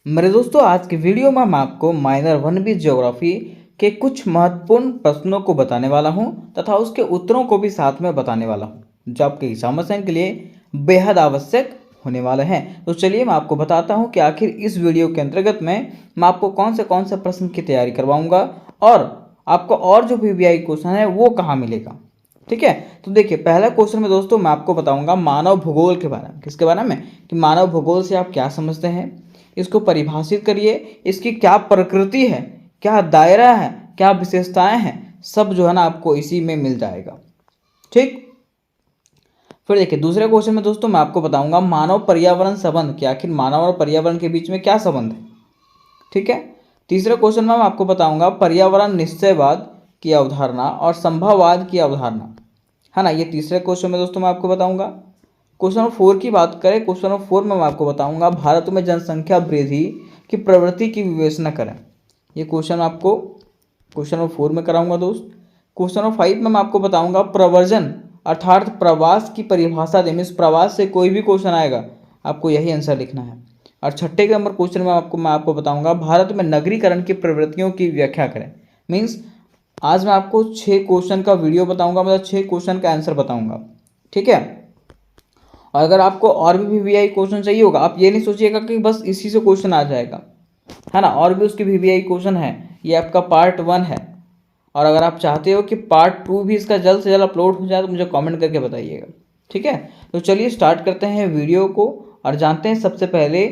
मेरे दोस्तों, आज की वीडियो में मैं आपको माइनर 1B ज्योग्राफी के कुछ महत्वपूर्ण प्रश्नों को बताने वाला हूं तथा उसके उत्तरों को भी साथ में बताने वाला हूं, जो आपके एग्जामिनेशन के लिए बेहद आवश्यक होने वाले हैं। तो चलिए मैं आपको बताता हूं कि आखिर इस वीडियो के अंतर्गत में मैं आपको कौन से प्रश्न की तैयारी करवाऊंगा और आपको और जो VVI क्वेश्चन है वो कहाँ मिलेगा। ठीक है, तो देखिए पहला क्वेश्चन में दोस्तों मैं आपको बताऊंगा मानव भूगोल के बारे में। किसके बारे में? कि मानव भूगोल से आप क्या समझते हैं, इसको परिभाषित करिए, इसकी क्या प्रकृति है, क्या दायरा है, क्या विशेषताएं हैं, सब जो है ना आपको इसी में मिल जाएगा। ठीक, फिर देखिए दूसरे क्वेश्चन में दोस्तों मैं आपको बताऊंगा मानव पर्यावरण संबंध, कि आखिर मानव और पर्यावरण के बीच में क्या संबंध है। ठीक है, तीसरे क्वेश्चन में मैं आपको बताऊंगा पर्यावरण निश्चयवाद की अवधारणा और संभववाद की अवधारणा, है ना। ये तीसरे क्वेश्चन में दोस्तों मैं आपको बताऊंगा। क्वेश्चन नंबर 4 की बात करें, क्वेश्चन नंबर 4 में मैं आपको बताऊंगा भारत में जनसंख्या वृद्धि की प्रवृत्ति की विवेचना करें। ये क्वेश्चन आपको क्वेश्चन नंबर 4 में कराऊंगा दोस्त। क्वेश्चन नंबर 5 में मैं आपको बताऊंगा प्रव्रजन अर्थात प्रवास की परिभाषा दें। मीन्स प्रवास से कोई भी क्वेश्चन आएगा आपको यही आंसर लिखना है। और छठे नंबर क्वेश्चन में मैं आपको बताऊंगा भारत में नगरीकरण की प्रवृत्तियों की व्याख्या करें। मीन्स आज मैं आपको 6 क्वेश्चन का वीडियो बताऊंगा, मतलब 6 क्वेश्चन का आंसर बताऊंगा। ठीक है, और अगर आपको और भी VVI क्वेश्चन चाहिए होगा, आप ये नहीं सोचिएगा कि बस इसी से क्वेश्चन आ जाएगा, है ना। और भी उसकी VVI क्वेश्चन है, ये आपका पार्ट 1 है। और अगर आप चाहते हो कि पार्ट 2 भी इसका जल्द से जल्द अपलोड हो जाए तो मुझे कमेंट करके बताइएगा। ठीक है, तो चलिए स्टार्ट करते हैं वीडियो को और जानते हैं सबसे पहले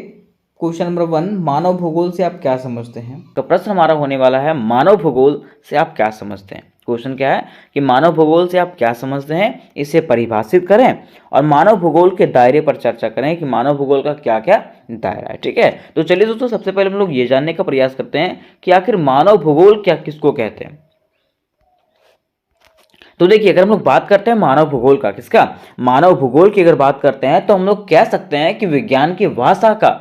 क्वेश्चन नंबर 1, मानव भूगोल से आप क्या समझते हैं। तो प्रश्न हमारा होने वाला है मानव भूगोल से आप क्या समझते हैं। क्वेश्चन क्या है कि मानव भूगोल से आप क्या समझते हैं, इसे परिभाषित करें और मानव भूगोल के दायरे पर चर्चा करें कि मानव भूगोल का क्या क्या दायरा है। ठीक है, तो चलिए दोस्तों सबसे पहले हम लोग ये जानने का प्रयास करते हैं कि आखिर मानव भूगोल क्या किसको कहते हैं। तो देखिए अगर हम लोग बात करते हैं मानव भूगोल का, किसका, मानव भूगोल की अगर बात करते हैं तो हम लोग कह सकते हैं कि विज्ञान की वह शाखा,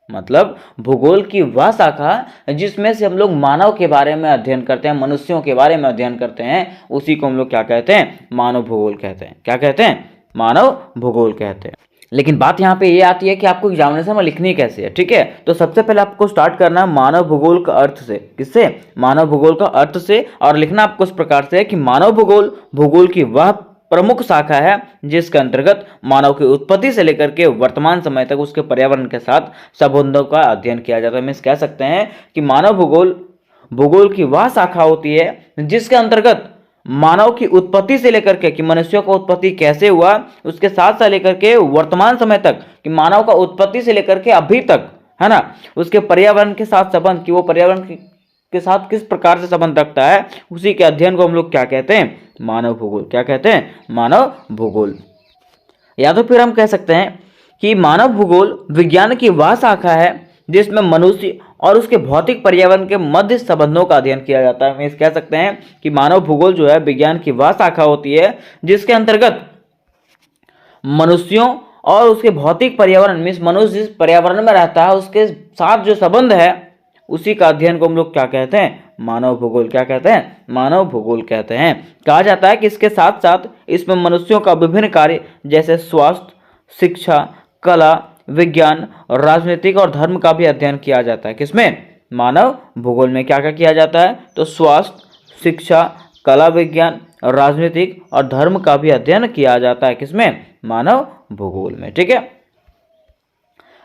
मतलब भूगोल की वह शाखा जिसमें से हम लोग मानव के बारे में अध्ययन करते हैं, मनुष्यों के बारे में अध्ययन करते हैं, उसी को हम लोग क्या कहते हैं, मानव भूगोल कहते हैं। क्या कहते हैं? मानव भूगोल कहते हैं। लेकिन बात यहाँ पे ये आती है कि आपको एग्जामिनेशन में लिखनी कैसे है। ठीक है, तो सबसे पहले आपको स्टार्ट करना है मानव भूगोल का अर्थ से। किससे? मानव भूगोल का अर्थ से। और लिखना आपको इस प्रकार से है कि मानव भूगोल भूगोल की वह प्रमुख शाखा है जिसके अंतर्गत मानव की उत्पत्ति से लेकर के वर्तमान समय तक उसके पर्यावरण के साथ संबंधों का अध्ययन किया जाता है। मीन्स कह सकते हैं कि मानव भूगोल भूगोल की वह शाखा होती है जिसके अंतर्गत मानव की उत्पत्ति से लेकर के कि मनुष्यों का उत्पत्ति कैसे हुआ, उसके साथ साथ लेकर के वर्तमान समय तक कि मानव का उत्पत्ति से लेकर के अभी तक, है ना, उसके पर्यावरण के साथ संबंध, कि वो पर्यावरण के साथ किस प्रकार से संबंध रखता है, उसी के अध्ययन को हम लोग क्या कहते हैं, मानव भूगोल। क्या कहते हैं? मानव भूगोल। या तो फिर हम कह सकते हैं कि मानव भूगोल विज्ञान की वह शाखा है जिसमें मनुष्य और उसके भौतिक पर्यावरण के मध्य संबंधों का अध्ययन किया जाता है। हम कह सकते हैं कि मानव भूगोल जो है विज्ञान की वह शाखा होती है जिसके अंतर्गत मनुष्यों और उसके भौतिक पर्यावरण, मीन्स मनुष्य जिस पर्यावरण में रहता है उसके साथ जो संबंध है उसी का अध्ययन को हम लोग क्या कहते हैं, मानव भूगोल। क्या कहते हैं? मानव भूगोल कहते हैं। कहा जाता है कि इसके साथ साथ इसमें मनुष्यों का विभिन्न कार्य जैसे स्वास्थ्य, शिक्षा, कला, विज्ञान, राजनीतिक और धर्म का भी अध्ययन किया जाता है। किसमें? मानव भूगोल में क्या क्या किया जाता है? तो स्वास्थ्य, शिक्षा, कला, विज्ञान, राजनीतिक और धर्म का भी अध्ययन किया जाता है। किसमें? मानव भूगोल में। ठीक है,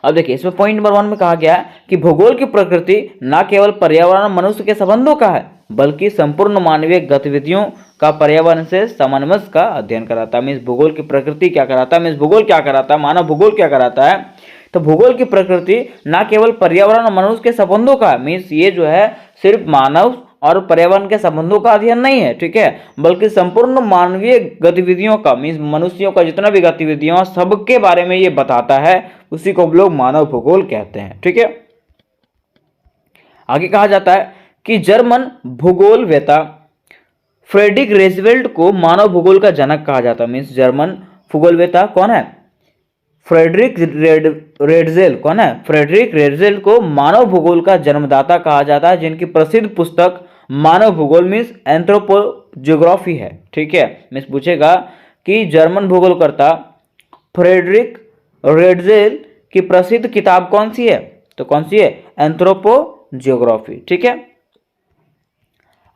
अब देखिए इसमें पॉइंट नंबर 1 में कहा गया है कि भूगोल की प्रकृति न केवल पर्यावरण और मनुष्य के संबंधों का है बल्कि संपूर्ण मानवीय गतिविधियों का पर्यावरण से समन्वय का अध्ययन कराता है। मीन्स भूगोल की प्रकृति क्या कराता है, मीन्स भूगोल क्या कराता है, मानव भूगोल क्या कराता है, तो भूगोल की प्रकृति न केवल पर्यावरण और मनुष्य के संबंधों का है। मीन्स ये जो है सिर्फ मानव और पर्यावरण के संबंधों का अध्ययन नहीं है, ठीक है, बल्कि संपूर्ण मानवीय गतिविधियों का, मीन्स मनुष्यों का जितना भी गतिविधियों सबके बारे में ये बताता है, उसी को हम लोग मानव भूगोल कहते हैं। ठीक है, आगे कहा जाता है कि जर्मन भूगोलवेता फ्रेडरिक रेजवेल्ट को मानव भूगोल का जनक कहा जाता है। मीन्स जर्मन भूगोलवेता कौन है? Friedrich Ratzel. कौन है? फ्रेडरिक रेडजेल को मानव भूगोल का जन्मदाता कहा जाता है, जिनकी प्रसिद्ध पुस्तक मानव भूगोल मीन्स एंथ्रोपोजियोग्राफी है। ठीक है, मीन्स पूछेगा कि जर्मन भूगोलकर्ता फ्रेडरिक रेडजेल की प्रसिद्ध किताब कौन सी है, तो कौन सी है? एंथ्रोपोजियोग्राफी। ठीक है,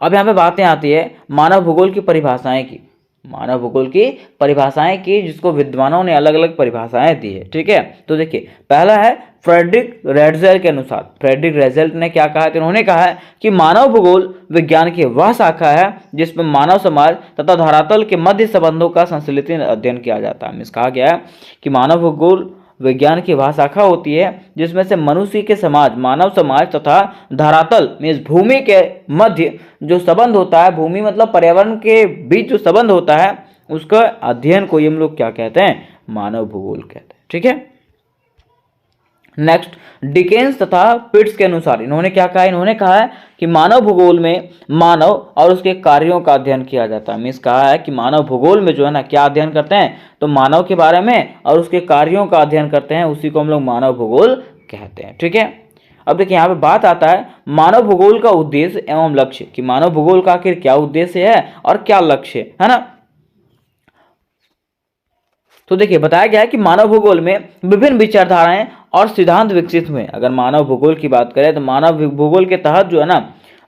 अब यहाँ पे बातें आती है मानव भूगोल की परिभाषाएं की। मानव भूगोल की परिभाषाएं की, जिसको विद्वानों ने अलग अलग परिभाषाएं दी है। ठीक है, तो देखिए पहला है फ्रेडरिक रेडजेल के अनुसार। फ्रेडरिक रेडजेल ने क्या कहा है? तो उन्होंने कहा है कि मानव भूगोल विज्ञान की वह शाखा है जिसमें मानव समाज तथा धरातल के मध्य संबंधों का संश्लेषित अध्ययन किया जाता है। कहा गया है कि मानव भूगोल विज्ञान की वह शाखा होती है जिसमें से मनुष्य के समाज, मानव समाज तथा धरातल में भूमि के मध्य जो संबंध होता है, भूमि मतलब पर्यावरण के बीच जो संबंध होता है, उसका अध्ययन को हम लोग क्या कहते हैं? मानव भूगोल कहते हैं। ठीक है, नेक्स्ट डिकेंस तथा पिट्स के अनुसार इन्होंने क्या कहा? इन्होंने कहा है कि मानव भूगोल में मानव और उसके कार्यों का अध्ययन किया जाता है। मीन्स कहा है कि मानव भूगोल में जो है ना क्या अध्ययन करते हैं? तो मानव के बारे में और उसके कार्यों का अध्ययन करते हैं, उसी को हम लोग मानव भूगोल कहते हैं। ठीक है, अब देखिए यहाँ पे बात आता है मानव भूगोल का उद्देश्य एवं लक्ष्य, कि मानव भूगोल का आखिर क्या उद्देश्य है और क्या लक्ष्य है ना। तो देखिए बताया गया है कि मानव भूगोल में विभिन्न विचारधाराएं और सिद्धांत विकसित हुए। अगर मानव भूगोल की बात करें तो मानव भूगोल के तहत जो है ना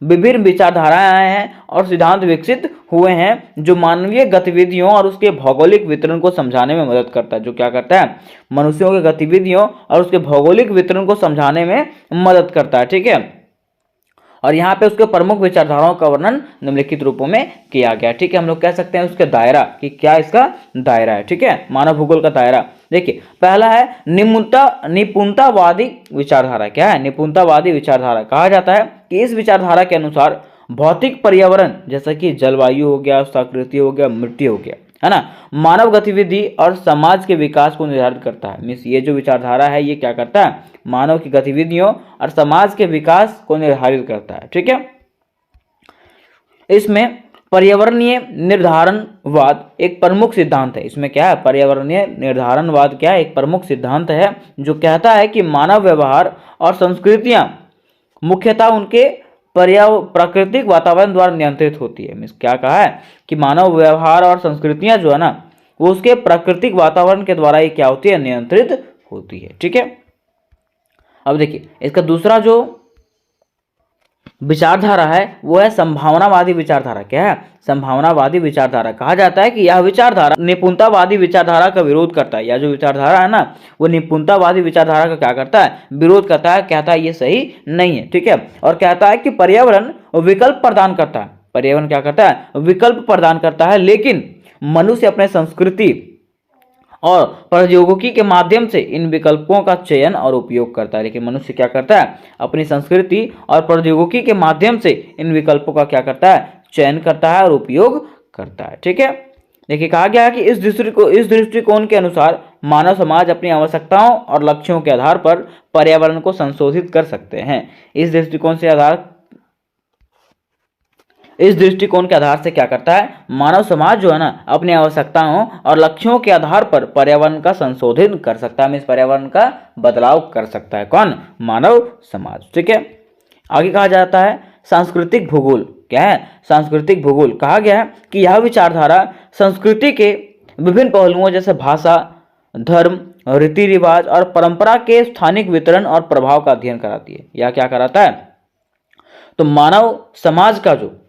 विभिन्न विचारधाराएं आए हैं और सिद्धांत विकसित हुए हैं जो मानवीय गतिविधियों और उसके भौगोलिक वितरण को समझाने में मदद करता है। जो क्या करता है? मनुष्यों की गतिविधियों और उसके भौगोलिक वितरण को समझाने में मदद करता है। ठीक है, और यहाँ पे उसके प्रमुख विचारधाराओं का वर्णन निम्नलिखित रूपों में किया गया। ठीक है, हम लोग कह सकते हैं उसके दायरा, कि क्या इसका दायरा है। ठीक है, मानव भूगोल का दायरा देखिए पहला है निपुणतावादी विचारधारा। क्या है? निपुणतावादी विचारधारा। कहा जाता है कि इस विचारधारा के अनुसार भौतिक पर्यावरण जैसा कि जलवायु हो गया, प्रकृति हो गया, मिट्टी हो गया, है ना, मानव गतिविधि और समाज के विकास को निर्धारित करता है। मीन्स ये जो विचारधारा है ये क्या करता है? मानव की गतिविधियों और समाज के विकास को निर्धारित करता है। ठीक है, इसमें पर्यावरणीय निर्धारणवाद एक प्रमुख सिद्धांत है। इसमें क्या है? पर्यावरणीय निर्धारणवाद क्या है? एक प्रमुख सिद्धांत है जो कहता है कि मानव व्यवहार और संस्कृतियां मुख्यतः उनके प्राकृतिक वातावरण द्वारा नियंत्रित होती है। मीन्स क्या कहा है कि मानव व्यवहार और संस्कृतियां जो है ना वो उसके प्राकृतिक वातावरण के द्वारा ही क्या होती है? नियंत्रित होती है। ठीक है, अब देखिए इसका दूसरा जो विचारधारा है वो है संभावनावादी विचारधारा। क्या है? संभावनावादी विचारधारा। कहा जाता है कि यह विचारधारा निपुणतावादी विचारधारा का विरोध करता है। यह जो विचारधारा है ना वो निपुणतावादी विचारधारा का क्या करता है? विरोध करता है। कहता है ये सही नहीं है। ठीक है, और कहता है कि पर्यावरण विकल्प प्रदान करता है। पर्यावरण क्या करता है? विकल्प प्रदान करता है, लेकिन मनुष्य अपने संस्कृति और प्रौद्योगिकी के माध्यम से इन विकल्पों का चयन और उपयोग करता है। लेकिन मनुष्य क्या करता है? अपनी संस्कृति और प्रौद्योगिकी के माध्यम से इन विकल्पों का क्या करता है? चयन करता है और उपयोग करता है। ठीक है, देखिए कहा गया है कि इस दृष्टिकोण के अनुसार मानव समाज अपनी आवश्यकताओं और लक्ष्यों के आधार पर पर्यावरण को संशोधित कर सकते हैं। इस दृष्टिकोण के आधार से क्या करता है? मानव समाज जो है ना अपनी आवश्यकताओं और लक्ष्यों के आधार पर पर्यावरण का संशोधन कर सकता है। इस पर्यावरण का बदलाव कर सकता है। कौन? मानव समाज। ठीक है, आगे कहा जाता है सांस्कृतिक भूगोल। क्या है? सांस्कृतिक भूगोल। कहा गया है कि यह विचारधारा संस्कृति के विभिन्न पहलुओं जैसे भाषा, धर्म, रीति रिवाज और परंपरा के स्थानिक वितरण और प्रभाव का अध्ययन कराती है। यह क्या कराता है? तो मानव समाज का जो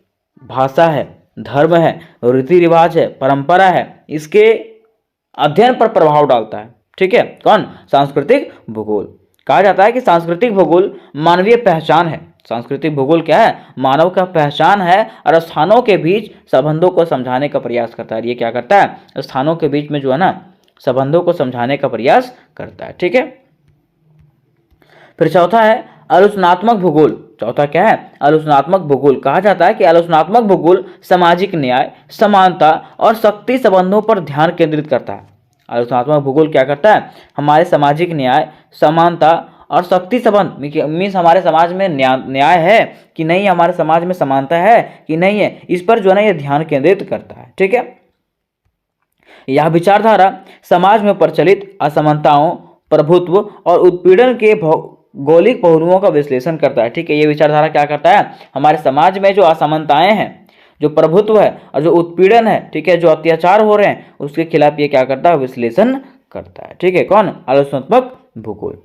भाषा है, धर्म है, रीति रिवाज है, परंपरा है, इसके अध्ययन पर प्रभाव डालता है। ठीक है, कौन? सांस्कृतिक भूगोल। कहा जाता है कि सांस्कृतिक भूगोल मानवीय पहचान है। सांस्कृतिक भूगोल क्या है? मानव का पहचान है और स्थानों के बीच संबंधों को समझाने का प्रयास करता है। ये क्या करता है? स्थानों के बीच में जो है ना संबंधों को समझाने का प्रयास करता है। ठीक है, फिर चौथा है आलोचनात्मक भूगोल। चौथा क्या है? आलोचनात्मक भूगोल। कहा जाता है कि आलोचनात्मक भूगोल सामाजिक न्याय, समानता और शक्ति संबंधों पर ध्यान केंद्रित करता है। आलोचनात्मक भूगोल क्या करता है? हमारे सामाजिक न्याय, समानता और शक्ति संबंध, मीन्स हमारे समाज में न्याय है कि नहीं, हमारे समाज में समानता है कि नहीं है, इस पर जो है ना ये ध्यान केंद्रित करता है। ठीक है, यह विचारधारा समाज में प्रचलित असमानताओं, प्रभुत्व और उत्पीड़न के भौगोलिक पहलुओं का विश्लेषण करता है। ठीक है, ये विचारधारा क्या करता है? हमारे समाज में जो असमानताएं हैं, जो प्रभुत्व है और जो उत्पीड़न है, ठीक है, जो अत्याचार हो रहे हैं, उसके खिलाफ ये क्या करता है? विश्लेषण करता है। ठीक है, कौन? आलोचनात्मक भूगोल।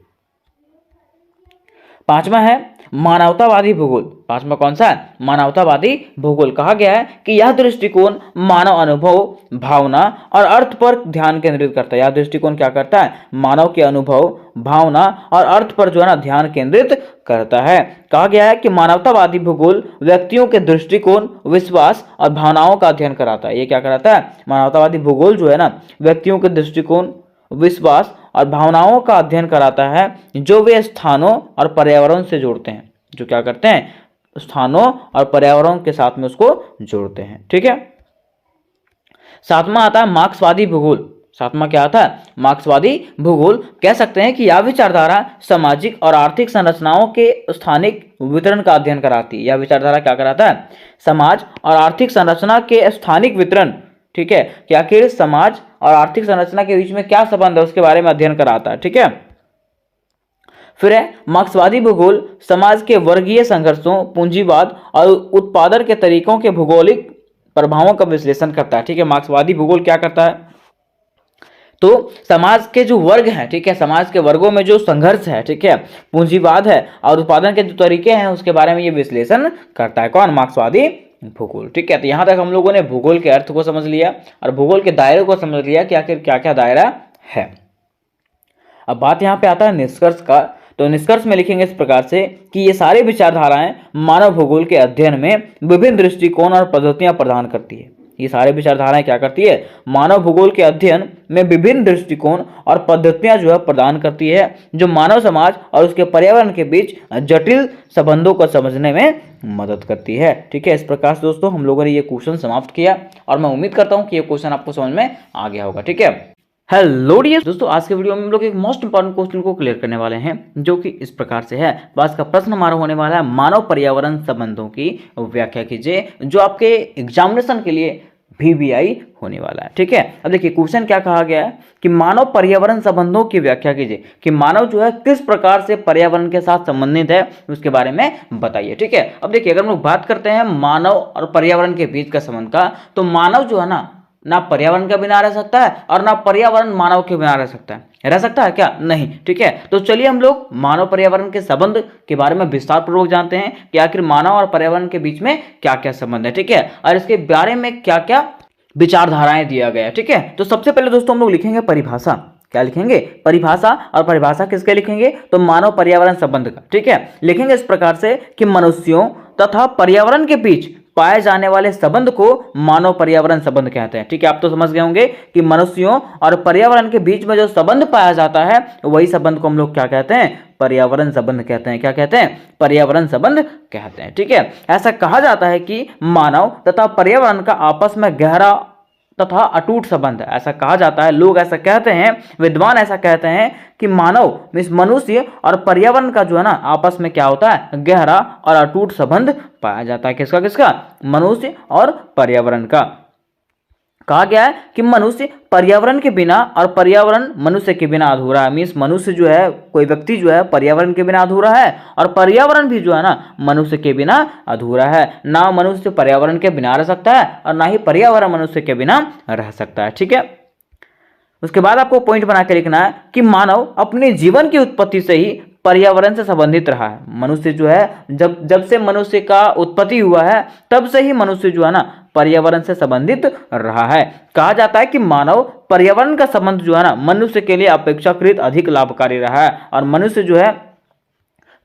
पांचवा है मानवतावादी भूगोल। पांचवा कौन सा है? मानवतावादी भूगोल। कहा गया है कि यह दृष्टिकोण मानव अनुभव, भावना और अर्थ पर ध्यान केंद्रित करता है। यह दृष्टिकोण क्या करता है? मानव के अनुभव, भावना और अर्थ पर जो है ना ध्यान केंद्रित करता है। कहा गया है कि मानवतावादी भूगोल व्यक्तियों के दृष्टिकोण, विश्वास और भावनाओं का अध्ययन कराता है। ये क्या कराता है? मानवतावादी भूगोल जो है ना व्यक्तियों के दृष्टिकोण, विश्वास और भावनाओं का अध्ययन कराता है जो वे स्थानों और पर्यावरण से जोड़ते हैं। जो क्या करते हैं? स्थानों और पर्यावरण के साथ में उसको जोड़ते हैं। ठीक है। सातवां आता है मार्क्सवादी भूगोल। सातवां क्या आता है? मार्क्सवादी भूगोल। कह सकते हैं कि यह विचारधारा सामाजिक और आर्थिक संरचनाओं के स्थानिक वितरण का अध्ययन कराती है। यह विचारधारा क्या कराता है? समाज और आर्थिक संरचना के स्थानिक वितरण, ठीक है, कि आखिर समाज और आर्थिक संरचना के बीच में क्या संबंध है उसके बारे में अध्ययन कराता है। ठीक है। फिर है मार्क्सवादी भूगोल समाज के वर्गीय संघर्षों, पूंजीवाद और उत्पादन के तरीकों के भूगोलिक प्रभावों का विश्लेषण करता है। ठीक है। मार्क्सवादी भूगोल क्या करता है? तो समाज के जो वर्ग हैं, ठीक है, समाज के वर्गों में जो संघर्ष है, ठीक है, पूंजीवाद है और उत्पादन के जो तरीके हैं उसके बारे में ये विश्लेषण करता है। कौन? मार्क्सवादी भूगोल। ठीक है। तो यहां तक हम लोगों ने भूगोल के अर्थ को समझ लिया और भूगोल के दायरे को समझ लिया कि आखिर क्या क्या दायरा है। अब बात यहां पे आता है निष्कर्ष का। तो निष्कर्ष में लिखेंगे इस प्रकार से कि ये सारी विचारधाराएं मानव भूगोल के अध्ययन में विभिन्न दृष्टिकोण और पद्धतियां प्रदान करती है। ये सारे विचारधाराएं क्या करती है? मानव भूगोल के अध्ययन में विभिन्न दृष्टिकोण और पद्धतियां जो है प्रदान करती है जो मानव समाज और उसके पर्यावरण के बीच जटिल संबंधों को समझने में मदद करती है। ठीक है। इस प्रकार से दोस्तों हम लोगों ने ये क्वेश्चन समाप्त किया और मैं उम्मीद करता हूं कि ये क्वेश्चन आपको समझ में आ गया होगा। ठीक है। हेलो डियर दोस्तों, आज के वीडियो में हम लोग एक मोस्ट इंपॉर्टेंट क्वेश्चन को क्लियर करने वाले हैं जो कि इस प्रकार से है। आज का प्रश्न हमारा होने वाला है मानव पर्यावरण संबंधों की व्याख्या कीजिए, जो आपके एग्जामिनेशन के लिए VBI होने वाला है। ठीक है। अब देखिए क्वेश्चन क्या कहा गया है कि मानव पर्यावरण संबंधों की व्याख्या कीजिए, कि मानव जो है किस प्रकार से पर्यावरण के साथ संबंधित है उसके बारे में बताइए। ठीक है। अब देखिए अगर हम लोग बात करते हैं मानव और पर्यावरण के बीच का संबंध का, तो मानव जो है ना पर्यावरण के बिना रह सकता है और ना पर्यावरण मानव के बिना रह सकता है। रह सकता है क्या? नहीं। ठीक है। तो चलिए हम लोग मानव पर्यावरण के संबंध के बारे में विस्तार पूर्वक जानते हैं कि आखिर मानव और पर्यावरण के बीच में क्या क्या संबंध है। ठीक है। और इसके बारे में क्या क्या विचारधाराएं दिया गया है। ठीक है। तो सबसे पहले दोस्तों हम लोग लिखेंगे परिभाषा। क्या लिखेंगे? परिभाषा। और परिभाषा किसके लिखेंगे? तो मानव पर्यावरण संबंध का। ठीक है। लिखेंगे इस प्रकार से कि मनुष्यों तथा पर्यावरण के बीच पाए जाने वाले संबंध को मानव पर्यावरण संबंध कहते हैं। ठीक है। आप तो समझ गए होंगे कि मनुष्यों और पर्यावरण के बीच में जो संबंध पाया जाता है वही संबंध को हम लोग क्या कहते हैं? पर्यावरण संबंध कहते हैं। क्या कहते हैं? पर्यावरण संबंध कहते हैं। ठीक है। ऐसा कहा जाता है कि मानव तथा पर्यावरण का आपस में गहरा तथा अटूट संबंध है। ऐसा कहा जाता है, लोग ऐसा कहते हैं, विद्वान ऐसा कहते हैं कि मानव मीन्स मनुष्य और पर्यावरण का जो है ना आपस में क्या होता है? गहरा और अटूट संबंध पाया जाता है। किसका किसका? मनुष्य और पर्यावरण का। कहा गया है कि मनुष्य पर्यावरण के बिना और पर्यावरण मनुष्य के बिना अधूरा है। मीन्स मनुष्य जो है, कोई व्यक्ति जो है पर्यावरण के बिना अधूरा है और पर्यावरण भी जो है ना मनुष्य के बिना अधूरा है। ना मनुष्य पर्यावरण के बिना रह सकता है और ना ही पर्यावरण मनुष्य के बिना रह सकता है। ठीक है। उसके बाद आपको पॉइंट बना के लिखना है कि मानव अपने जीवन की उत्पत्ति से ही पर्यावरण से संबंधित रहा है। मनुष्य जो है जब से मनुष्य का उत्पत्ति हुआ है तब से ही मनुष्य जो है ना पर्यावरण से संबंधित रहा है। कहा जाता है कि मानव पर्यावरण का संबंध जो है ना मनुष्य के लिए अपेक्षाकृत अधिक लाभकारी रहा है और मनुष्य जो है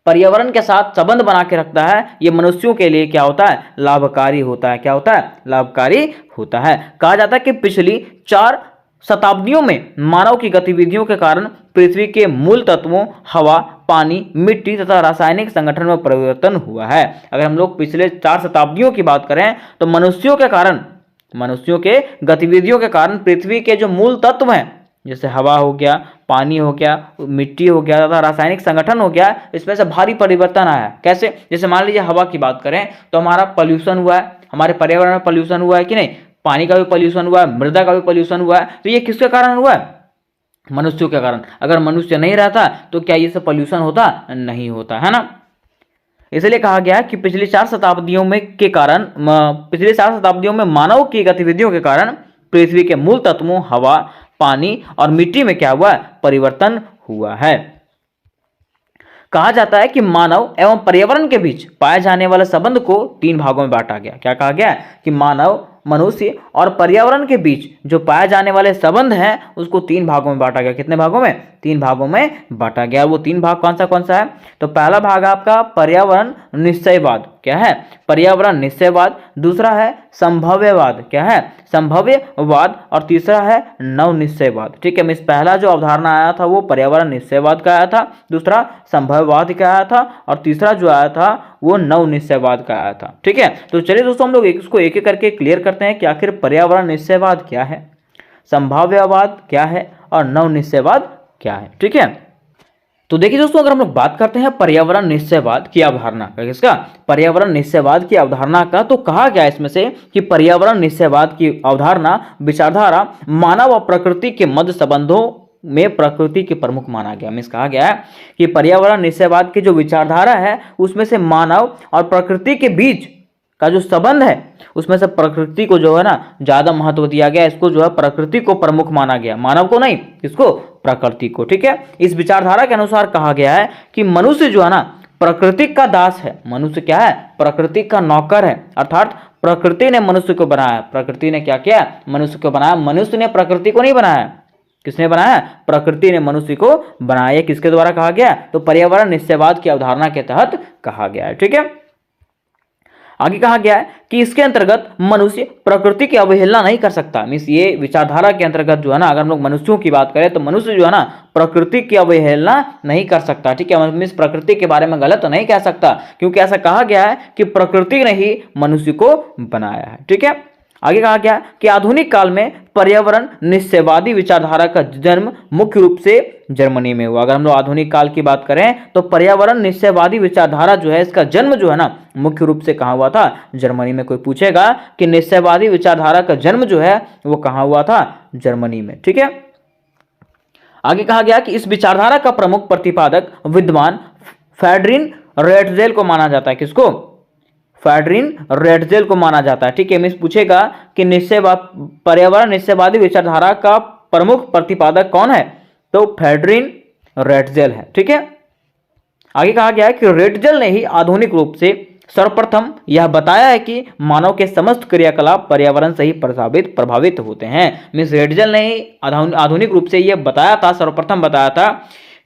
पर्यावरण के साथ संबंध बना के रखता है, ये मनुष्यों के लिए क्या होता है? लाभकारी होता है। क्या होता है? लाभकारी होता है। कहा जाता है कि पिछली 4 शताब्दियों में मानव की गतिविधियों के कारण पृथ्वी के मूल तत्वों हवा, पानी, मिट्टी तथा रासायनिक संगठन में परिवर्तन हुआ है। अगर हम लोग पिछले 4 शताब्दियों की बात करें तो मनुष्यों के गतिविधियों के कारण पृथ्वी के जो मूल तत्व हैं, जैसे हवा हो गया, पानी हो गया, मिट्टी हो गया तथा रासायनिक संगठन हो गया, इसमें से भारी परिवर्तन आया है। कैसे? जैसे मान लीजिए हवा की बात करें तो हमारा पॉल्यूशन हुआ है, हमारे पर्यावरण में पॉल्यूशन हुआ है कि नहीं? पानी का भी पॉल्यूशन हुआ है, मृदा का भी पॉल्यूशन हुआ है। तो ये किसके कारण हुआ है? मनुष्यों के कारण। अगर मनुष्य नहीं रहता तो क्या ये सब पॉल्यूशन होता? नहीं होता, है ना। इसलिए कहा गया कि पिछली 4 शताब्दियों में मानव की गतिविधियों के कारण पृथ्वी के मूल तत्वों हवा, पानी और मिट्टी में क्या हुआ है? परिवर्तन हुआ है। कहा जाता है कि मानव एवं पर्यावरण के बीच पाए जाने वाले संबंध को 3 भागों में बांटा गया। क्या कहा गया कि मानव, मनुष्य और पर्यावरण के बीच जो पाए जाने वाले संबंध हैं उसको 3 भागों में बांटा गया। कितने भागों में? 3 भागों में बांटा गया। वो 3 भाग कौन सा है? तो पहला भाग आपका पर्यावरण निश्चयवाद। क्या है? पर्यावरण निश्चयवाद। दूसरा है संभाव्यवाद। क्या है? संभाव्यवाद। और तीसरा है नव निश्चयवाद। ठीक है, मिस पहला जो अवधारणा आया था वो पर्यावरण निश्चयवाद का आया था, दूसरा संभाव्यवाद का आया था और तीसरा जो आया था वो नव निश्चयवाद का आया था। ठीक है, तो चलिए दोस्तों हम लोग इसको एक एक करके क्लियर करते हैं कि आखिर पर्यावरण निश्चयवाद क्या है, संभाव्यवाद क्या है और नव निश्चयवाद क्या है। ठीक है, तो देखिए दोस्तों, अगर हम लोग बात करते हैं पर्यावरण निश्चयवाद की अवधारणा का, किसका? पर्यावरण निश्चयवाद की अवधारणा का, तो कहा गया इसमें से कि पर्यावरण निश्चयवाद की अवधारणा विचारधारा मानव और प्रकृति के मध्य संबंधों में प्रकृति के प्रमुख माना गया। मीन्स कहा गया है कि पर्यावरण निश्चयवाद की जो विचारधारा है उसमें से मानव और प्रकृति के बीच का जो संबंध है उसमें से प्रकृति को जो है ना ज्यादा महत्व दिया गया। इसको जो है प्रकृति को प्रमुख माना गया, मानव को नहीं, किसको? प्रकृति को। ठीक है, इस विचारधारा के अनुसार कहा गया है कि मनुष्य जो है ना प्रकृति का दास है। मनुष्य क्या है? प्रकृति का नौकर है, अर्थात प्रकृति ने मनुष्य को बनाया। प्रकृति ने क्या किया? मनुष्य को बनाया। मनुष्य ने प्रकृति को नहीं बनाया। किसने बनाया? प्रकृति ने मनुष्य को बनाया। किसके द्वारा कहा गया? तो पर्यावरण निश्चयवाद की अवधारणा के तहत कहा गया है। ठीक है, आगे कहा गया है कि इसके अंतर्गत मनुष्य प्रकृति की अवहेलना नहीं कर सकता। मीन्स ये विचारधारा के अंतर्गत जो है ना, अगर हम लोग मनुष्यों की बात करें तो मनुष्य जो है ना प्रकृति की अवहेलना नहीं कर सकता। ठीक है, मीन्स प्रकृति के बारे में गलत तो नहीं कह सकता, क्योंकि ऐसा कहा गया है कि प्रकृति ने ही मनुष्य को बनाया है। ठीक है, आगे कहा गया कि आधुनिक काल में पर्यावरण निश्चयवादी विचारधारा का जन्म मुख्य रूप से जर्मनी में हुआ। अगर हम लोग आधुनिक काल की बात करें तो पर्यावरण निश्चयवादी विचारधारा जो है इसका जन्म जो है ना मुख्य रूप से कहाँ हुआ था? जर्मनी में। कोई पूछेगा कि निश्चयवादी विचारधारा का जन्म जो है वो कहाँ हुआ था? जर्मनी में। ठीक है, आगे कहा गया कि इस विचारधारा का प्रमुख प्रतिपादक विद्वान फ्रेडरिक रेटजेल को माना जाता है। किसको? फ्रेडरिक रेटजेल को माना जाता है। ठीक है, मिस पूछेगा कि पर्यावरण निश्चयवादी विचारधारा का प्रमुख प्रतिपादक कौन है? तो फ्रेडरिक रेटजेल है। ठीक है, आगे कहा गया है कि रेटजेल ने ही आधुनिक रूप से सर्वप्रथम यह बताया है कि मानव के समस्त क्रियाकलाप पर्यावरण से ही प्रभावित होते हैं। मिस रेटजेल ने ही आधुनिक रूप से यह बताया था, सर्वप्रथम बताया था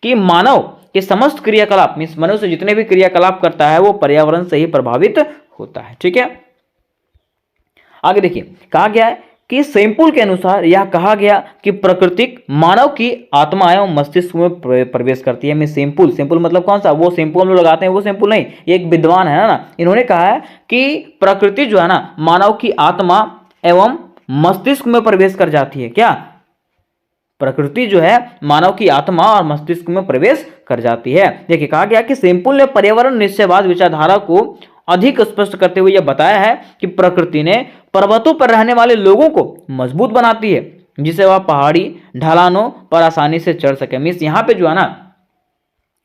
कि मानव के समस्त क्रियाकलाप, मीन्स मनुष्य जितने भी क्रियाकलाप करता है वो पर्यावरण से ही प्रभावित होता है। ठीक है, आगे देखिए, कहा गया है कि सैंपल के अनुसार यह कहा गया कि प्रकृतिक मानव की आत्मा एवं मस्तिष्क में प्रवेश करती है। मैं सैंपल मतलब कौन सा? वो सैंपल हम लोग लगाते हैं वो सैंपल नहीं, एक विद्वान है ना, इन्होंने कहा है कि प्रकृति जो है ना मानव की आत्मा एवं मस्तिष्क में प्रवेश कर जाती है। क्या? प्रकृति जो है मानव की आत्मा और मस्तिष्क में प्रवेश कर जाती है। देखिए, कहा गया कि सैंपल ने पर्यावरण निश्चयवाद विचारधारा को अधिक स्पष्ट करते हुए यह बताया है कि प्रकृति ने पर्वतों पर रहने वाले लोगों को मजबूत बनाती है जिससे वह पहाड़ी ढलानों पर आसानी से चढ़ सके। मीन्स यहाँ पे जो है ना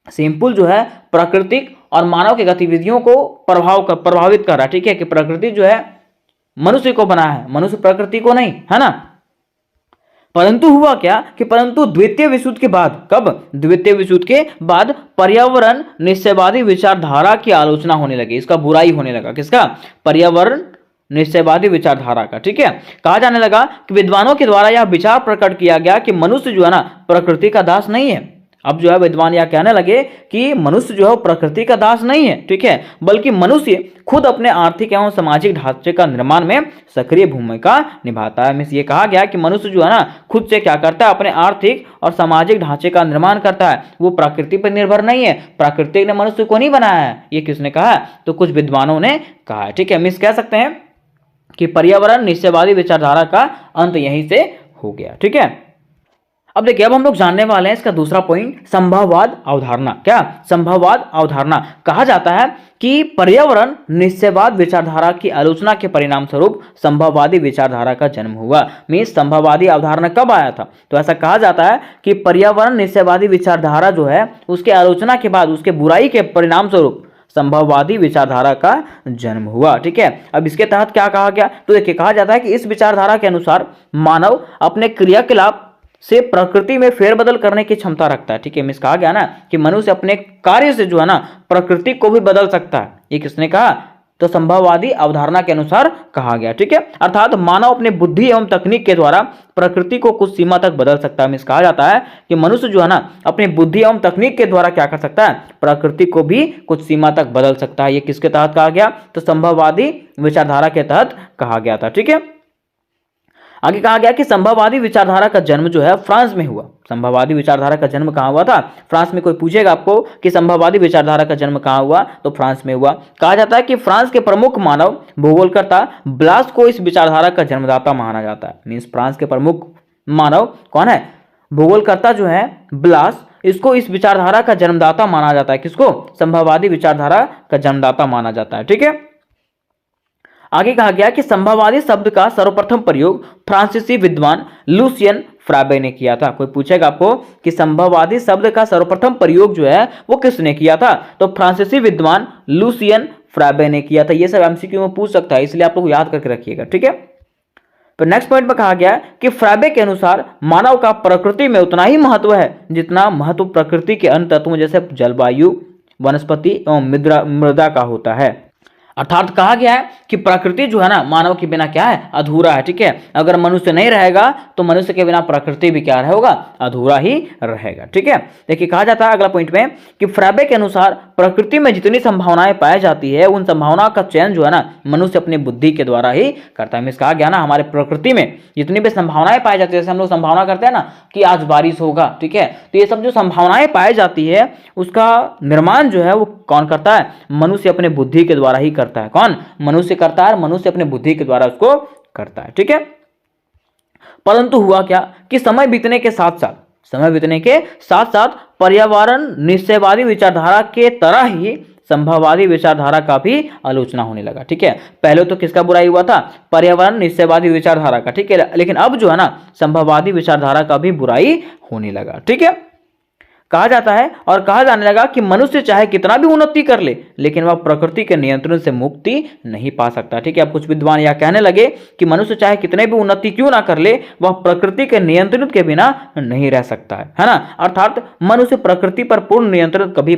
सैंपल जो है प्राकृतिक और मानव की गतिविधियों को प्रभावित कर रहा है। ठीक है, कि प्रकृति जो है मनुष्य को बनाया है, मनुष्य प्रकृति को नहीं, है ना। परंतु हुआ क्या कि परंतु द्वितीय विश्व युद्ध के बाद, कब? द्वितीय विश्व युद्ध के बाद पर्यावरण निश्चयवादी विचारधारा की आलोचना होने लगी, इसका बुराई होने लगा। किसका? पर्यावरण निश्चयवादी विचारधारा का। ठीक है, कहा जाने लगा कि विद्वानों के द्वारा यह विचार प्रकट किया गया कि मनुष्य जो है ना प्रकृति का दास नहीं है। अब जो है विद्वान यह कहने लगे कि मनुष्य जो है प्रकृति का दास नहीं है। ठीक है, बल्कि मनुष्य खुद अपने आर्थिक एवं सामाजिक ढांचे का निर्माण में सक्रिय भूमिका निभाता है। मीन्स ये कहा गया कि मनुष्य जो है ना खुद से क्या करता है? अपने आर्थिक और सामाजिक ढांचे का निर्माण करता है, वो प्रकृति पर निर्भर नहीं है। प्रकृति ने मनुष्य को नहीं बनाया है। ये किसने कहा? तो कुछ विद्वानों ने कहा है। ठीक है, मीन्स कह सकते हैं कि पर्यावरण निश्चयवादी विचारधारा का अंत यहीं से हो गया। ठीक है, अब देखिए, अब हम लोग जानने वाले हैं इसका दूसरा पॉइंट, संभाववाद अवधारणा। क्या? संभाववाद अवधारणा। कहा जाता है कि पर्यावरण निश्चयवाद विचारधारा की आलोचना के परिणाम स्वरूप संभाववादी विचारधारा का जन्म हुआ। मीन्स संभाववादी अवधारणा कब आया था? तो ऐसा कहा जाता है कि पर्यावरण निश्चयवादी विचारधारा जो है उसके आलोचना के बाद, उसके बुराई के परिणाम स्वरूप संभाववादी विचारधारा का जन्म हुआ। ठीक है, अब इसके तहत क्या कहा गया? तो देखिए, कहा जाता है कि इस विचारधारा के अनुसार मानव अपने क्रियाकलाप से प्रकृति में फेरबदल करने की क्षमता रखता है। ठीक है, मिस कहा गया ना कि मनुष्य अपने कार्य से जो है ना प्रकृति को भी बदल सकता है। ये किसने कहा? तो संभववादी अवधारणा के अनुसार कहा गया। ठीक है, अर्थात मानव अपने बुद्धि एवं तकनीक के द्वारा प्रकृति को कुछ सीमा तक बदल सकता है। मिस कहा जाता है कि मनुष्य जो है ना अपनी बुद्धि एवं तकनीक के द्वारा क्या कर सकता है? प्रकृति को भी कुछ सीमा तक बदल सकता है। ये किसके तहत कहा गया? तो संभववादी विचारधारा के तहत कहा गया था। ठीक है, आगे कहा गया कि संभववादी विचारधारा का जन्म जो है फ्रांस में हुआ। संभववादी विचारधारा का जन्म कहाँ हुआ था? फ्रांस में। कोई पूछेगा आपको कि संभववादी विचारधारा का जन्म कहाँ हुआ, तो फ्रांस में हुआ। कहा जाता है कि फ्रांस के प्रमुख मानव भूगोलकर्ता ब्लास को इस विचारधारा का जन्मदाता माना जाता है। मीन्स फ्रांस के प्रमुख मानव कौन है? भूगोलकर्ता जो है ब्लास, इसको इस विचारधारा का जन्मदाता माना जाता है। किसको? संभववादी विचारधारा का जन्मदाता माना जाता है। ठीक है, आगे कहा गया कि संभववादी शब्द का सर्वप्रथम प्रयोग फ्रांसीसी विद्वान लुसियन फ्राबे ने किया था। कोई पूछेगा आपको कि संभववादी शब्द का सर्वप्रथम प्रयोग जो है वो किसने किया था? तो फ्रांसीसी विद्वान लुसियन फ्राबे ने किया था। ये सब एमसीक्यू में पूछ सकता है, इसलिए आप लोग याद करके रखिएगा। ठीक है, तो नेक्स्ट पॉइंट में कहा गया कि फ्राबे के अनुसार मानव का प्रकृति में उतना ही महत्व है जितना महत्व प्रकृति के अन्य तत्वों जैसे जलवायु, वनस्पति एवं मृदा का होता है। अर्थात कहा गया है कि प्रकृति जो है ना मानव के बिना क्या है? अधूरा है। ठीक है, अगर मनुष्य नहीं रहेगा तो मनुष्य के बिना प्रकृति भी क्या होगा? अधूरा ही रहेगा। ठीक है, देखिए कहा जाता है अगला पॉइंट में कि फ्राबे के अनुसार प्रकृति में जितनी संभावनाएं पाई जाती है उन संभावनाओं का चयन जो है ना मनुष्य अपनी बुद्धि के द्वारा ही करता है। कहा गया ना हमारे प्रकृति में जितनी भी संभावनाएं पाई जाती है, जैसे हम लोग संभावना करते हैं ना कि आज बारिश होगा। ठीक है, तो ये सब जो संभावनाएं पाई जाती है उसका निर्माण जो है वो कौन करता है? मनुष्य अपने बुद्धि के द्वारा ही करता है। कौन? मनुष्य करता है, मनुष्य अपने बुद्धि के द्वारा उसको करता है। ठीक है, परंतु हुआ क्या कि समय बीतने के साथ साथ पर्यावरण निश्चयवादी विचारधारा के तरह ही संभववादी विचारधारा का भी आलोचना होने लगा। ठीक है, पहले तो किसका बुराई हुआ था? पर्यावरण निश्चयवादी विचारधारा का। ठीक है, लेकिन अब जो है ना संभववादी विचारधारा का भी बुराई होने लगा। ठीक है, कहा जाता है और कहा जाने लगा कि मनुष्य चाहे कितना भी उन्नति कर ले लेकिन वह प्रकृति के नियंत्रण से मुक्ति नहीं पा सकता। ठीक है, अब कुछ विद्वान यह कहने लगे कि मनुष्य चाहे कितने भी उन्नति क्यों ना कर ले वह प्रकृति के नियंत्रण के बिना नहीं रह सकता है ना। अर्थात मनुष्य प्रकृति पर पूर्ण नियंत्रण कभी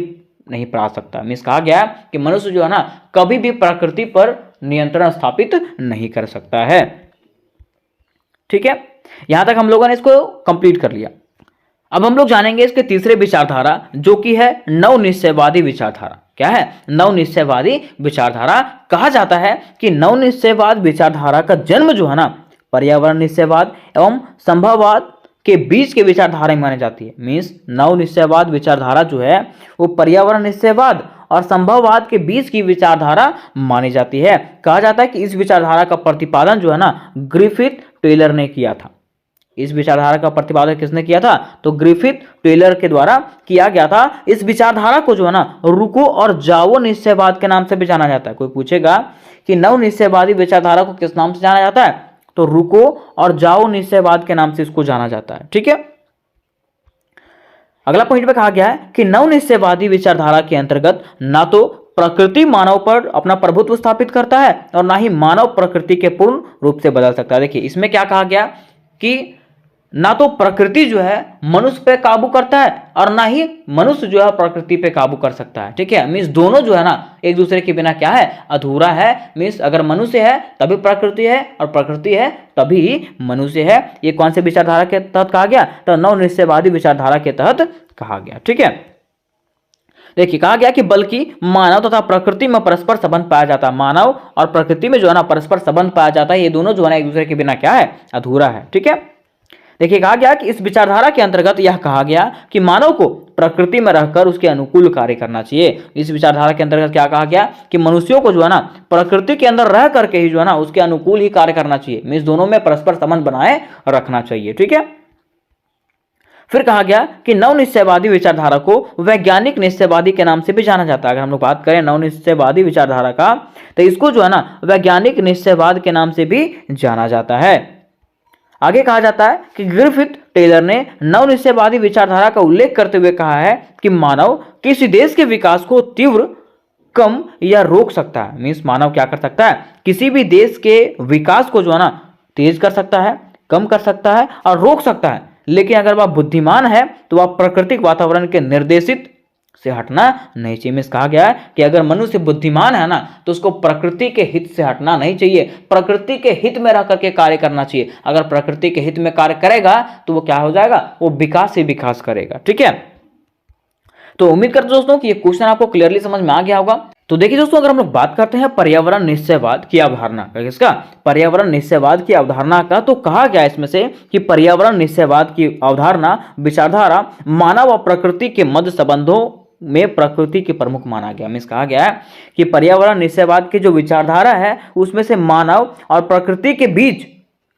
नहीं पा सकता। मीन्स कहा गया कि मनुष्य जो है ना कभी भी प्रकृति पर नियंत्रण स्थापित नहीं कर सकता है। ठीक है, यहां तक हम लोगों ने इसको कंप्लीट कर लिया। अब हम लोग जानेंगे इसके तीसरे विचारधारा जो कि है नवनिश्चयवादी विचारधारा। क्या है? नवनिश्चयवादी विचारधारा। कहा जाता है कि नवनिश्चयवाद विचारधारा का जन्म जो है ना पर्यावरण निश्चयवाद एवं संभववाद के बीच के विचारधारा में मानी जाती है। मीन्स नवनिश्चयवाद विचारधारा जो है वो पर्यावरण निश्चयवाद और संभववाद के बीच की विचारधारा मानी जाती है। कहा जाता है कि इस विचारधारा का प्रतिपादन जो है ना ग्रिफिथ टेलर ने किया था। इस विचारधारा का प्रतिपादन किसने किया था? तो ग्रिफिथ टेलर के द्वारा किया गया था। इस विचारधारा को जो है ना रुको और जाओ निश्चयवाद के नाम से भी जाना जाता है। कोई पूछेगा कि नव निश्चयवादी विचारधारा को किस नाम से जाना जाता है? तो रुको और जाओ निश्चयवाद के नाम से इसको जाना जाता है। ठीक है, अगला पॉइंट में कहा गया है कि नव निश्चयवादी विचारधारा के अंतर्गत ना तो प्रकृति मानव पर अपना प्रभुत्व स्थापित करता है और ना ही मानव प्रकृति के पूर्ण रूप से बदल सकता है। देखिए इसमें क्या कहा गया कि ना तो प्रकृति जो है मनुष्य पे काबू करता है और ना ही मनुष्य जो है प्रकृति पे काबू कर सकता है। ठीक है, मीन्स दोनों जो है ना एक दूसरे के बिना क्या है? अधूरा है। मीन्स अगर मनुष्य है तभी प्रकृति है और प्रकृति है तभी मनुष्य है। ये कौन से विचारधारा के तहत कहा गया? तो नवनिश्चयवादी विचारधारा के तहत कहा गया। ठीक है, देखिए कहा गया कि बल्कि मानव तथा प्रकृति में परस्पर संबंध पाया जाता है। मानव और प्रकृति में जो है ना परस्पर संबंध पाया जाता है। ये दोनों जो है ना एक दूसरे के बिना क्या है? अधूरा है। ठीक है, देखिए कहा गया कि इस विचारधारा के अंतर्गत यह कहा गया कि मानव को प्रकृति में रहकर उसके अनुकूल कार्य करना चाहिए। इस विचारधारा के अंतर्गत क्या कहा गया कि मनुष्यों को जो है ना प्रकृति के अंदर रह करके ही जो है ना उसके अनुकूल ही कार्य करना चाहिए। मीन्स दोनों में परस्पर संबंध बनाए रखना चाहिए। ठीक है, फिर कहा गया कि नवनिश्चयवादी विचारधारा को वैज्ञानिक निश्चयवादी के नाम से भी जाना जाता है। अगर हम लोग बात करें नवनिश्चयवादी विचारधारा का तो इसको जो है ना वैज्ञानिक निश्चयवाद के नाम से भी जाना जाता है। आगे कहा जाता है कि ग्रिफिथ टेलर ने नवनिश्चयवादी विचारधारा का उल्लेख करते हुए कहा है कि मानव किसी देश के विकास को तीव्र, कम या रोक सकता है। मीन्स मानव क्या कर सकता है? किसी भी देश के विकास को जो है ना तेज कर सकता है, कम कर सकता है और रोक सकता है। लेकिन अगर वह बुद्धिमान है तो वह प्राकृतिक वातावरण के निर्देशित से हटना नहीं चाहिए। मीन्स कहा गया है कि अगर मनुष्य बुद्धिमान है ना तो उसको प्रकृति के हित से हटना नहीं चाहिए, प्रकृति के हित में रह करके कार्य करना चाहिए। अगर प्रकृति के हित में कार्य करेगा तो वो क्या हो जाएगा, वो विकास ही विकास करेगा। ठीक है, तो उम्मीद करते दोस्तों कि ये क्वेश्चन आपको क्लियरली समझ में आ गया होगा। तो देखिए दोस्तों, अगर हम लोग बात करते हैं पर्यावरण निश्चयवाद की अवधारणा का, किसका, पर्यावरण निश्चयवाद की अवधारणा का, तो कहा गया इसमें से कि पर्यावरण निश्चयवाद की अवधारणा विचारधारा मानव और प्रकृति के मध्य संबंधों में प्रकृति के प्रमुख माना गया। मीन्स कहा गया है कि पर्यावरण निश्चयवाद की जो विचारधारा है उसमें से मानव और प्रकृति के बीच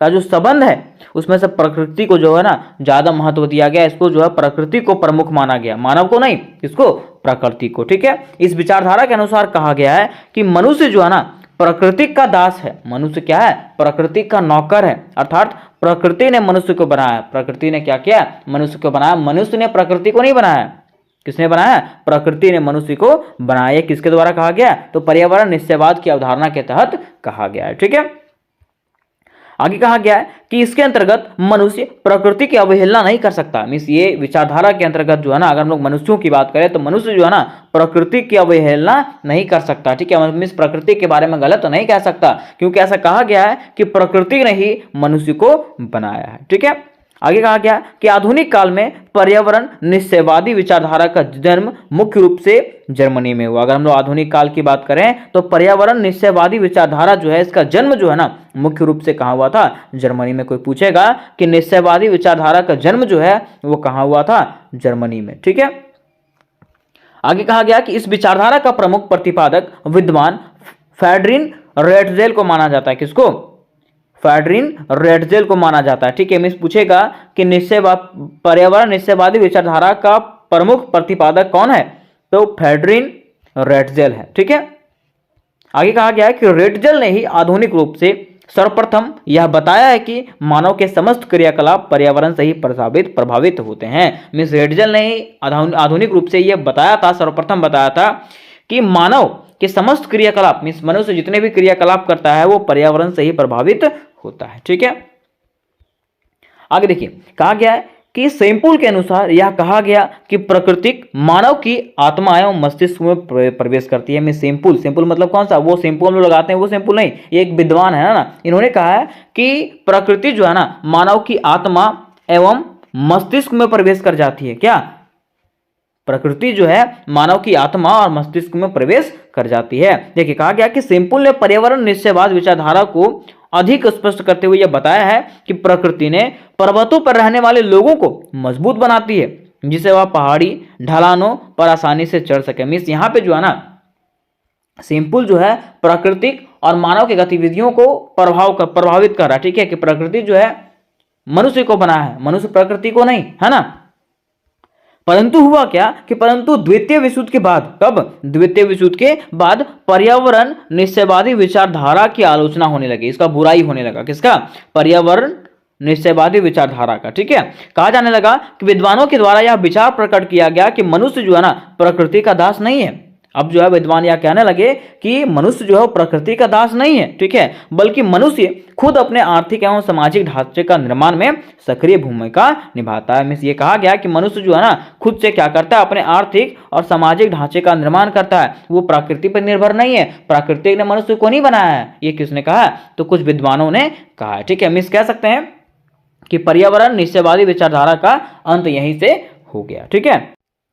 का जो संबंध है उसमें से प्रकृति को जो है ना ज्यादा महत्व दिया गया। इसको जो है प्रकृति को प्रमुख माना गया, मानव को नहीं, इसको, प्रकृति को। ठीक है, इस विचारधारा के अनुसार कहा गया है कि मनुष्य जो है ना प्रकृति का दास है। मनुष्य क्या है, प्रकृति का नौकर है, अर्थात प्रकृति ने मनुष्य को बनाया। प्रकृति ने क्या किया, मनुष्य को बनाया। मनुष्य ने प्रकृति को नहीं बनाया। किसने बनाया, प्रकृति ने मनुष्य को बनाया। किसके द्वारा कहा गया, तो पर्यावरण निश्चयवाद की अवधारणा के तहत कहा गया है। ठीक है, आगे कहा गया है कि इसके अंतर्गत मनुष्य प्रकृति की अवहेलना नहीं कर सकता। मीन्स ये विचारधारा के अंतर्गत जो है ना, अगर हम लोग मनुष्यों की बात करें तो मनुष्य जो है ना प्रकृति की अवहेलना नहीं कर सकता। ठीक है, मीन्स प्रकृति के बारे में गलत नहीं कह सकता, क्योंकि ऐसा कहा गया है कि प्रकृति ने ही मनुष्य को बनाया है। ठीक है, आगे कहा गया कि आधुनिक काल में पर्यावरण निश्चयवादी विचारधारा का जन्म मुख्य रूप से जर्मनी में हुआ। अगर हम लोग आधुनिक काल की बात करें तो पर्यावरण निश्चयवादी विचारधारा जो है इसका जन्म जो है ना मुख्य रूप से कहाँ हुआ था, जर्मनी में। कोई पूछेगा कि निश्चयवादी विचारधारा का जन्म जो है वो कहाँ हुआ था, जर्मनी में। ठीक है, आगे कहा गया कि इस विचारधारा का प्रमुख प्रतिपादक विद्वान फ्रेडरिक रेटजेल को माना जाता है। किसको, फ्रेडरिक रेटजेल को माना जाता है। ठीक है, मिस पूछेगा कि पर्यावरण निश्चयवादी विचारधारा का प्रमुख प्रतिपादक कौन है, तो फ्रेडरिक रेटजेल है। ठीक है, आगे कहा गया है कि रेटजेल ने ही आधुनिक रूप से सर्वप्रथम यह बताया है कि मानव के समस्त क्रियाकलाप पर्यावरण से ही प्रभावित होते हैं। मिस रेटजेल ने ही आधुनिक रूप से यह बताया था, सर्वप्रथम बताया था कि मानव के समस्त क्रियाकलाप, मीन्स मनुष्य जितने भी क्रियाकलाप करता है वो पर्यावरण से ही प्रभावित होता है। ठीक है, आगे देखिए, कहा गया है कि सैंपुल के अनुसार यह कहा गया कि प्रकृति मानव की आत्मा एवं मस्तिष्क में प्रवेश करती है। मैं सैंपुल मतलब कौन सा, वो सैंपुल हम लोग लगाते हैं वो सैंपुल नहीं, ये एक विद्वान है ना, इन्होंने कहा है कि प्रकृति जो है ना मानव की आत्मा एवं मस्तिष्क में प्रवेश कर जाती है। क्या, प्रकृति जो है मानव की आत्मा और मस्तिष्क में प्रवेश कर जाती है। देखिए, कहा गया कि सैंपुल ने पर्यावरण निश्चयवाद विचारधारा को अधिक स्पष्ट करते हुए यह बताया है कि प्रकृति ने पर्वतों पर रहने वाले लोगों को मजबूत बनाती है, जिसे वह पहाड़ी ढलानों पर आसानी से चढ़ सके। मीन्स यहाँ पे जो है ना सैंपुल जो है प्राकृतिक और मानव की गतिविधियों को प्रभावित कर रहा है। ठीक है, कि प्रकृति जो है मनुष्य को बना है, मनुष्य प्रकृति को नहीं, है ना। परंतु हुआ क्या कि परंतु द्वितीय विश्व युद्ध के बाद, कब, द्वितीय विश्व युद्ध के बाद पर्यावरण निश्चयवादी विचारधारा की आलोचना होने लगी, इसका बुराई होने लगा। किसका, पर्यावरण निश्चयवादी विचारधारा का। ठीक है, कहा जाने लगा कि विद्वानों के द्वारा यह विचार प्रकट किया गया कि मनुष्य जो है ना प्रकृति का दास नहीं है। अब जो है विद्वान यह कहने लगे कि मनुष्य जो है प्रकृति का दास नहीं है। ठीक है, बल्कि मनुष्य खुद अपने आर्थिक एवं सामाजिक ढांचे का निर्माण में सक्रिय भूमिका निभाता है। मीन्स ये कहा गया कि मनुष्य जो है ना खुद से क्या करता है, अपने आर्थिक और सामाजिक ढांचे का निर्माण करता है, वो प्रकृति पर निर्भर नहीं है। प्रकृति ने मनुष्य को नहीं बनाया है, ये किसने कहा है, तो कुछ विद्वानों ने कहा है। ठीक है, मीन्स कह सकते हैं कि पर्यावरण निश्चयवादी विचारधारा का अंत यहीं से हो गया। ठीक है,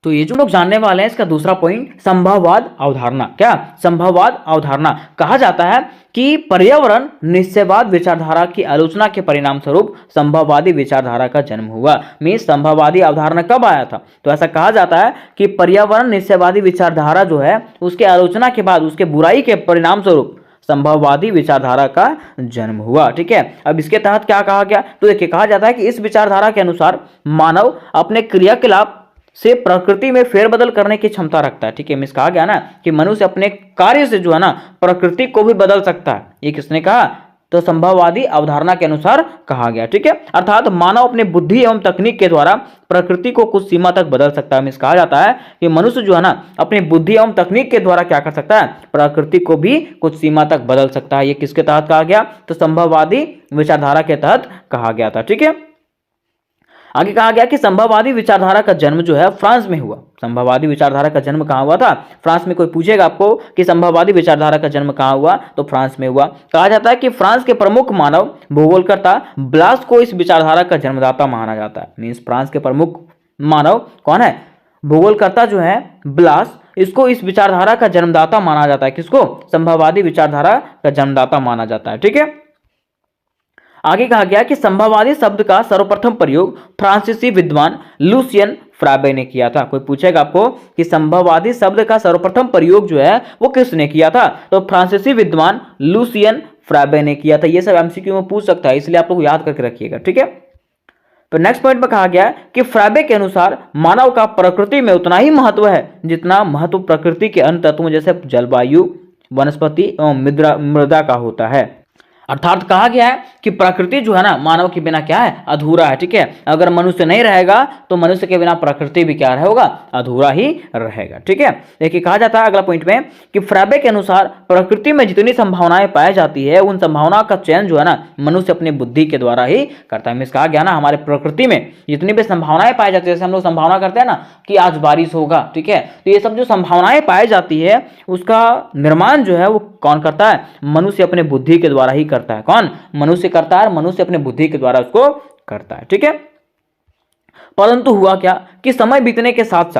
तो ये जो लोग जानने वाले हैं इसका दूसरा पॉइंट संभववाद अवधारणा। क्या, संभववाद अवधारणा, कहा जाता है कि पर्यावरण निश्चयवाद विचारधारा की आलोचना के परिणाम स्वरूप संभववादी विचारधारा का जन्म हुआ। मीन्स संभववादी अवधारणा कब आया था, तो ऐसा कहा जाता है कि पर्यावरण निश्चयवादी विचारधारा जो है उसके आलोचना के बाद, उसके बुराई के परिणाम स्वरूप संभववादी विचारधारा का जन्म हुआ। ठीक है, अब इसके तहत क्या कहा गया, तो देखिए कहा जाता है कि इस विचारधारा के अनुसार मानव अपने क्रियाकलाप से प्रकृति में फेरबदल करने की क्षमता रखता है। ठीक है, मिस कहा गया ना कि मनुष्य अपने कार्य से जो है ना प्रकृति को भी बदल सकता है। ये किसने कहा, तो संभववादी अवधारणा के अनुसार कहा गया। ठीक है, अर्थात मानव अपने बुद्धि एवं तकनीक के द्वारा प्रकृति को कुछ सीमा तक बदल सकता है। मिस कहा जाता है कि मनुष्य जो है ना अपनी बुद्धि एवं तकनीक के द्वारा क्या कर सकता है, प्रकृति को भी कुछ सीमा तक बदल सकता है। ये किसके तहत कहा गया, तो संभववादी विचारधारा के तहत कहा गया था। ठीक है, आगे कहा गया कि संभववादी विचारधारा का जन्म जो है फ्रांस में हुआ। संभववादी विचारधारा का जन्म कहाँ हुआ था? फ्रांस में। कोई पूछेगा आपको कि संभववादी विचारधारा का जन्म कहाँ हुआ, तो फ्रांस में हुआ। कहा जाता है कि फ्रांस के प्रमुख मानव भूगोलकर्ता ब्लास को इस विचारधारा का जन्मदाता माना जाता है। मीन्स फ्रांस के प्रमुख मानव कौन है? भूगोलकर्ता जो है ब्लास, इसको इस विचारधारा का जन्मदाता माना जाता है। किसको? संभववादी विचारधारा का जन्मदाता माना जाता है। ठीक है। आगे कहा गया कि संभववादी शब्द का सर्वप्रथम प्रयोग फ्रांसीसी विद्वान लुसियन फ्राबे ने किया था। कोई पूछेगा आपको कि संभववादी शब्द का सर्वप्रथम प्रयोग जो है वो किसने किया था, तो फ्रांसीसी विद्वान लुसियन फ्राबे ने किया था। ये सब एमसीक्यू में पूछ सकता है, इसलिए आप लोग याद करके रखिएगा। ठीक है। तो नेक्स्ट पॉइंट में कहा गया कि फ्राबे के अनुसार मानव का प्रकृति में उतना ही महत्व है जितना महत्व प्रकृति के अन्य तत्वों जैसे जलवायु, वनस्पति एवं मृदा का होता है। अर्थात कहा गया है कि प्रकृति जो है ना मानव के बिना क्या है? अधूरा है। ठीक है। अगर मनुष्य नहीं रहेगा तो मनुष्य के बिना प्रकृति भी क्या होगा? अधूरा ही रहेगा। ठीक है। देखिए कहा जाता है अगला पॉइंट में कि फ्राबे के अनुसार प्रकृति में जितनी संभावनाएं पाई जाती है उन संभावनाओं का चयन जो है ना मनुष्य अपनी बुद्धि के द्वारा ही करता है। कहा गया ना हमारे प्रकृति में जितनी भी संभावनाएं पाई जाती है, जैसे हम लोग संभावना करते हैं ना कि आज बारिश होगा। ठीक है। तो ये सब जो संभावनाएं पाई जाती है उसका निर्माण जो है वो कौन करता है? मनुष्य अपने बुद्धि के द्वारा ही करता है। कौन? मनुष्य करता है, मनुष्य अपने बुद्धि के द्वारा उसको करता है। ठीक है। परंतु हुआ क्या कि समय बीतने के साथ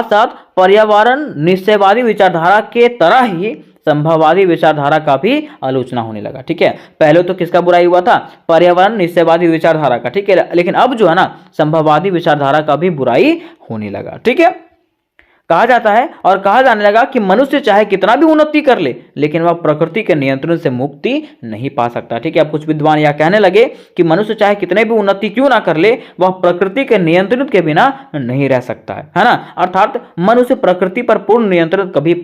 साथ पर्यावरण निश्चयवादी विचारधारा के तरह ही संभववादी विचारधारा का भी आलोचना होने लगा। ठीक है। पहले तो किसका बुराई हुआ था? पर्यावरण निश्चयवादी विचारधारा का। ठीक है। लेकिन अब जो है ना संभववादी विचारधारा का भी बुराई होने लगा। ठीक है। कहा जाता है और कहा जाने लगा कि मनुष्य चाहे कितना भी उन्नति कर ले लेकिन वह प्रकृति के नियंत्रण से मुक्ति नहीं पा सकता। ठीक है। अब कुछ विद्वान यह कहने लगे कि मनुष्य चाहे कितने भी उन्नति क्यों ना कर ले वह प्रकृति के नियंत्रण के बिना नहीं रह सकता है ना। अर्थात मनुष्य प्रकृति पर पूर्ण नियंत्रण कभी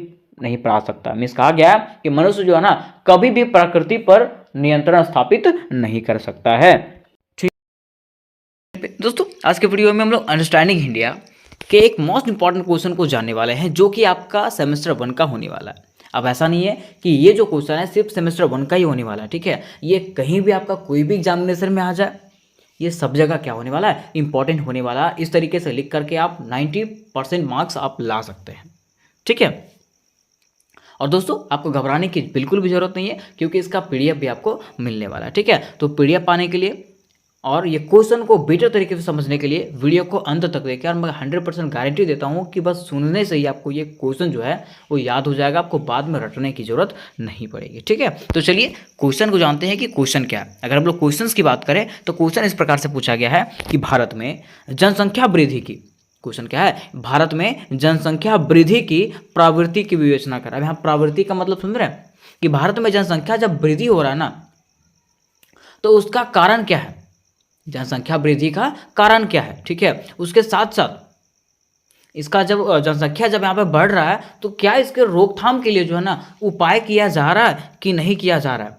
नहीं पा सकता। मीन्स कहा गया कि मनुष्य जो है ना कभी भी प्रकृति पर नियंत्रण स्थापित नहीं कर सकता है। ठीक दोस्तों, आज के वीडियो में हम लोग अंडरस्टैंडिंग इंडिया के एक मोस्ट इंपॉर्टेंट क्वेश्चन को जानने वाले हैं जो कि आपका सेमेस्टर 1 का होने वाला है। अब ऐसा नहीं है कि ये जो क्वेश्चन है सिर्फ सेमेस्टर 1 का ही होने वाला है। ठीक है। ये कहीं भी आपका कोई भी एग्जामिनेशन में आ जाए, ये सब जगह क्या होने वाला है? इंपॉर्टेंट होने वाला है। इस तरीके से लिख करके आप 90% मार्क्स आप ला सकते हैं। ठीक है। और दोस्तों आपको घबराने की बिल्कुल भी जरूरत नहीं है क्योंकि इसका पीडीएफ भी आपको मिलने वाला है। ठीक है। तो पीडीएफ पाने के लिए और ये क्वेश्चन को बेटर तरीके से समझने के लिए वीडियो को अंत तक देखिए। और मैं 100% गारंटी देता हूँ कि बस सुनने से ही आपको ये क्वेश्चन जो है वो याद हो जाएगा, आपको बाद में रटने की जरूरत नहीं पड़ेगी। ठीक है। तो चलिए क्वेश्चन को जानते हैं कि क्वेश्चन क्या है। अगर हम लोग क्वेश्चन की बात करें तो क्वेश्चन इस प्रकार से पूछा गया है कि भारत में जनसंख्या वृद्धि की, क्वेश्चन क्या है? भारत में जनसंख्या वृद्धि की प्रवृत्ति की विवेचना करें। अब यहाँ प्रवृत्ति का मतलब समझ रहे हैं कि भारत में जनसंख्या जब वृद्धि हो रहा है ना तो उसका कारण क्या है? जनसंख्या वृद्धि का कारण क्या है? ठीक है। उसके साथ साथ इसका जब जनसंख्या जब यहाँ पे बढ़ रहा है तो क्या इसके रोकथाम के लिए जो है ना उपाय किया जा रहा है कि नहीं किया जा रहा है?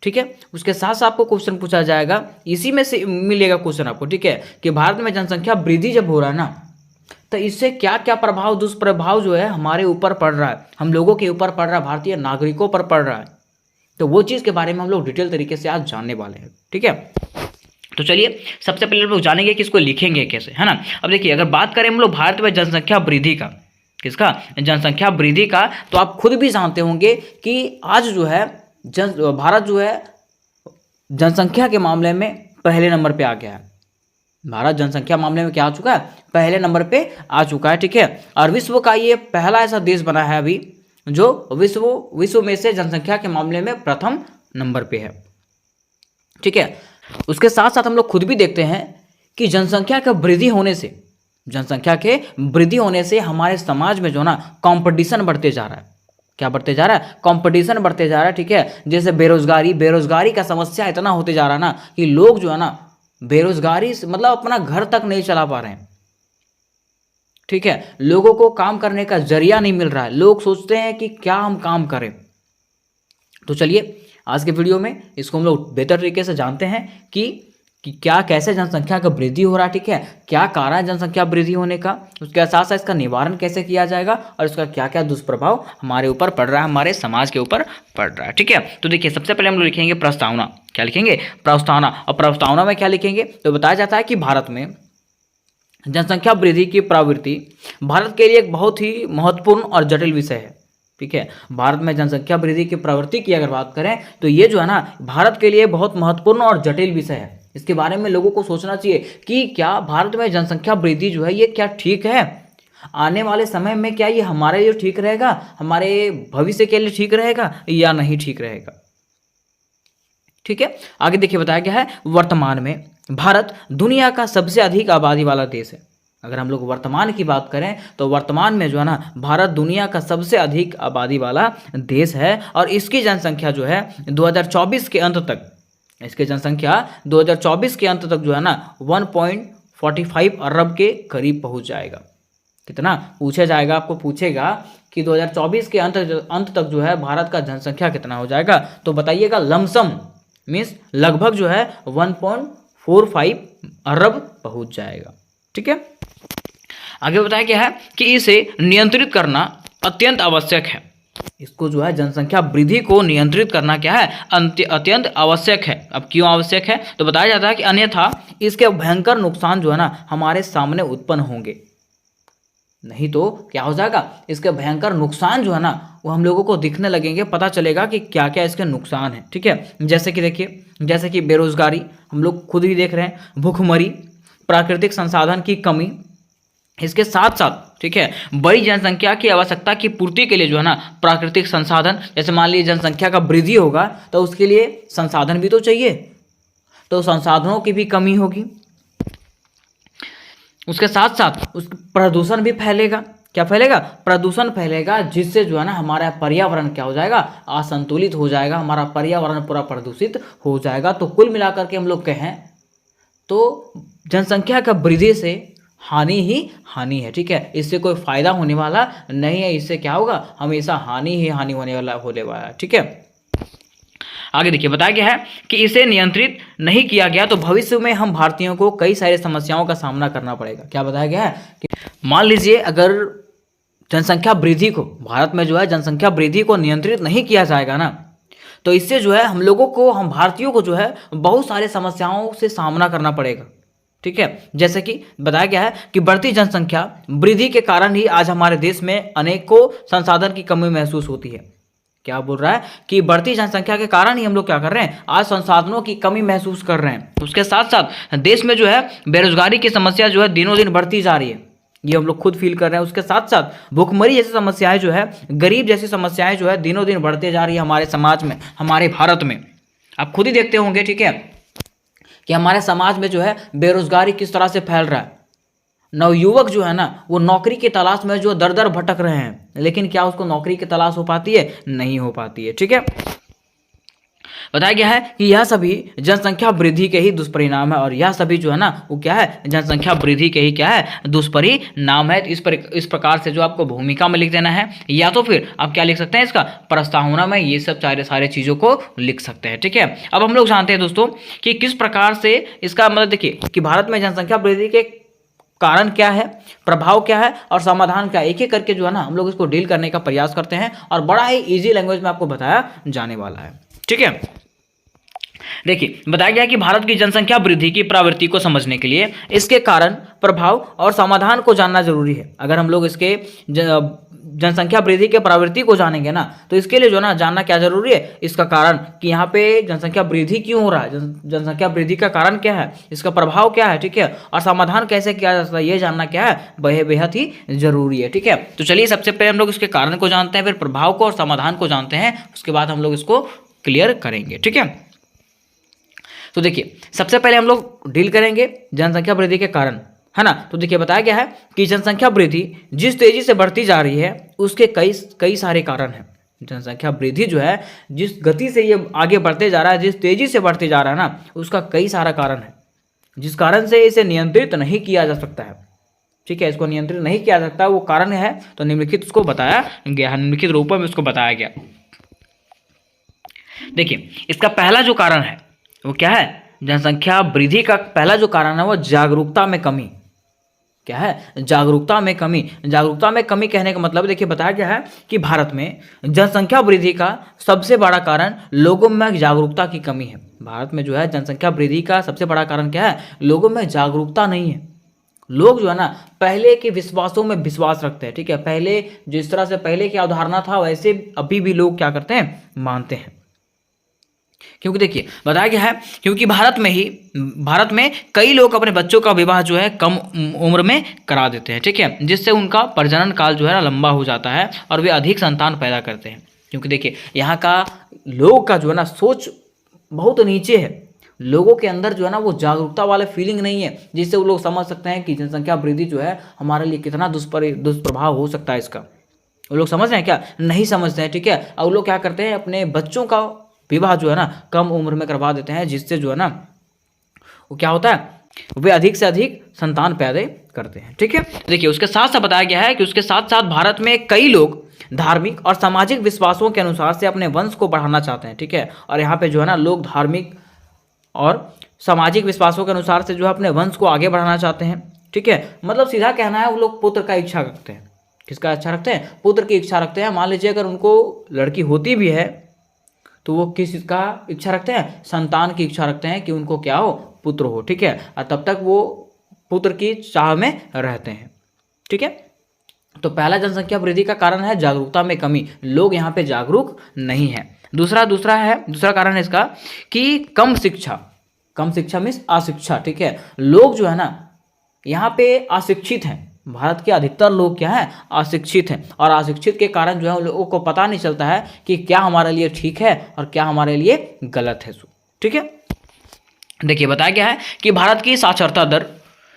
ठीक है। उसके साथ साथ आपको क्वेश्चन पूछा जाएगा, इसी में से मिलेगा क्वेश्चन आपको। ठीक है। कि भारत में जनसंख्या वृद्धि जब हो रहा है ना तो इससे क्या क्या प्रभाव, दुष्प्रभाव जो है हमारे ऊपर पड़ रहा है, हम लोगों के ऊपर पड़ रहा है, भारतीय नागरिकों पर पड़ रहा है। तो वो चीज़ के बारे में हम लोग डिटेल तरीके से आज जानने वाले हैं। ठीक है। तो चलिए सबसे पहले हम लोग जानेंगे कि इसको लिखेंगे कैसे, है ना। अब देखिए अगर बात करें हम लोग भारत में जनसंख्या वृद्धि का, किसका? जनसंख्या वृद्धि का, तो आप खुद भी जानते होंगे कि आज जो है भारत जो है जनसंख्या के मामले में पहले नंबर पे आ गया है। भारत जनसंख्या मामले में क्या आ चुका है? पहले नंबर पे आ चुका है। ठीक है। और विश्व का ये पहला ऐसा देश बना है अभी जो विश्व में से जनसंख्या के मामले में प्रथम नंबर पे है। ठीक है। उसके साथ साथ हम लोग खुद भी देखते हैं कि जनसंख्या के वृद्धि होने से हमारे समाज में जो ना कंपटीशन बढ़ते जा रहा है। क्या बढ़ते जा रहा है? कंपटीशन बढ़ते जा रहा है। ठीक है। जैसे बेरोजगारी का समस्या इतना होते जा रहा है ना कि लोग जो है ना बेरोजगारी से मतलब अपना घर तक नहीं चला पा रहे हैं। ठीक है। लोगों को काम करने का जरिया नहीं मिल रहा है, लोग सोचते हैं कि क्या हम काम करें। तो चलिए आज के वीडियो में इसको हम लोग बेहतर तरीके से जानते हैं कि कि क्या कैसे जनसंख्या का वृद्धि हो रहा है, ठीक है, क्या कारण है जनसंख्या वृद्धि होने का, उसके साथ साथ इसका निवारण कैसे किया जाएगा और इसका क्या क्या दुष्प्रभाव हमारे ऊपर पड़ रहा है, हमारे समाज के ऊपर पड़ रहा है। ठीक है, तो देखिए सबसे पहले हम लोग लिखेंगे प्रस्तावना। क्या लिखेंगे? प्रस्तावना। और प्रस्तावना में क्या लिखेंगे? तो बताया जाता है कि भारत में जनसंख्या वृद्धि की प्रवृत्ति भारत के लिए एक बहुत ही महत्वपूर्ण और जटिल विषय है। ठीक है, भारत में जनसंख्या वृद्धि की प्रवृत्ति की अगर बात करें तो ये जो है ना भारत के लिए बहुत महत्वपूर्ण और जटिल विषय है। इसके बारे में लोगों को सोचना चाहिए कि क्या भारत में जनसंख्या वृद्धि जो है ये क्या ठीक है, आने वाले समय में क्या ये हमारे लिए ठीक रहेगा, हमारे भविष्य के लिए ठीक रहेगा या नहीं ठीक रहेगा। ठीक है, आगे देखिए बताया गया है वर्तमान में भारत दुनिया का सबसे अधिक आबादी वाला देश है। अगर हम लोग वर्तमान की बात करें तो वर्तमान में जो है ना भारत दुनिया का सबसे अधिक आबादी वाला देश है और इसकी जनसंख्या जो है 2024 के अंत तक, इसकी जनसंख्या 2024 के अंत तक जो है ना 1.45 अरब के करीब पहुंच जाएगा। कितना पूछा जाएगा, आपको पूछेगा कि 2024 के अंत तक जो है भारत का जनसंख्या कितना हो जाएगा, तो बताइएगा लमसम मीन्स लगभग जो है 1.45 अरब पहुंच जाएगा। ठीक है, आगे बताया क्या है कि इसे नियंत्रित करना अत्यंत आवश्यक है। इसको जो है जनसंख्या वृद्धि को नियंत्रित करना क्या है, अत्यंत आवश्यक है। अब क्यों आवश्यक है, तो बताया जाता है कि अन्यथा इसके भयंकर नुकसान जो है ना हमारे सामने उत्पन्न होंगे। नहीं तो क्या हो जाएगा, इसके भयंकर नुकसान जो है ना वो हम लोगों को दिखने लगेंगे, पता चलेगा कि क्या क्या इसके नुकसान है। ठीक है, जैसे कि देखिए, जैसे कि बेरोजगारी, हम लोग खुद ही देख रहे हैं, भूखमरी, प्राकृतिक संसाधन की कमी, इसके साथ साथ ठीक है बड़ी जनसंख्या की आवश्यकता की पूर्ति के लिए जो है ना प्राकृतिक संसाधन, जैसे मान लीजिए जनसंख्या का वृद्धि होगा तो उसके लिए संसाधन भी तो चाहिए, तो संसाधनों की भी कमी होगी। उसके साथ साथ उस प्रदूषण भी फैलेगा। क्या फैलेगा? प्रदूषण फैलेगा, जिससे जो है ना हमारा पर्यावरण क्या हो जाएगा, असंतुलित हो जाएगा, हमारा पर्यावरण पूरा प्रदूषित हो जाएगा। तो कुल मिलाकर के हम लोग कहें तो जनसंख्या का वृद्धि से हानि ही हानि है। ठीक है, इससे कोई फायदा होने वाला नहीं है, इससे क्या होगा, हमेशा हानि ही हानि होने वाला है। ठीक है, आगे देखिए बताया गया है कि इसे नियंत्रित नहीं किया गया तो भविष्य में हम भारतीयों को कई सारी समस्याओं का सामना करना पड़ेगा। क्या बताया गया है कि मान लीजिए अगर जनसंख्या वृद्धि को, भारत में जो है जनसंख्या वृद्धि को नियंत्रित नहीं किया जाएगा ना, तो इससे जो है हम लोगों को, हम भारतीयों को जो है बहुत सारे समस्याओं से सामना करना पड़ेगा। ठीक है, जैसे कि बताया गया है कि बढ़ती जनसंख्या वृद्धि के कारण ही आज हमारे देश में अनेकों संसाधन की कमी महसूस होती है। क्या बोल रहा है कि बढ़ती जनसंख्या के कारण ही हम लोग क्या कर रहे हैं, आज संसाधनों की कमी महसूस कर रहे हैं। उसके साथ साथ देश में जो है बेरोजगारी की समस्या जो है दिनों दिन बढ़ती जा रही है, ये हम लोग खुद फील कर रहे हैं। उसके साथ साथ भूखमरी जैसी समस्याएं जो है, गरीब जैसी समस्याएं जो है दिनों दिन बढ़ते जा रही है हमारे समाज में, हमारे भारत में। आप खुद ही देखते होंगे ठीक है कि हमारे समाज में जो है बेरोजगारी किस तरह से फैल रहा है। नवयुवक जो है ना वो नौकरी की तलाश में जो दर दर भटक रहे हैं, लेकिन क्या उसको नौकरी की तलाश हो पाती है? नहीं हो पाती है। ठीक है, बताया गया है कि यह सभी जनसंख्या वृद्धि के ही दुष्परिणाम है, और यह सभी जो है ना वो क्या है, जनसंख्या वृद्धि के ही क्या है, दुष्परिणाम है। इस प्रकार से जो आपको भूमिका में लिख देना है, या तो फिर आप क्या लिख सकते हैं, इसका प्रस्तावना में ये सब सारे चीज़ों को लिख सकते हैं। ठीक है, अब हम लोग जानते हैं दोस्तों कि किस प्रकार से इसका मतलब देखिए कि भारत में जनसंख्या वृद्धि के कारण क्या है, प्रभाव क्या है और समाधान क्या है, एक एक करके जो है ना हम लोग इसको डील करने का प्रयास करते हैं, और बड़ा ही इजी लैंग्वेज में आपको बताया जाने वाला है। ठीक है, देखिए बताया गया कि भारत की जनसंख्या वृद्धि की प्रवृत्ति को समझने के लिए इसके कारण, प्रभाव और समाधान को जानना जरूरी है। अगर हम लोग इसके जनसंख्या वृद्धि के प्रवृत्ति को जानेंगे ना, तो इसके लिए जो ना जानना क्या जरूरी है, इसका कारण कि यहाँ पे जनसंख्या वृद्धि क्यों हो रहा है, जनसंख्या वृद्धि का कारण क्या है, इसका प्रभाव क्या है। ठीक है, और समाधान कैसे किया जा सकता है, ये जानना क्या है, बेहद ही जरूरी है। ठीक है, तो चलिए सबसे पहले हम लोग इसके कारण को जानते हैं, फिर प्रभाव को और समाधान को जानते हैं, उसके बाद हम लोग इसको क्लियर करेंगे। ठीक है, तो देखिए सबसे पहले हम लोग डील करेंगे जनसंख्या वृद्धि के कारण, है ना। तो देखिए बताया गया है कि जनसंख्या वृद्धि जिस तेजी से बढ़ती जा रही है उसके कई सारे कारण हैं। जनसंख्या वृद्धि जो है जिस गति से ये आगे बढ़ते जा रहा है, जिस तेजी से बढ़ते जा रहा है ना, उसका कई सारा कारण है, जिस कारण से इसे नियंत्रित नहीं किया जा सकता है। ठीक है, इसको नियंत्रित नहीं किया जा सकता, वो कारण है तो निम्नलिखित उसको बताया गया, निम्नलिखित रूपों में उसको बताया गया। देखिए इसका पहला जो कारण है वो क्या है, जनसंख्या वृद्धि का पहला जो कारण है वो जागरूकता में कमी। क्या है? जागरूकता में कमी। जागरूकता में कमी कहने का मतलब देखिए बताया गया है कि भारत में जनसंख्या वृद्धि का सबसे बड़ा कारण लोगों में जागरूकता की कमी है। भारत में जो है जनसंख्या वृद्धि का सबसे बड़ा कारण क्या है? लोगों में जागरूकता नहीं है। लोग जो है ना पहले के विश्वासों में विश्वास रखते हैं। ठीक है, पहले जिस तरह से पहले की अवधारणा था वैसे अभी भी लोग क्या करते हैं? मानते हैं। क्योंकि देखिए बताया गया है क्योंकि भारत में कई लोग अपने बच्चों का विवाह जो है कम उम्र में करा देते हैं। ठीक है, जिससे उनका प्रजनन काल जो है ना लंबा हो जाता है और वे अधिक संतान पैदा करते हैं। क्योंकि देखिए यहाँ का लोगों का जो है ना सोच बहुत नीचे है। लोगों के अंदर जो है ना वो जागरूकता वाला फीलिंग नहीं है, जिससे वो लोग समझ सकते हैं कि जनसंख्या वृद्धि जो है हमारे लिए कितना दुष्प्रभाव हो सकता है इसका। वो लोग समझ रहे हैं क्या? नहीं समझते हैं। ठीक है, और वो लोग क्या करते हैं? अपने बच्चों का विवाह जो है ना कम उम्र में करवा देते हैं, जिससे जो है ना वो क्या होता है? वे अधिक से अधिक संतान पैदा करते हैं। ठीक है, देखिए उसके साथ साथ बताया गया है कि उसके साथ साथ भारत में कई लोग धार्मिक और सामाजिक विश्वासों के अनुसार से अपने वंश को बढ़ाना चाहते हैं। ठीक है, और यहाँ पे जो है ना लोग धार्मिक और सामाजिक विश्वासों के अनुसार से जो है अपने वंश को आगे बढ़ाना चाहते हैं। ठीक है, मतलब सीधा कहना है वो लोग पुत्र का इच्छा रखते हैं। किसका इच्छा रखते हैं? पुत्र की इच्छा रखते हैं। मान लीजिए अगर उनको लड़की होती भी है तो वो किस का इच्छा रखते हैं? संतान की इच्छा रखते हैं कि उनको क्या हो? पुत्र हो। ठीक है, और तब तक वो पुत्र की चाह में रहते हैं। ठीक है, तो पहला जनसंख्या वृद्धि का कारण है जागरूकता में कमी। लोग यहाँ पे जागरूक नहीं है। दूसरा कारण है इसका कि कम शिक्षा मीन्स अशिक्षा। ठीक है, लोग जो है ना यहाँ पे अशिक्षित हैं। भारत के अधिकतर लोग क्या है? अशिक्षित हैं, और अशिक्षित के कारण जो है लोगों को पता नहीं चलता है कि क्या हमारे लिए ठीक है और क्या हमारे लिए गलत है। ठीक है, देखिए बताया गया है कि भारत की साक्षरता दर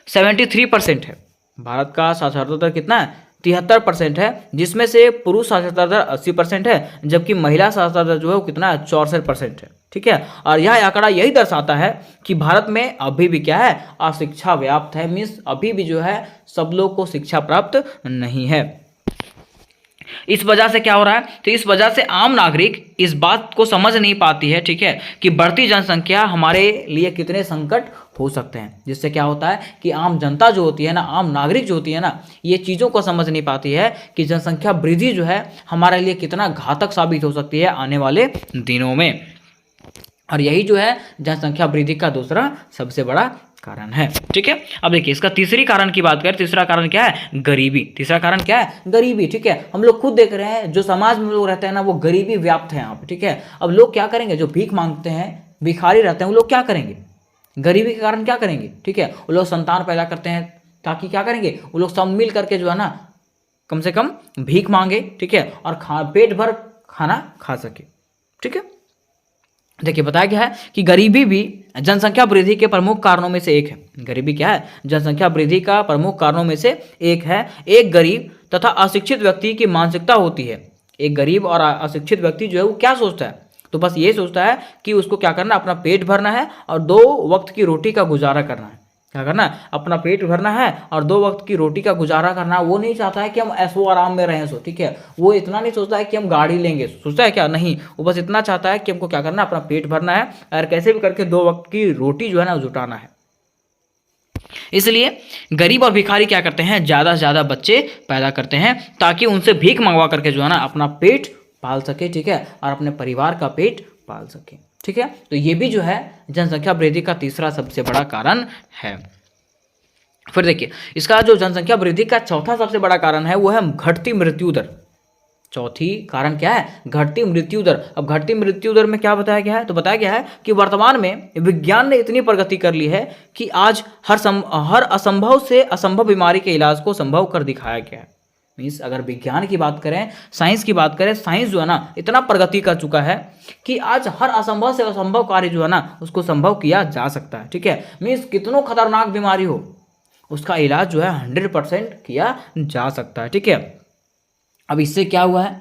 73% है। भारत का साक्षरता दर कितना है? 73% है, जिसमें से पुरुष साक्षरता दर 80% है, जबकि महिला साक्षरता दर जो है वो कितना है? 64% है। ठीक है, और यह आंकड़ा यही दर्शाता है कि भारत में अभी भी क्या है? अशिक्षा व्याप्त है। मीन्स अभी भी जो है सब लोग को शिक्षा प्राप्त नहीं है। इस वजह से क्या हो रहा है? तो इस वजह से आम नागरिक इस बात को समझ नहीं पाती है। ठीक है, कि बढ़ती जनसंख्या हमारे लिए कितने संकट हो सकते हैं। जिससे क्या होता है कि आम जनता जो होती है ना, आम नागरिक जो होती है ना, ये चीज़ों को समझ नहीं पाती है कि जनसंख्या वृद्धि जो है हमारे लिए कितना घातक साबित हो सकती है आने वाले दिनों में। और यही जो है जनसंख्या वृद्धि का दूसरा सबसे बड़ा कारण है। ठीक है, अब देखिए इसका तीसरी कारण की बात करें। तीसरा कारण क्या है? गरीबी। तीसरा कारण क्या है? गरीबी। ठीक है, हम लोग खुद देख रहे हैं जो समाज में लोग रहते हैं ना वो गरीबी व्याप्त है यहाँ पे। ठीक है, अब लोग क्या करेंगे? जो भीख मांगते हैं, भिखारी रहते हैं, वो लोग क्या करेंगे? गरीबी के कारण क्या करेंगे? ठीक है, वो लोग संतान पैदा करते हैं ताकि क्या करेंगे? वो लोग सब मिल करके जो है ना कम से कम भीख मांगे। ठीक है, और पेट भर खाना खा सके। ठीक है, देखिए बताया गया है कि गरीबी भी जनसंख्या वृद्धि के प्रमुख कारणों में से एक है। गरीबी क्या है? जनसंख्या वृद्धि का प्रमुख कारणों में से एक है। एक गरीब तथा अशिक्षित व्यक्ति की मानसिकता होती है। एक गरीब और अशिक्षित व्यक्ति जो है वो क्या सोचता है? तो बस ये सोचता है कि उसको क्या करना? अपना पेट भरना है और 2 वक्त की रोटी का गुजारा करना है। क्या करना है? अपना पेट भरना है और 2 वक्त की रोटी का गुजारा करना है। वो नहीं चाहता है कि हम ऐसो आराम में रहें। सो ठीक है, वो इतना नहीं सोचता है कि हम गाड़ी लेंगे। सोचता है क्या? नहीं, वो बस इतना चाहता है कि हमको क्या करना है? अपना पेट भरना है और कैसे भी करके 2 वक्त की रोटी जो है ना जुटाना है। इसलिए गरीब और भिखारी क्या करते हैं? ज़्यादा से ज़्यादा बच्चे पैदा करते हैं ताकि उनसे भीख मंगवा करके जो है ना अपना पेट पाल सके। ठीक है, और अपने परिवार का पेट पाल सके। ठीक है, तो ये भी जो है जनसंख्या वृद्धि का तीसरा सबसे बड़ा कारण है। फिर देखिए इसका जो जनसंख्या वृद्धि का चौथा सबसे बड़ा कारण है वो है घटती मृत्यु दर। चौथी कारण क्या है? घटती मृत्यु दर। अब घटती मृत्यु दर में क्या बताया गया है? तो बताया गया है कि वर्तमान में विज्ञान ने इतनी प्रगति कर ली है कि आज हर असंभव से असंभव बीमारी के इलाज को संभव कर दिखाया गया है। मीन्स अगर विज्ञान की बात करें, साइंस की बात करें, साइंस जो है ना इतना प्रगति कर चुका है कि आज हर असंभव से असंभव कार्य जो है ना उसको संभव किया जा सकता है। ठीक है, मीन्स कितनों खतरनाक बीमारी हो उसका इलाज जो है 100% किया जा सकता है। ठीक है, अब इससे क्या हुआ है?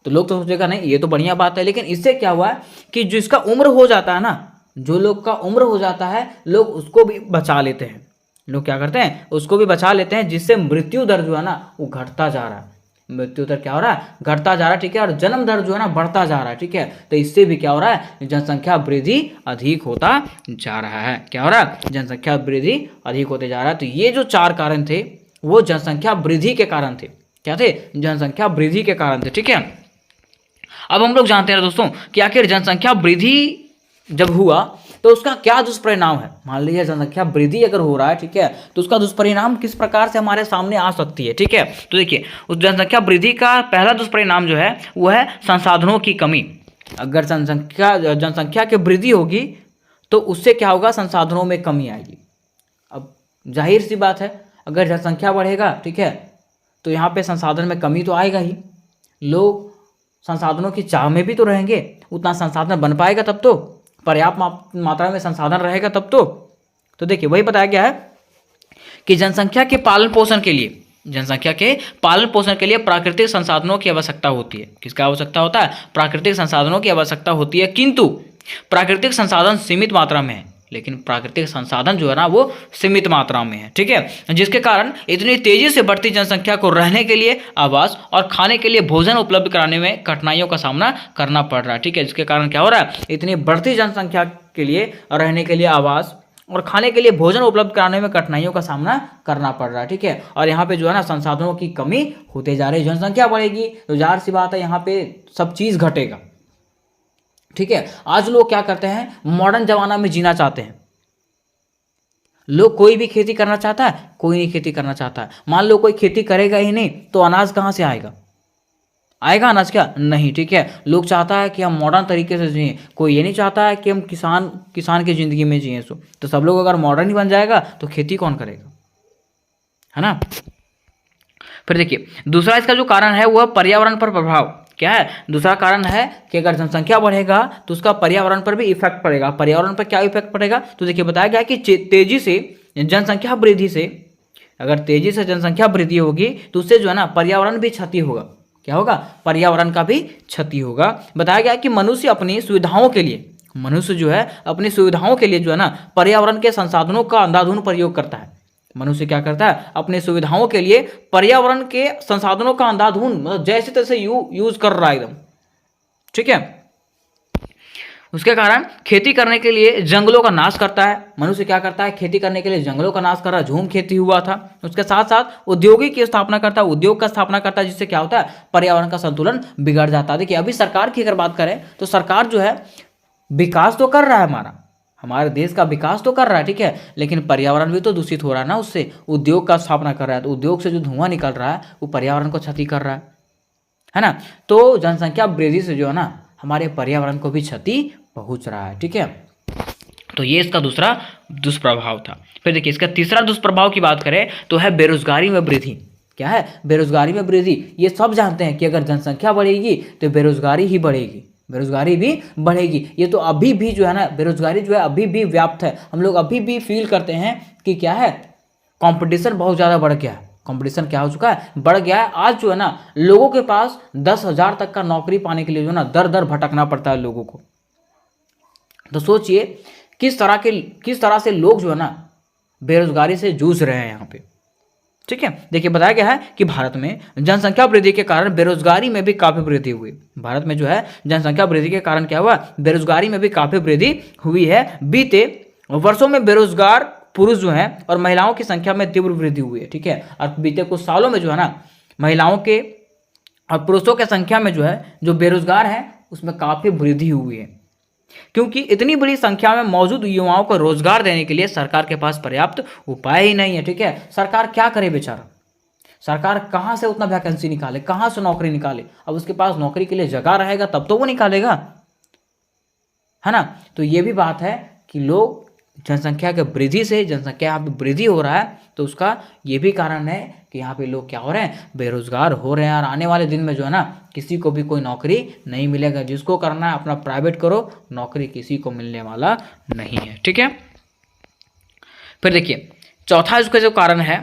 तो लोग तो सोचेगा नहीं ये तो बढ़िया बात है, लेकिन इससे क्या हुआ है कि जिसका उम्र हो जाता है ना, जो लोग का उम्र हो जाता है, लोग उसको भी बचा लेते हैं। लोग क्या करते हैं? उसको भी बचा लेते हैं, जिससे मृत्यु दर जो है ना वो घटता जा रहा है। मृत्यु दर क्या हो रहा है, घटता जा रहा है, ठीक है, और जन्म दर जो है ना बढ़ता जा रहा है, ठीक है। तो इससे भी क्या हो रहा है, जनसंख्या वृद्धि अधिक होता जा रहा है। क्या हो रहा है, जनसंख्या वृद्धि अधिक होते जा रहा है। तो ये जो 4 कारण थे वो जनसंख्या वृद्धि के कारण थे। क्या थे, जनसंख्या वृद्धि के कारण थे, ठीक है। अब हम लोग जानते हैं दोस्तों कि आखिर जनसंख्या वृद्धि जब हुआ तो उसका क्या दुष्परिणाम है। मान लीजिए जनसंख्या वृद्धि अगर हो रहा है, ठीक है, तो उसका दुष्परिणाम किस प्रकार से हमारे सामने आ सकती है, ठीक है। तो देखिए, उस जनसंख्या वृद्धि का पहला दुष्परिणाम जो है वो है संसाधनों की कमी। अगर जनसंख्या की वृद्धि होगी तो उससे क्या होगा, संसाधनों में कमी आएगी। अब जाहिर सी बात है, अगर जनसंख्या बढ़ेगा, ठीक है, तो यहाँ पे संसाधन में कमी तो आएगा ही। लोग संसाधनों की चाह में भी तो रहेंगे, उतना संसाधन बन पाएगा तब तो, पर्याप्त मात्रा में संसाधन रहेगा तब तो देखिए वही बताया गया है कि जनसंख्या के पालन पोषण के लिए प्राकृतिक संसाधनों की आवश्यकता होती है। किसका आवश्यकता होता है, प्राकृतिक संसाधनों की आवश्यकता होती है। किंतु प्राकृतिक संसाधन सीमित मात्रा में है, लेकिन प्राकृतिक संसाधन जो है ना वो सीमित मात्रा में है, ठीक है, जिसके कारण इतनी तेजी से बढ़ती जनसंख्या को रहने के लिए आवास और खाने के लिए भोजन उपलब्ध कराने में कठिनाइयों का सामना करना पड़ रहा है, ठीक है। जिसके कारण क्या हो रहा है, इतनी बढ़ती जनसंख्या के लिए रहने के लिए आवास और खाने के लिए भोजन उपलब्ध कराने में कठिनाइयों का सामना करना पड़ रहा है, ठीक है। और यहाँ पे जो है ना संसाधनों की कमी होते जा रही है। जनसंख्या बढ़ेगी तो जाहिर सी बात है यहाँ पे सब चीज़ घटेगा, ठीक है। आज लोग क्या करते हैं, मॉडर्न जमाना में जीना चाहते हैं। लोग कोई भी खेती करना चाहता है, कोई नहीं खेती करना चाहता है। मान लो कोई खेती करेगा ही नहीं तो अनाज कहाँ से आएगा, अनाज क्या नहीं, ठीक है। लोग चाहता है कि हम मॉडर्न तरीके से जिए, कोई ये नहीं चाहता है कि हम किसान की ज़िंदगी में जिए। तो सब लोग अगर मॉडर्न ही बन जाएगा तो खेती कौन करेगा, है ना। फिर देखिए दूसरा इसका जो कारण है वह पर्यावरण पर प्रभाव। क्या है, दूसरा कारण है कि अगर जनसंख्या बढ़ेगा तो उसका पर्यावरण पर भी इफेक्ट पड़ेगा। पर्यावरण पर क्या इफेक्ट पड़ेगा, तो देखिए बताया गया कि तेजी से जनसंख्या वृद्धि से, अगर तेजी से जनसंख्या वृद्धि होगी तो उससे जो है ना पर्यावरण भी क्षति होगा। क्या होगा, पर्यावरण का भी क्षति होगा। बताया गया कि मनुष्य अपनी सुविधाओं के लिए, जो है ना पर्यावरण के संसाधनों का अंधाधुंध प्रयोग करता है। मनुष्य क्या करता है, अपने सुविधाओं के लिए पर्यावरण के संसाधनों का अंधाधुंध मतलब जैसे तैसे यूज कर रहा है एकदम, ठीक है। उसके कारण खेती करने के लिए जंगलों का नाश करता है। मनुष्य क्या करता है, खेती करने के लिए जंगलों का नाश कर रहा है। झूम खेती हुआ था। उसके साथ साथ उद्योगिक की स्थापना करता है, उद्योग का स्थापना करता है, जिससे क्या होता है, पर्यावरण का संतुलन बिगड़ जाता है। देखिए अभी सरकार की अगर बात करें तो सरकार जो है विकास तो कर रहा है, हमारे देश का विकास तो कर रहा है, ठीक है, लेकिन पर्यावरण भी तो दूषित हो रहा है ना उससे। उद्योग का स्थापना कर रहा है तो उद्योग से जो धुआं निकल रहा है वो पर्यावरण को क्षति कर रहा है ना। तो जनसंख्या वृद्धि से जो है ना हमारे पर्यावरण को भी क्षति पहुंच रहा है, ठीक है। तो ये इसका दूसरा दुष्प्रभाव था। फिर देखिए इसका तीसरा दुष्प्रभाव की बात करें तो है बेरोजगारी में वृद्धि। क्या है, बेरोजगारी में वृद्धि। ये सब जानते हैं कि अगर जनसंख्या बढ़ेगी तो बेरोजगारी ही बढ़ेगी, बेरोजगारी भी बढ़ेगी। ये तो अभी भी जो है ना बेरोजगारी जो है अभी भी व्याप्त है। हम लोग अभी भी फील करते हैं कि क्या है, कंपटीशन बहुत ज़्यादा बढ़ गया है। कंपटीशन क्या हो चुका है, बढ़ गया है। आज जो है ना लोगों के पास 10,000 तक का नौकरी पाने के लिए जो है ना दर दर भटकना पड़ता है लोगों को। तो सोचिए किस तरह से लोग जो है ना बेरोजगारी से जूझ रहे हैं यहाँ पे, ठीक है। देखिए बताया गया है कि भारत में जनसंख्या वृद्धि के कारण बेरोजगारी में भी काफी वृद्धि हुई। भारत में जो है जनसंख्या वृद्धि के कारण क्या हुआ, बेरोजगारी में भी काफी वृद्धि हुई है। बीते वर्षों में बेरोजगार पुरुष जो हैं और महिलाओं की संख्या में तीव्र वृद्धि हुई है, ठीक है। और बीते कुछ सालों में जो है ना महिलाओं के और पुरुषों की संख्या में जो है जो बेरोजगार हैं उसमें काफी वृद्धि हुई है, क्योंकि इतनी बड़ी संख्या में मौजूद युवाओं को रोजगार देने के लिए सरकार के पास पर्याप्त उपाय ही नहीं है, ठीक है। सरकार क्या करे बेचारा, सरकार कहाँ से उतना वैकेंसी निकाले, कहाँ से नौकरी निकाले। अब उसके पास नौकरी के लिए जगह रहेगा तब तो वो निकालेगा, है ना। तो ये भी बात है कि लोग जनसंख्या के वृद्धि से, जनसंख्या यहाँ पे वृद्धि हो रहा है तो उसका ये भी कारण है कि यहाँ पे लोग क्या हो रहे हैं, बेरोजगार हो रहे हैं। और आने वाले दिन में जो है ना किसी को भी कोई नौकरी नहीं मिलेगा। जिसको करना है अपना प्राइवेट करो, नौकरी किसी को मिलने वाला नहीं है, ठीक है। फिर देखिए चौथा इसका जो कारण है,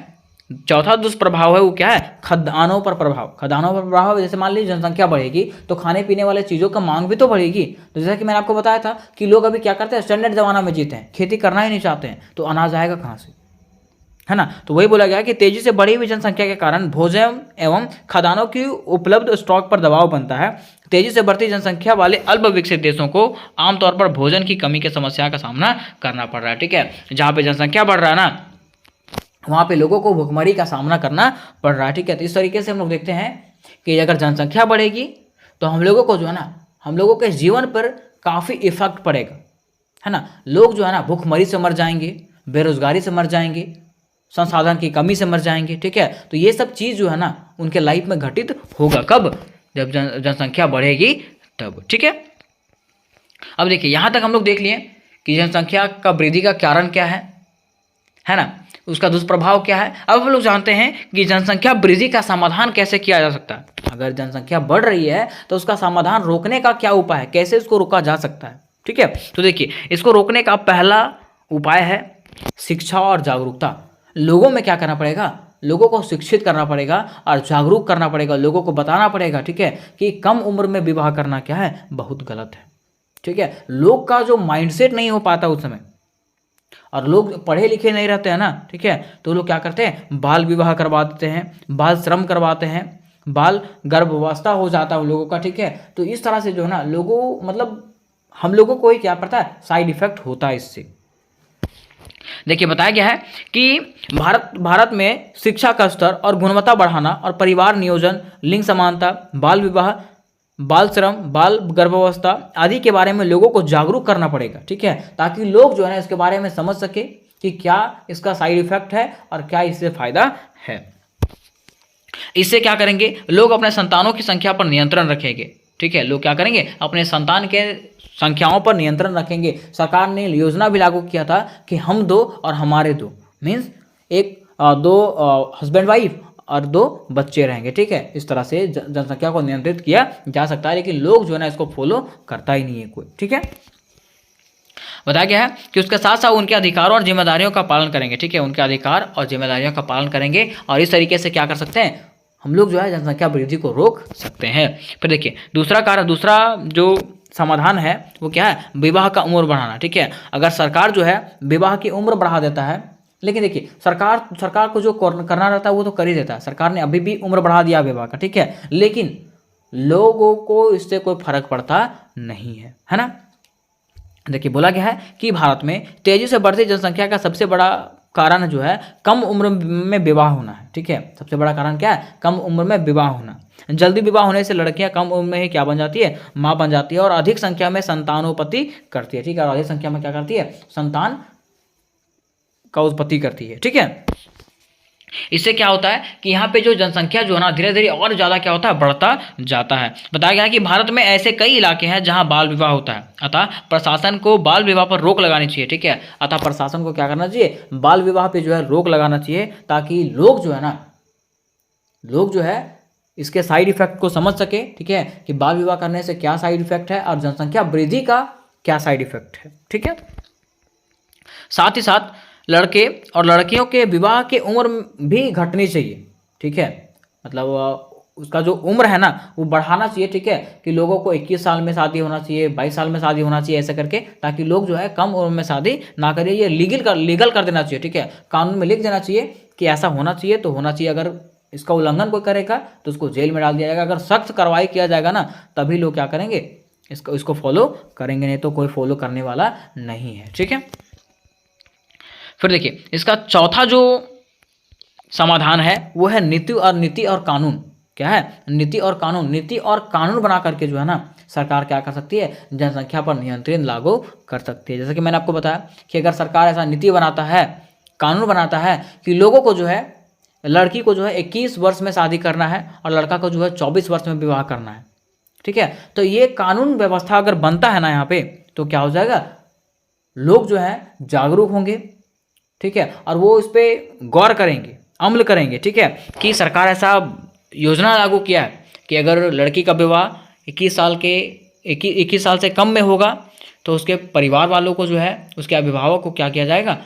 चौथा दुष्प्रभाव है वो क्या है, खदानों पर प्रभाव। खदानों पर प्रभाव जैसे मान लीजिए जनसंख्या बढ़ेगी तो खाने पीने वाले चीज़ों का मांग भी तो बढ़ेगी। तो जैसा कि मैंने आपको बताया था कि लोग अभी क्या करते हैं, स्टैंडर्ड जमाना में जीते हैं, खेती करना ही नहीं चाहते हैं, तो अनाज आएगा कहाँ से, है ना। तो वही बोला गया कि तेजी से बढ़ी हुई जनसंख्या के कारण भोजन एवं खदानों की उपलब्ध स्टॉक पर दबाव बनता है। तेजी से बढ़ती जनसंख्या वाले अल्प विकसित देशों को आमतौर पर भोजन की कमी की समस्या का सामना करना पड़ रहा है। ठीक है, जहाँ पे जनसंख्या बढ़ रहा है ना, वहाँ पे लोगों को भुखमरी का सामना करना पड़ रहा है। ठीक है, तो इस तरीके से हम लोग देखते हैं कि अगर जनसंख्या बढ़ेगी तो हम लोगों को जो है ना, हम लोगों के जीवन पर काफ़ी इफेक्ट पड़ेगा, है ना। लोग जो है ना भुखमरी से मर जाएंगे, बेरोजगारी से मर जाएंगे, संसाधन की कमी से मर जाएंगे। ठीक है, तो ये सब चीज़ जो है ना उनके लाइफ में घटित होगा कब, जब जनसंख्या बढ़ेगी तब। ठीक है, अब देखिए यहाँ तक हम लोग देख लिए कि जनसंख्या का वृद्धि का कारण क्या है ना, उसका दुष्प्रभाव क्या है। अब हम लोग जानते हैं कि जनसंख्या वृद्धि का समाधान कैसे किया जा सकता है। अगर जनसंख्या बढ़ रही है तो उसका समाधान रोकने का क्या उपाय है, कैसे इसको रोका जा सकता है। ठीक है, तो देखिए इसको रोकने का पहला उपाय है शिक्षा और जागरूकता। लोगों में क्या करना पड़ेगा, लोगों को शिक्षित करना पड़ेगा और जागरूक करना पड़ेगा, लोगों को बताना पड़ेगा। ठीक है, कि कम उम्र में विवाह करना क्या है, बहुत गलत है। ठीक है, लोग का जो माइंडसेट नहीं हो पाता उस समय, और लोग पढ़े लिखे नहीं रहते हैं ना। ठीक है, तो लोग क्या करते हैं, बाल विवाह करवा देते हैं, बाल श्रम करवाते हैं, बाल गर्भावस्था हो जाता है उन लोगों का। ठीक है, तो इस तरह से जो है ना लोगों, मतलब हम लोगों को ही क्या पता है, साइड इफेक्ट होता है इससे। देखिए बताया गया है कि भारत में शिक्षा का स्तर और गुणवत्ता बढ़ाना और परिवार नियोजन, लिंग समानता, बाल विवाह, बाल श्रम, बाल गर्भावस्था आदि के बारे में लोगों को जागरूक करना पड़ेगा। ठीक है, ताकि लोग जो है ना इसके बारे में समझ सके कि क्या इसका साइड इफेक्ट है और क्या इससे फायदा है। इससे क्या करेंगे, लोग अपने संतानों की संख्या पर नियंत्रण रखेंगे। ठीक है, लोग क्या करेंगे, अपने संतान के संख्याओं पर नियंत्रण रखेंगे। सरकार ने योजना भी लागू किया था कि हम दो और हमारे दो, मीन्स दो हस्बैंड वाइफ और 2 बच्चे रहेंगे। ठीक है, इस तरह से जनसंख्या को नियंत्रित किया जा सकता है, लेकिन लोग जो है ना इसको फॉलो करता ही नहीं है कोई। ठीक है, बताया गया है कि उसके साथ साथ उनके अधिकारों और जिम्मेदारियों का पालन करेंगे। ठीक है, उनके अधिकार और जिम्मेदारियों का पालन करेंगे, और इस तरीके से क्या कर सकते हैं, हम लोग जो है जनसंख्या वृद्धि को रोक सकते हैं। फिर देखिए दूसरा जो समाधान है वो क्या है, विवाह का उम्र बढ़ाना। ठीक है, अगर सरकार जो है विवाह की उम्र बढ़ा देता है, लेकिन देखिए सरकार को जो करना रहता है वो तो कर ही देता है। सरकार ने अभी भी उम्र बढ़ा दिया विवाह का। ठीक है, लेकिन लोगों को इससे कोई फर्क पड़ता नहीं है ना। देखिए बोला गया है कि भारत में तेजी से बढ़ती जनसंख्या का सबसे बड़ा कारण जो है कम उम्र में विवाह होना है। ठीक है, सबसे बड़ा कारण क्या है, कम उम्र में विवाह होना। जल्दी विवाह होने से लड़कियां कम उम्र में ही क्या बन जाती है, माँ बन जाती है, और अधिक संख्या में संतानोत्पत्ति करती है। ठीक है, और अधिक संख्या में क्या करती है, संतान का उत्पत्ति करती है। ठीक है, इससे क्या होता है कि यहाँ पे जो जनसंख्या जो है ना धीरे धीरे और ज़्यादा क्या होता है, बढ़ता जाता है। बताया गया है कि भारत में ऐसे कई इलाके हैं जहाँ बाल विवाह होता है, अतः प्रशासन को बाल विवाह पर रोक लगानी चाहिए। ठीक है, अतः प्रशासन को क्या करना चाहिए, बाल विवाह पे जो है रोक लगाना चाहिए, ताकि लोग जो है ना, लोग जो है इसके साइड इफेक्ट को समझ सके। ठीक है, कि बाल विवाह करने से क्या साइड इफेक्ट है और जनसंख्या वृद्धि का क्या साइड इफेक्ट है। ठीक है, साथ ही साथ लड़के और लड़कियों के विवाह की उम्र भी घटनी चाहिए। ठीक है, मतलब उसका जो उम्र है ना वो बढ़ाना चाहिए। ठीक है, कि लोगों को 21 साल में शादी होना चाहिए, 22 साल में शादी होना चाहिए, ऐसे करके, ताकि लोग जो है कम उम्र में शादी ना करें। ये लीगल कर देना चाहिए। ठीक है, कानून में लिख देना चाहिए कि ऐसा होना चाहिए तो होना चाहिए। अगर इसका उल्लंघन कोई करेगा तो उसको जेल में डाल दिया जाएगा। अगर सख्त कार्रवाई किया जाएगा ना तभी लोग क्या करेंगे, इसको फॉलो करेंगे, नहीं तो कोई फॉलो करने वाला नहीं है। ठीक है, फिर देखिए इसका चौथा जो समाधान है वो है नीति और कानून। क्या है, नीति और कानून बना करके जो है ना सरकार क्या कर सकती है, जनसंख्या पर नियंत्रण लागू कर सकती है। जैसे कि मैंने आपको बताया कि अगर सरकार ऐसा नीति बनाता है, कानून बनाता है कि लोगों को जो है, लड़की को जो है 21 वर्ष में शादी करना है और लड़का को जो है 24 वर्ष में विवाह करना है। ठीक है, तो ये कानून व्यवस्था अगर बनता है ना यहाँ पे, तो क्या हो जाएगा, लोग जो है जागरूक होंगे। ठीक है, और वो इस पर गौर करेंगे, अमल करेंगे। ठीक है, कि सरकार ऐसा योजना लागू किया है कि अगर लड़की का विवाह 21 साल से कम में होगा तो उसके परिवार वालों को जो है, उसके अभिभावक को क्या किया जाएगा,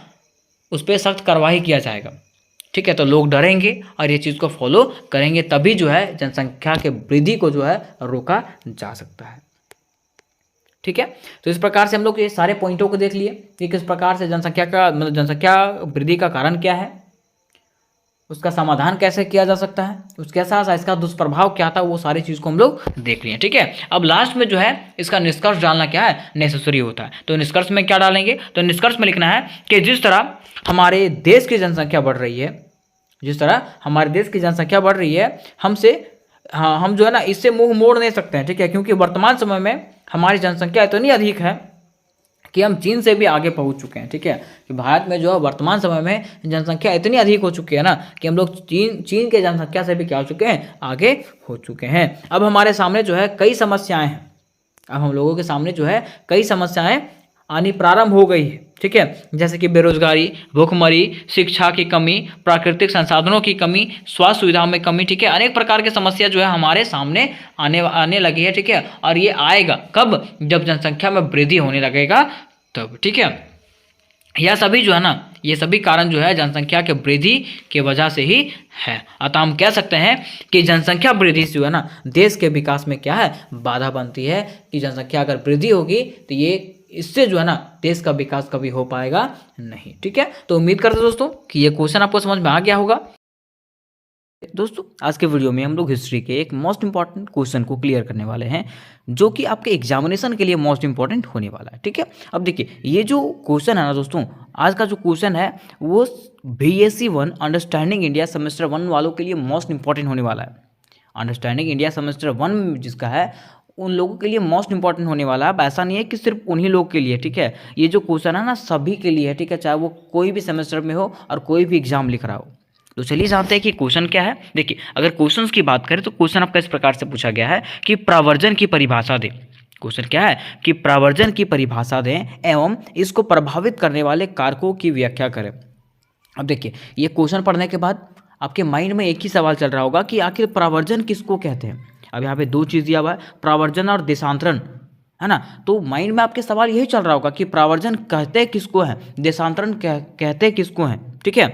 उस पर सख्त कार्रवाई किया जाएगा। ठीक है, तो लोग डरेंगे और ये चीज़ को फॉलो करेंगे, तभी जो है जनसंख्या के वृद्धि को जो है रोका जा सकता है। ठीक है, तो इस प्रकार से हम लोग ये सारे पॉइंटों को देख लिए कि किस प्रकार से जनसंख्या वृद्धि का कारण क्या है, उसका समाधान कैसे किया जा सकता है, उसके साथ साथ इसका दुष्प्रभाव क्या था, वो सारी चीज़ को हम लोग देख लिए। ठीक है, अब लास्ट में जो है इसका निष्कर्ष डालना क्या है, नेसेसरी होता है। तो निष्कर्ष में क्या डालेंगे, तो निष्कर्ष में लिखना है कि जिस तरह हमारे देश की जनसंख्या बढ़ रही है, जिस तरह हमारे देश की जनसंख्या बढ़ रही है, हाँ हम जो है ना इससे मुंह मोड़ नहीं सकते हैं। ठीक है, क्योंकि वर्तमान समय में हमारी जनसंख्या इतनी अधिक है कि हम चीन से भी आगे पहुंच चुके हैं। ठीक है, कि भारत में जो है वर्तमान समय में जनसंख्या इतनी अधिक हो चुकी है ना कि हम लोग चीन के जनसंख्या से भी क्या हो चुके हैं, आगे हो चुके हैं। अब हमारे सामने जो है कई समस्याएं हैं, अब हम लोगों के सामने जो है कई समस्याएं आनी प्रारंभ हो गई है। ठीक है, जैसे कि बेरोजगारी, भूखमरी, शिक्षा की कमी, प्राकृतिक संसाधनों की कमी, स्वास्थ्य सुविधाओं में कमी। ठीक है, अनेक प्रकार की समस्या जो है हमारे सामने आने लगी है। ठीक है, और ये आएगा कब, जब जनसंख्या में वृद्धि होने लगेगा तब। ठीक है, यह सभी जो है ना, ये सभी कारण जो है जनसंख्या के वृद्धि की वजह से ही है। अतः हम कह सकते हैं कि जनसंख्या वृद्धि से जो है ना देश के विकास में क्या है, बाधा बनती है। कि जनसंख्या अगर वृद्धि होगी तो ये इससे जो है ना देश का विकास कभी हो पाएगा नहीं। ठीक है, तो उम्मीद करते दोस्तों कि ये क्वेश्चन आपको समझ में आ गया होगा। दोस्तों आज के वीडियो में हम लोग हिस्ट्री के एक मोस्ट इंपॉर्टेंट क्वेश्चन को क्लियर करने वाले हैं, जो कि आपके एग्जामिनेशन के लिए मोस्ट इंपॉर्टेंट होने वाला है। ठीक है, अब देखिए ये जो क्वेश्चन है ना दोस्तों, आज का जो क्वेश्चन है वो BSc 1 अंडरस्टैंडिंग इंडिया सेमेस्टर 1 वालों के लिए मोस्ट इंपॉर्टेंट होने वाला है। अंडरस्टैंडिंग इंडिया सेमेस्टर 1 जिसका है उन लोगों के लिए मोस्ट इंपॉर्टेंट होने वाला है। अब ऐसा नहीं है कि सिर्फ उन्हीं लोग के लिए। ठीक है, ये जो क्वेश्चन है ना सभी के लिए है। ठीक है, चाहे वो कोई भी सेमेस्टर में हो और कोई भी एग्जाम लिख रहा हो। तो चलिए जानते हैं कि क्वेश्चन क्या है। देखिए अगर क्वेश्चंस की बात करें तो क्वेश्चन आपका इस प्रकार से पूछा गया है कि प्रावर्जन की परिभाषा दें। क्वेश्चन क्या है कि प्रावर्जन की परिभाषा दें एवं इसको प्रभावित करने वाले कारकों की व्याख्या करें। अब देखिए ये क्वेश्चन पढ़ने के बाद आपके माइंड में एक ही सवाल चल रहा होगा कि आखिर प्रावर्जन किसको कहते हैं। अब यहाँ पे दो चीज़ दिया हुआ है, प्रावर्जन और देशांतरण, है ना। तो माइंड में आपके सवाल यही चल रहा होगा कि प्रावर्जन कहते किसको है, देशांतरण कहते किसको हैं। ठीक है,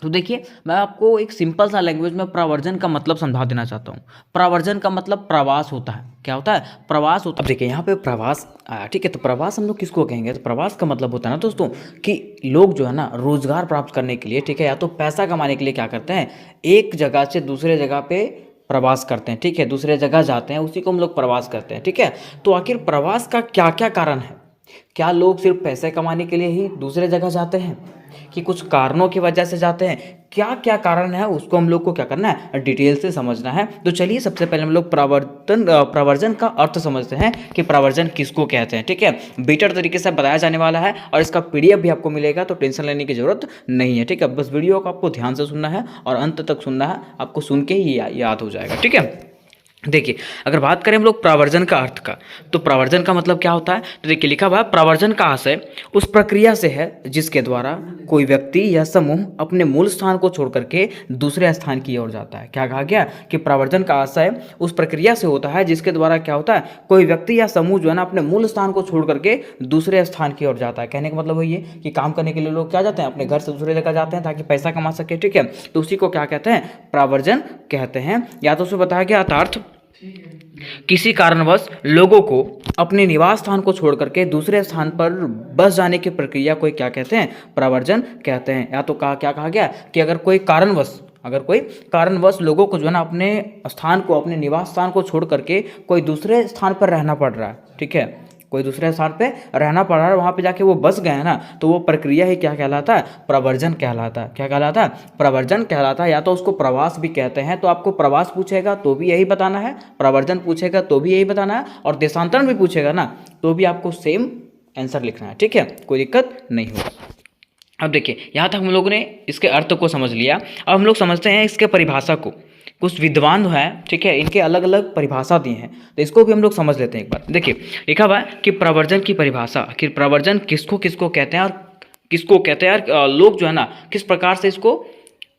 तो देखिए मैं आपको एक सिंपल सा लैंग्वेज में प्रावर्जन का मतलब समझा देना चाहता हूँ। प्रावर्जन का मतलब प्रवास होता है। क्या होता है, प्रवास होता है। अब देखिए यहाँ पे प्रवास आया। ठीक है, तो प्रवास हम लोग किसको कहेंगे, तो प्रवास का मतलब होता है ना दोस्तों कि लोग जो है ना रोजगार प्राप्त करने के लिए, ठीक है, या तो पैसा कमाने के लिए क्या करते हैं, एक जगह से दूसरे जगह पे प्रवास करते हैं। ठीक है, दूसरे जगह जाते हैं, उसी को हम लोग प्रवास करते हैं। ठीक है, तो आखिर प्रवास का क्या क्या कारण है, क्या लोग सिर्फ पैसे कमाने के लिए ही दूसरे जगह जाते हैं कि कुछ कारणों की वजह से जाते हैं, क्या क्या कारण है उसको हम लोग को क्या करना है, डिटेल से समझना है। तो चलिए सबसे पहले हम लोग प्रावर्जन का अर्थ समझते हैं कि प्रावर्जन किसको कहते हैं। ठीक है, बेटर तरीके से बताया जाने वाला है और इसका PDF भी आपको मिलेगा, तो टेंशन लेने की जरूरत नहीं है। ठीक है, बस वीडियो को आपको ध्यान से सुनना है और अंत तक सुनना है, आपको सुन के ही याद हो जाएगा। ठीक है, देखिए अगर बात करें हम लोग प्रावर्जन का अर्थ का, तो प्रावर्जन का मतलब क्या होता है, तो देखिए लिखा हुआ है प्रावर्जन का आशय उस प्रक्रिया से है जिसके द्वारा कोई व्यक्ति या समूह अपने मूल स्थान को छोड़ करके दूसरे स्थान की ओर जाता है। क्या कहा गया कि प्रावर्जन का आशय उस प्रक्रिया से होता है जिसके द्वारा क्या होता है, कोई व्यक्ति या समूह जो है ना अपने मूल स्थान को छोड़ करके दूसरे स्थान की ओर जाता है। कहने का मतलब वही है कि काम करने के लिए लोग क्या जाते हैं, अपने घर से दूसरे जगह जाते हैं ताकि पैसा कमा सके। ठीक है, तो उसी को क्या कहते हैं, प्रावर्जन कहते हैं। या तो उसमें बताया गया अर्थ किसी कारणवश लोगों को अपने निवास स्थान को छोड़ करके दूसरे स्थान पर बस जाने की प्रक्रिया को क्या कहते हैं, प्रावर्जन कहते हैं। या तो क्या कहा गया कि अगर कोई कारणवश लोगों को जो है ना अपने स्थान को, अपने निवास स्थान को छोड़ करके कोई दूसरे स्थान पर रहना पड़ रहा है। ठीक है, कोई दूसरे स्थान पे रहना पड़ रहा है, वहाँ पे जाके वो बस गए ना, तो वो प्रक्रिया ही क्या कहलाता है, प्रवर्जन कहलाता है। क्या कहलाता है, प्रवर्जन कहलाता है। या तो उसको प्रवास भी कहते हैं, तो आपको प्रवास पूछेगा तो भी यही बताना है, प्रवर्जन पूछेगा तो भी यही बताना है, और देशांतरण भी पूछेगा ना तो भी आपको सेम आंसर लिखना है। ठीक है, कोई दिक्कत नहीं होगा। अब देखिए यहाँ तक हम लोगों ने इसके अर्थ को समझ लिया। अब हम लोग समझते हैं इसके परिभाषा को। कुछ विद्वान हैं, ठीक है, इनके अलग अलग परिभाषा दी हैं, तो इसको भी हम लोग समझ लेते हैं एक बार। देखिए लिखा हुआ है कि प्रवर्जन की परिभाषा, आखिर प्रवर्जन किसको किसको कहते हैं और किसको कहते हैं, और लोग जो है ना किस प्रकार से इसको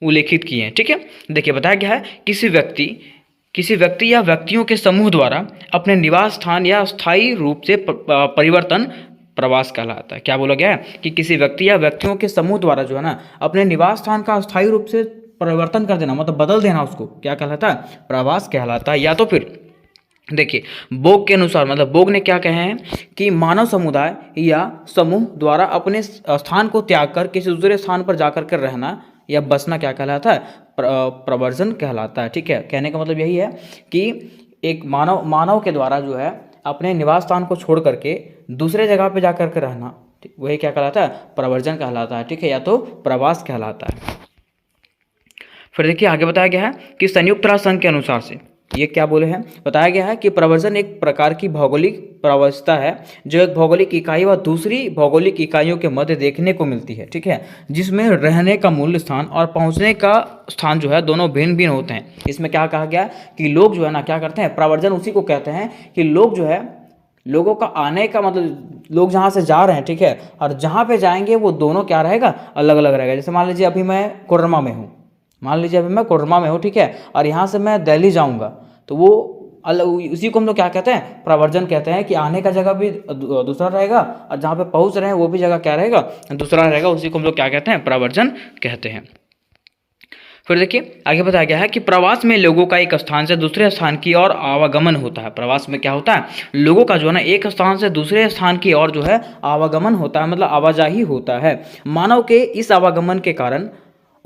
उल्लेखित किए हैं। ठीक है, देखिए बताया गया है किसी व्यक्ति या व्यक्तियों के समूह द्वारा अपने निवास स्थान या स्थायी रूप से परिवर्तन प्रवास कहलाता है। क्या बोला गया है कि किसी व्यक्ति या व्यक्तियों के समूह द्वारा जो है ना अपने निवास स्थान का स्थायी रूप से परिवर्तन कर देना, मतलब बदल देना, उसको क्या कहलाता है, प्रवास कहलाता है। या तो फिर देखिए बोग के अनुसार, मतलब बोग ने क्या कहे हैं कि मानव समुदाय या समूह द्वारा अपने स्थान को त्याग कर किसी दूसरे स्थान पर जाकर कर रहना, या बसना क्या कहलाता है, प्रव्रजन कहलाता है। ठीक है, कहने का मतलब यही है कि एक मानव के द्वारा जो है अपने निवास स्थान को छोड़ करके दूसरे जगह पे जा कर के रहना, वही क्या कहलाता है, प्रव्रजन कहलाता है। ठीक है, या तो प्रवास कहलाता है। फिर देखिए आगे बताया गया है कि संयुक्त राष्ट्र संघ के अनुसार से ये क्या बोले हैं, बताया गया है कि प्रव्रजन एक प्रकार की भौगोलिक प्रवस्था है जो एक भौगोलिक इकाई व दूसरी भौगोलिक इकाइयों के मध्य देखने को मिलती है। ठीक है, जिसमें रहने का मूल स्थान और पहुंचने का स्थान जो है दोनों भिन्न भिन्न होते हैं। इसमें क्या कहा गया कि लोग जो है ना क्या करते हैं, प्रव्रजन उसी को कहते हैं कि लोग जो है, लोगों का आने का मतलब लोग जहाँ से जा रहे हैं, ठीक है, और जहाँ पे जाएंगे वो दोनों क्या रहेगा, अलग अलग रहेगा। जैसे मान लीजिए अभी मैं कोडरमा में हूँ, ठीक है, और यहाँ से मैं दिल्ली जाऊँगा, तो वो अलग, उसी को हम लोग क्या कहते हैं, प्रव्रजन कहते हैं कि आने का जगह भी दूसरा रहेगा और जहाँ पे पहुँच रहे हैं वो भी जगह क्या रहेगा, दूसरा रहेगा। उसी को हम लोग क्या कहते हैं, प्रव्रजन कहते हैं। फिर देखिए आगे बताया गया है कि प्रवास में लोगों का एक स्थान से दूसरे स्थान की ओर आवागमन होता है। प्रवास में क्या होता है, लोगों का जो है ना एक स्थान से दूसरे स्थान की ओर जो है आवागमन होता है, मतलब आवाजाही होता है। मानव के इस आवागमन के कारण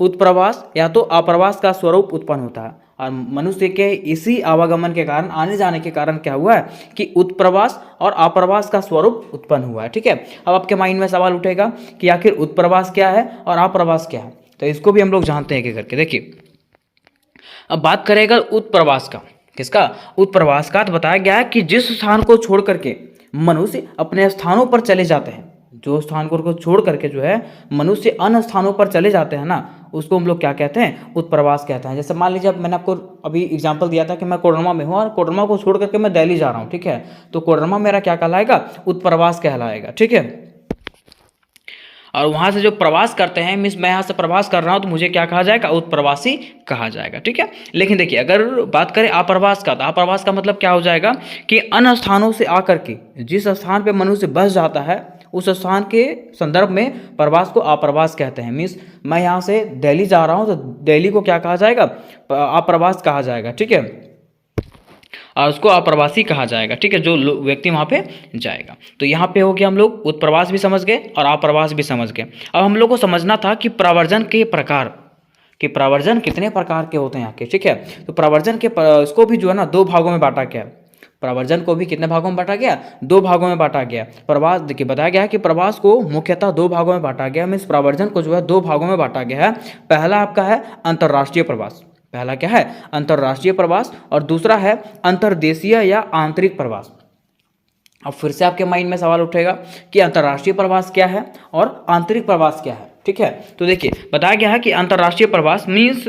उत्प्रवास या तो अप्रवास का स्वरूप उत्पन्न होता है, और मनुष्य के इसी आवागमन के कारण, आने जाने के कारण क्या हुआ है कि उत्प्रवास और अप्रवास का स्वरूप उत्पन्न हुआ है। ठीक है, अब आपके माइंड में सवाल उठेगा कि आखिर उत्प्रवास क्या है और अप्रवास क्या है, तो इसको भी हम लोग जानते हैं कि करके देखिए। अब बात करेगा उत्प्रवास का, किसका, उत्प्रवास का। तो बताया गया है कि जिस स्थान को छोड़ करके मनुष्य अपने स्थानों पर चले जाते हैं, जो स्थान को छोड़ करके जो है मनुष्य अन्य स्थानों पर चले जाते हैं ना, उसको हम लोग क्या कहते हैं, उत्प्रवास कहते हैं। जैसे मान लीजिए मैंने आपको अभी एग्जांपल दिया था कि मैं कोडरमा में हूँ और कोडरमा को छोड़ करके मैं दिल्ली जा रहा हूँ। ठीक है, तो कोडरमा मेरा क्या कहलाएगा, उत्प्रवास कहलाएगा। ठीक है, और वहाँ से जो प्रवास करते हैं, मीन्स मैं यहाँ से प्रवास कर रहा हूँ तो मुझे क्या कहा जाएगा, उत्प्रवासी कहा जाएगा। ठीक है, लेकिन देखिए अगर बात करें अप्रवास का, तो अप्रवास का मतलब क्या हो जाएगा कि अन्य स्थानों से आकर के जिस स्थान पे मनुष्य बस जाता है, उस स्थान के संदर्भ में प्रवास को अप्रवास कहते हैं। मीन्स मैं यहाँ से दिल्ली जा रहा हूँ तो दिल्ली को क्या कहा जाएगा, अप्रवास कहा जाएगा। ठीक है, और उसको अप्रवासी कहा जाएगा। ठीक है, जो व्यक्ति वहाँ पे जाएगा। तो यहाँ पे हो गया, हम लोग उत्प्रवास भी समझ गए और अप्रवास भी समझ गए। अब हम लोग को समझना था कि प्रव्रजन के प्रकार, कि प्रव्रजन कितने प्रकार के होते हैं यहाँ के। ठीक है, तो प्रव्रजन के इसको भी जो है ना दो भागों में बांटा गया। प्रव्रजन को भी कितने भागों में बांटा गया, दो भागों में बांटा गया। प्रवास देखिए बताया गया है कि प्रवास को मुख्यतः दो भागों में बांटा गया। मीन्स प्रव्रजन को जो है दो भागों में बांटा गया है। पहला आपका है अंतर्राष्ट्रीय प्रवास, पहला क्या है, अंतर्राष्ट्रीय प्रवास, और दूसरा है अंतर्देशीय या आंतरिक प्रवास। अब फिर से आपके माइंड में सवाल उठेगा कि अंतर्राष्ट्रीय प्रवास क्या है और आंतरिक प्रवास क्या है। ठीक है, तो देखिए बताया गया है कि अंतर्राष्ट्रीय प्रवास मीन्स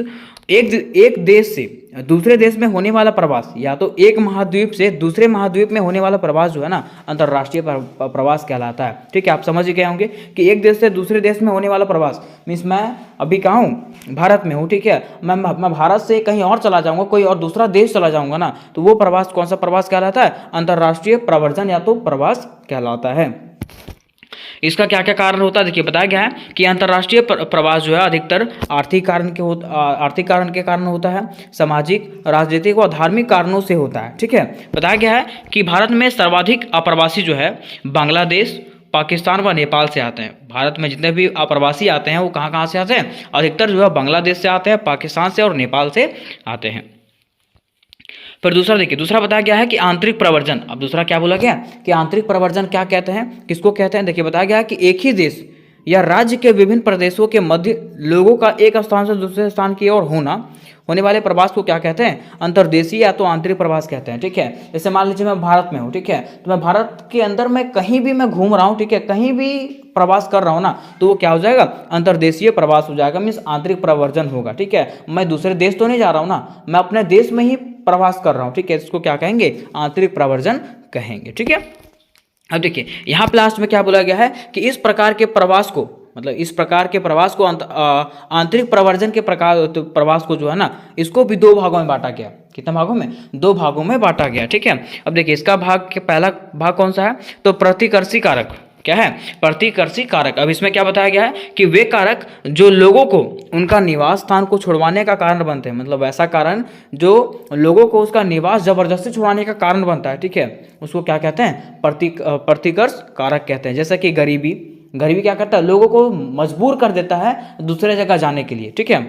एक देश से दूसरे देश में होने वाला प्रवास, या तो एक महाद्वीप से दूसरे महाद्वीप में होने वाला प्रवास जो है ना अंतर्राष्ट्रीय प्रवास कहलाता है। ठीक है, आप समझ गए होंगे कि एक देश से दूसरे देश में होने वाला प्रवास मीन्स मैं अभी कहाँ हूँ, भारत में हूँ। ठीक है, मैं भारत से कहीं और चला जाऊँगा, कोई और दूसरा देश चला जाऊँगा ना, तो वो प्रवास कौन सा प्रवास कहलाता है, अंतर्राष्ट्रीय प्रव्रजन या तो प्रवास कहलाता है। इसका क्या क्या कारण होता है, देखिए बताया गया है कि अंतर्राष्ट्रीय प्रवास जो है अधिकतर आर्थिक कारण के कारण होता है, सामाजिक, राजनीतिक और धार्मिक कारणों से होता है। ठीक है, बताया गया है कि भारत में सर्वाधिक अप्रवासी जो है बांग्लादेश, पाकिस्तान व नेपाल से आते हैं। भारत में जितने भी अप्रवासी आते हैं वो कहाँ कहाँ से आते हैं, अधिकतर जो है बांग्लादेश से आते हैं, पाकिस्तान से और नेपाल से आते हैं। फिर दूसरा देखिए, दूसरा बताया गया है कि आंतरिक प्रव्रजन। अब दूसरा क्या बोला गया कि आंतरिक प्रव्रजन क्या कहते हैं, किसको कहते हैं, देखिए बताया गया है कि एक ही देश या राज्य के विभिन्न प्रदेशों के मध्य लोगों का एक स्थान से दूसरे स्थान की ओर होने वाले प्रवास को क्या कहते हैं, अंतर्देशीय या तो आंतरिक प्रवास कहते हैं। ठीक है, जैसे मान लीजिए मैं भारत में हूँ, ठीक है, तो मैं भारत के अंदर मैं कहीं भी मैं घूम रहा हूँ, ठीक है, कहीं भी प्रवास कर रहा हूँ ना, तो वो क्या हो जाएगा, अंतर्देशीय प्रवास हो जाएगा। मीन्स आंतरिक प्रव्रजन होगा। ठीक है, मैं दूसरे देश तो नहीं जा रहा हूँ ना, मैं अपने देश में ही प्रवास कर रहा हूँ। ठीक है, इसको क्या कहेंगे, आंतरिक प्रव्रजन कहेंगे। ठीक है, अब देखिए यहाँ लास्ट में क्या बोला गया है कि इस प्रकार के प्रवास को, मतलब इस प्रकार के प्रवास को आंतरिक प्रव्रजन के प्रवास को जो है ना, इसको भी दो भागों में बांटा गया। कितने भागों में, दो भागों में बांटा गया। ठीक है, अब देखिए इसका पहला भाग कौन सा है, तो प्रतिकर्षी कारक। क्या है, प्रतिकर्षी कारक। अब इसमें क्या बताया गया है कि वे कारक जो लोगों को उनका निवास स्थान को छुड़वाने का कारण बनते हैं, मतलब ऐसा कारण जो लोगों को उसका निवास जबरदस्ती छुड़वाने का कारण बनता है। ठीक है, उसको क्या कहते हैं, प्रतिकर्ष कारक कहते हैं। जैसा कि गरीबी, गरीबी क्या करता है, लोगों को मजबूर कर देता है दूसरे जगह जाने के लिए, ठीक है।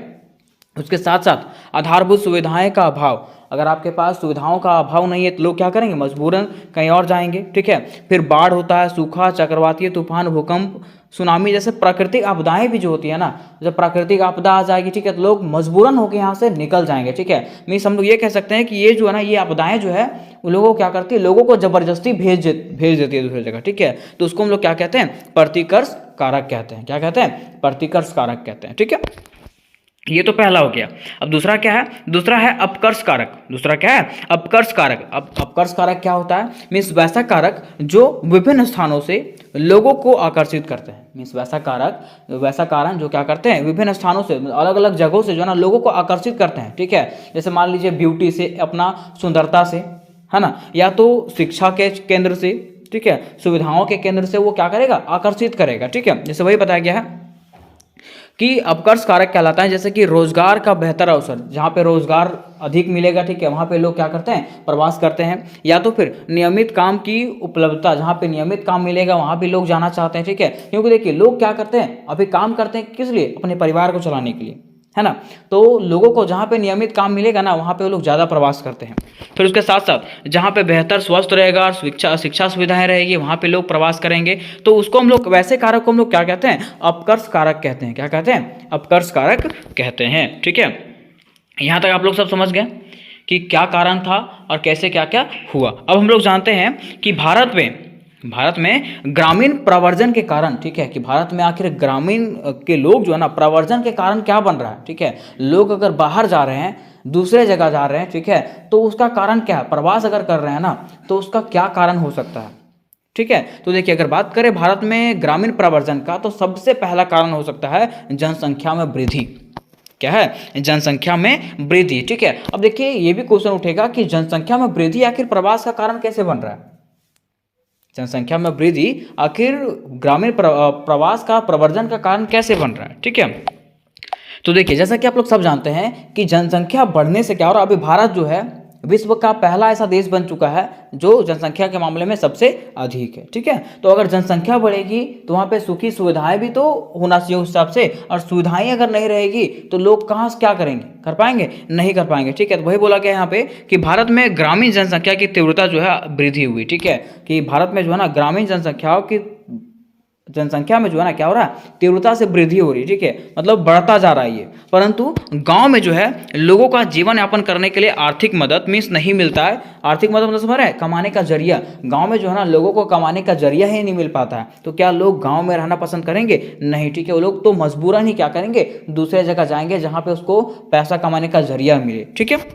उसके साथ साथ आधारभूत सुविधाएं का अभाव, अगर आपके पास सुविधाओं का अभाव नहीं है तो लोग क्या करेंगे, मजबूरन कहीं और जाएंगे, ठीक है। फिर बाढ़ होता है, सूखा, चक्रवातीय तूफान, भूकंप, सुनामी जैसे प्राकृतिक आपदाएं भी जो होती है ना, जब प्राकृतिक आपदा आ जाएगी, ठीक है, तो लोग मजबूरन होकर यहाँ से निकल जाएंगे, ठीक है। मीन्स हम लोग ये कह सकते हैं कि ये जो है ना, ये आपदाएं जो है वो लोगों को क्या करती है, लोगों को जबरदस्ती भेज देती है दूसरी जगह, ठीक है। तो उसको हम लोग क्या कहते हैं, प्रतिकर्ष कारक कहते हैं। क्या कहते हैं, प्रतिकर्ष कारक कहते हैं, ठीक है। ये तो पहला हो गया। अब दूसरा क्या है, दूसरा है अपकर्ष कारक। दूसरा क्या है, अपकर्ष कारक। अब अपकर्ष कारक क्या होता है, मीन्स वैसा कारक जो विभिन्न स्थानों से लोगों को आकर्षित करते हैं। मीन्स वैसा कारक, वैसा कारण जो क्या करते हैं, विभिन्न स्थानों से, अलग अलग जगहों से जो है ना लोगों को आकर्षित करते हैं, ठीक है। जैसे मान लीजिए ब्यूटी से, अपना सुंदरता से, है ना, या तो शिक्षा के केंद्र से, ठीक है, सुविधाओं के केंद्र से वो क्या करेगा, आकर्षित करेगा, ठीक है। जैसे वही बताया गया है कि अपकर्ष कारक कहलाता है, जैसे कि रोजगार का बेहतर अवसर, जहाँ पे रोजगार अधिक मिलेगा, ठीक है, वहाँ पे लोग क्या करते हैं, प्रवास करते हैं। या तो फिर नियमित काम की उपलब्धता, जहाँ पे नियमित काम मिलेगा वहाँ भी लोग जाना चाहते हैं, ठीक है। क्योंकि देखिए लोग क्या करते हैं, अभी काम करते हैं किस लिए, अपने परिवार को चलाने के लिए, है ना। तो लोगों को जहाँ पे नियमित काम मिलेगा ना, वहाँ पे वो लोग ज़्यादा प्रवास करते हैं। फिर उसके साथ साथ जहाँ पे बेहतर स्वास्थ्य रहेगा और शिक्षा सुविधाएं रहेगी, वहाँ पे लोग प्रवास करेंगे। तो उसको हम लोग, वैसे कारक को हम लोग क्या कहते हैं, अपकर्ष कारक कहते हैं। क्या कहते हैं, अपकर्ष कारक कहते हैं, ठीक है। यहाँ तक आप लोग सब समझ गए कि क्या कारण था और कैसे क्या क्या हुआ। अब हम लोग जानते हैं कि भारत में ग्रामीण प्रवर्जन के कारण, ठीक है, कि भारत में आखिर ग्रामीण के लोग जो है ना, प्रवर्जन के कारण क्या बन रहा है, ठीक है। लोग अगर बाहर जा रहे हैं, दूसरे जगह जा रहे हैं, ठीक है, तो उसका कारण क्या है, प्रवास अगर कर रहे हैं ना, तो उसका क्या कारण हो सकता है, ठीक है। तो देखिए अगर बात करें भारत में ग्रामीण प्रवर्जन का, तो सबसे पहला कारण हो सकता है जनसंख्या में वृद्धि। क्या है, जनसंख्या में वृद्धि, ठीक है। अब देखिए ये भी क्वेश्चन उठेगा कि जनसंख्या में वृद्धि आखिर प्रवास का कारण कैसे बन रहा है, जनसंख्या में वृद्धि आखिर ग्रामीण प्रवास का, प्रवर्जन का कारण कैसे बन रहा है, ठीक है। तो देखिए जैसा कि आप लोग सब जानते हैं कि जनसंख्या बढ़ने से क्या हो रहा है, अभी भारत जो है विश्व का पहला ऐसा देश बन चुका है जो जनसंख्या के मामले में सबसे अधिक है, ठीक है। तो अगर जनसंख्या बढ़ेगी तो वहाँ पे सुखी सुविधाएं भी तो होना चाहिए उस हिसाब से, और सुविधाएं अगर नहीं रहेगी तो लोग कहाँ से क्या करेंगे, कर पाएंगे, नहीं कर पाएंगे, ठीक है। तो वही बोला गया यहाँ पे कि भारत में ग्रामीण जनसंख्या की तीव्रता जो है वृद्धि हुई, ठीक है, कि भारत में जो है ना ग्रामीण जनसंख्या में जो है ना क्या हो रहा है, तीव्रता से वृद्धि हो रही है, ठीक है, मतलब बढ़ता जा रहा है ये। परंतु गांव में जो है लोगों का जीवन यापन करने के लिए आर्थिक मदद मीन्स नहीं मिलता है। आर्थिक मदद मतलब समझ रहे हैं, कमाने का जरिया, गांव में जो है ना लोगों को कमाने का जरिया ही नहीं मिल पाता है। तो क्या लोग गांव में रहना पसंद करेंगे, नहीं, ठीक है। वो लोग तो मजबूरन ही क्या करेंगे, दूसरे जगह जाएंगे जहाँ पे उसको पैसा कमाने का जरिया मिले, ठीक है।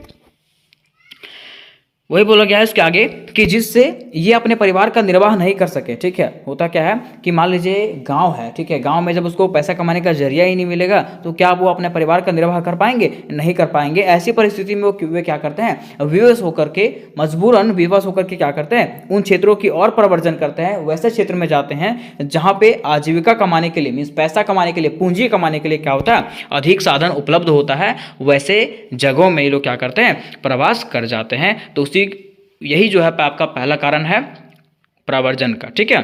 वही बोला गया है इसके आगे कि जिससे ये अपने परिवार का निर्वाह नहीं कर सके, ठीक है। होता क्या है कि मान लीजिए गांव है, ठीक है, गांव में जब उसको पैसा कमाने का जरिया ही नहीं मिलेगा तो क्या वो अपने परिवार का निर्वाह कर पाएंगे, नहीं कर पाएंगे। ऐसी परिस्थिति में वे क्या करते हैं, विवश होकर के, मजबूरन विवश होकर के क्या करते हैं, उन क्षेत्रों की और प्रवर्जन करते हैं, वैसे क्षेत्र में जाते हैं जहाँ पे आजीविका कमाने के लिए मीन्स पैसा कमाने के लिए, पूंजी कमाने के लिए क्या होता है, अधिक साधन उपलब्ध होता है, वैसे जगहों में ये लोग क्या करते हैं, प्रवास कर जाते हैं। तो यही जो है आपका पहला कारण है प्रवर्जन का, ठीक है।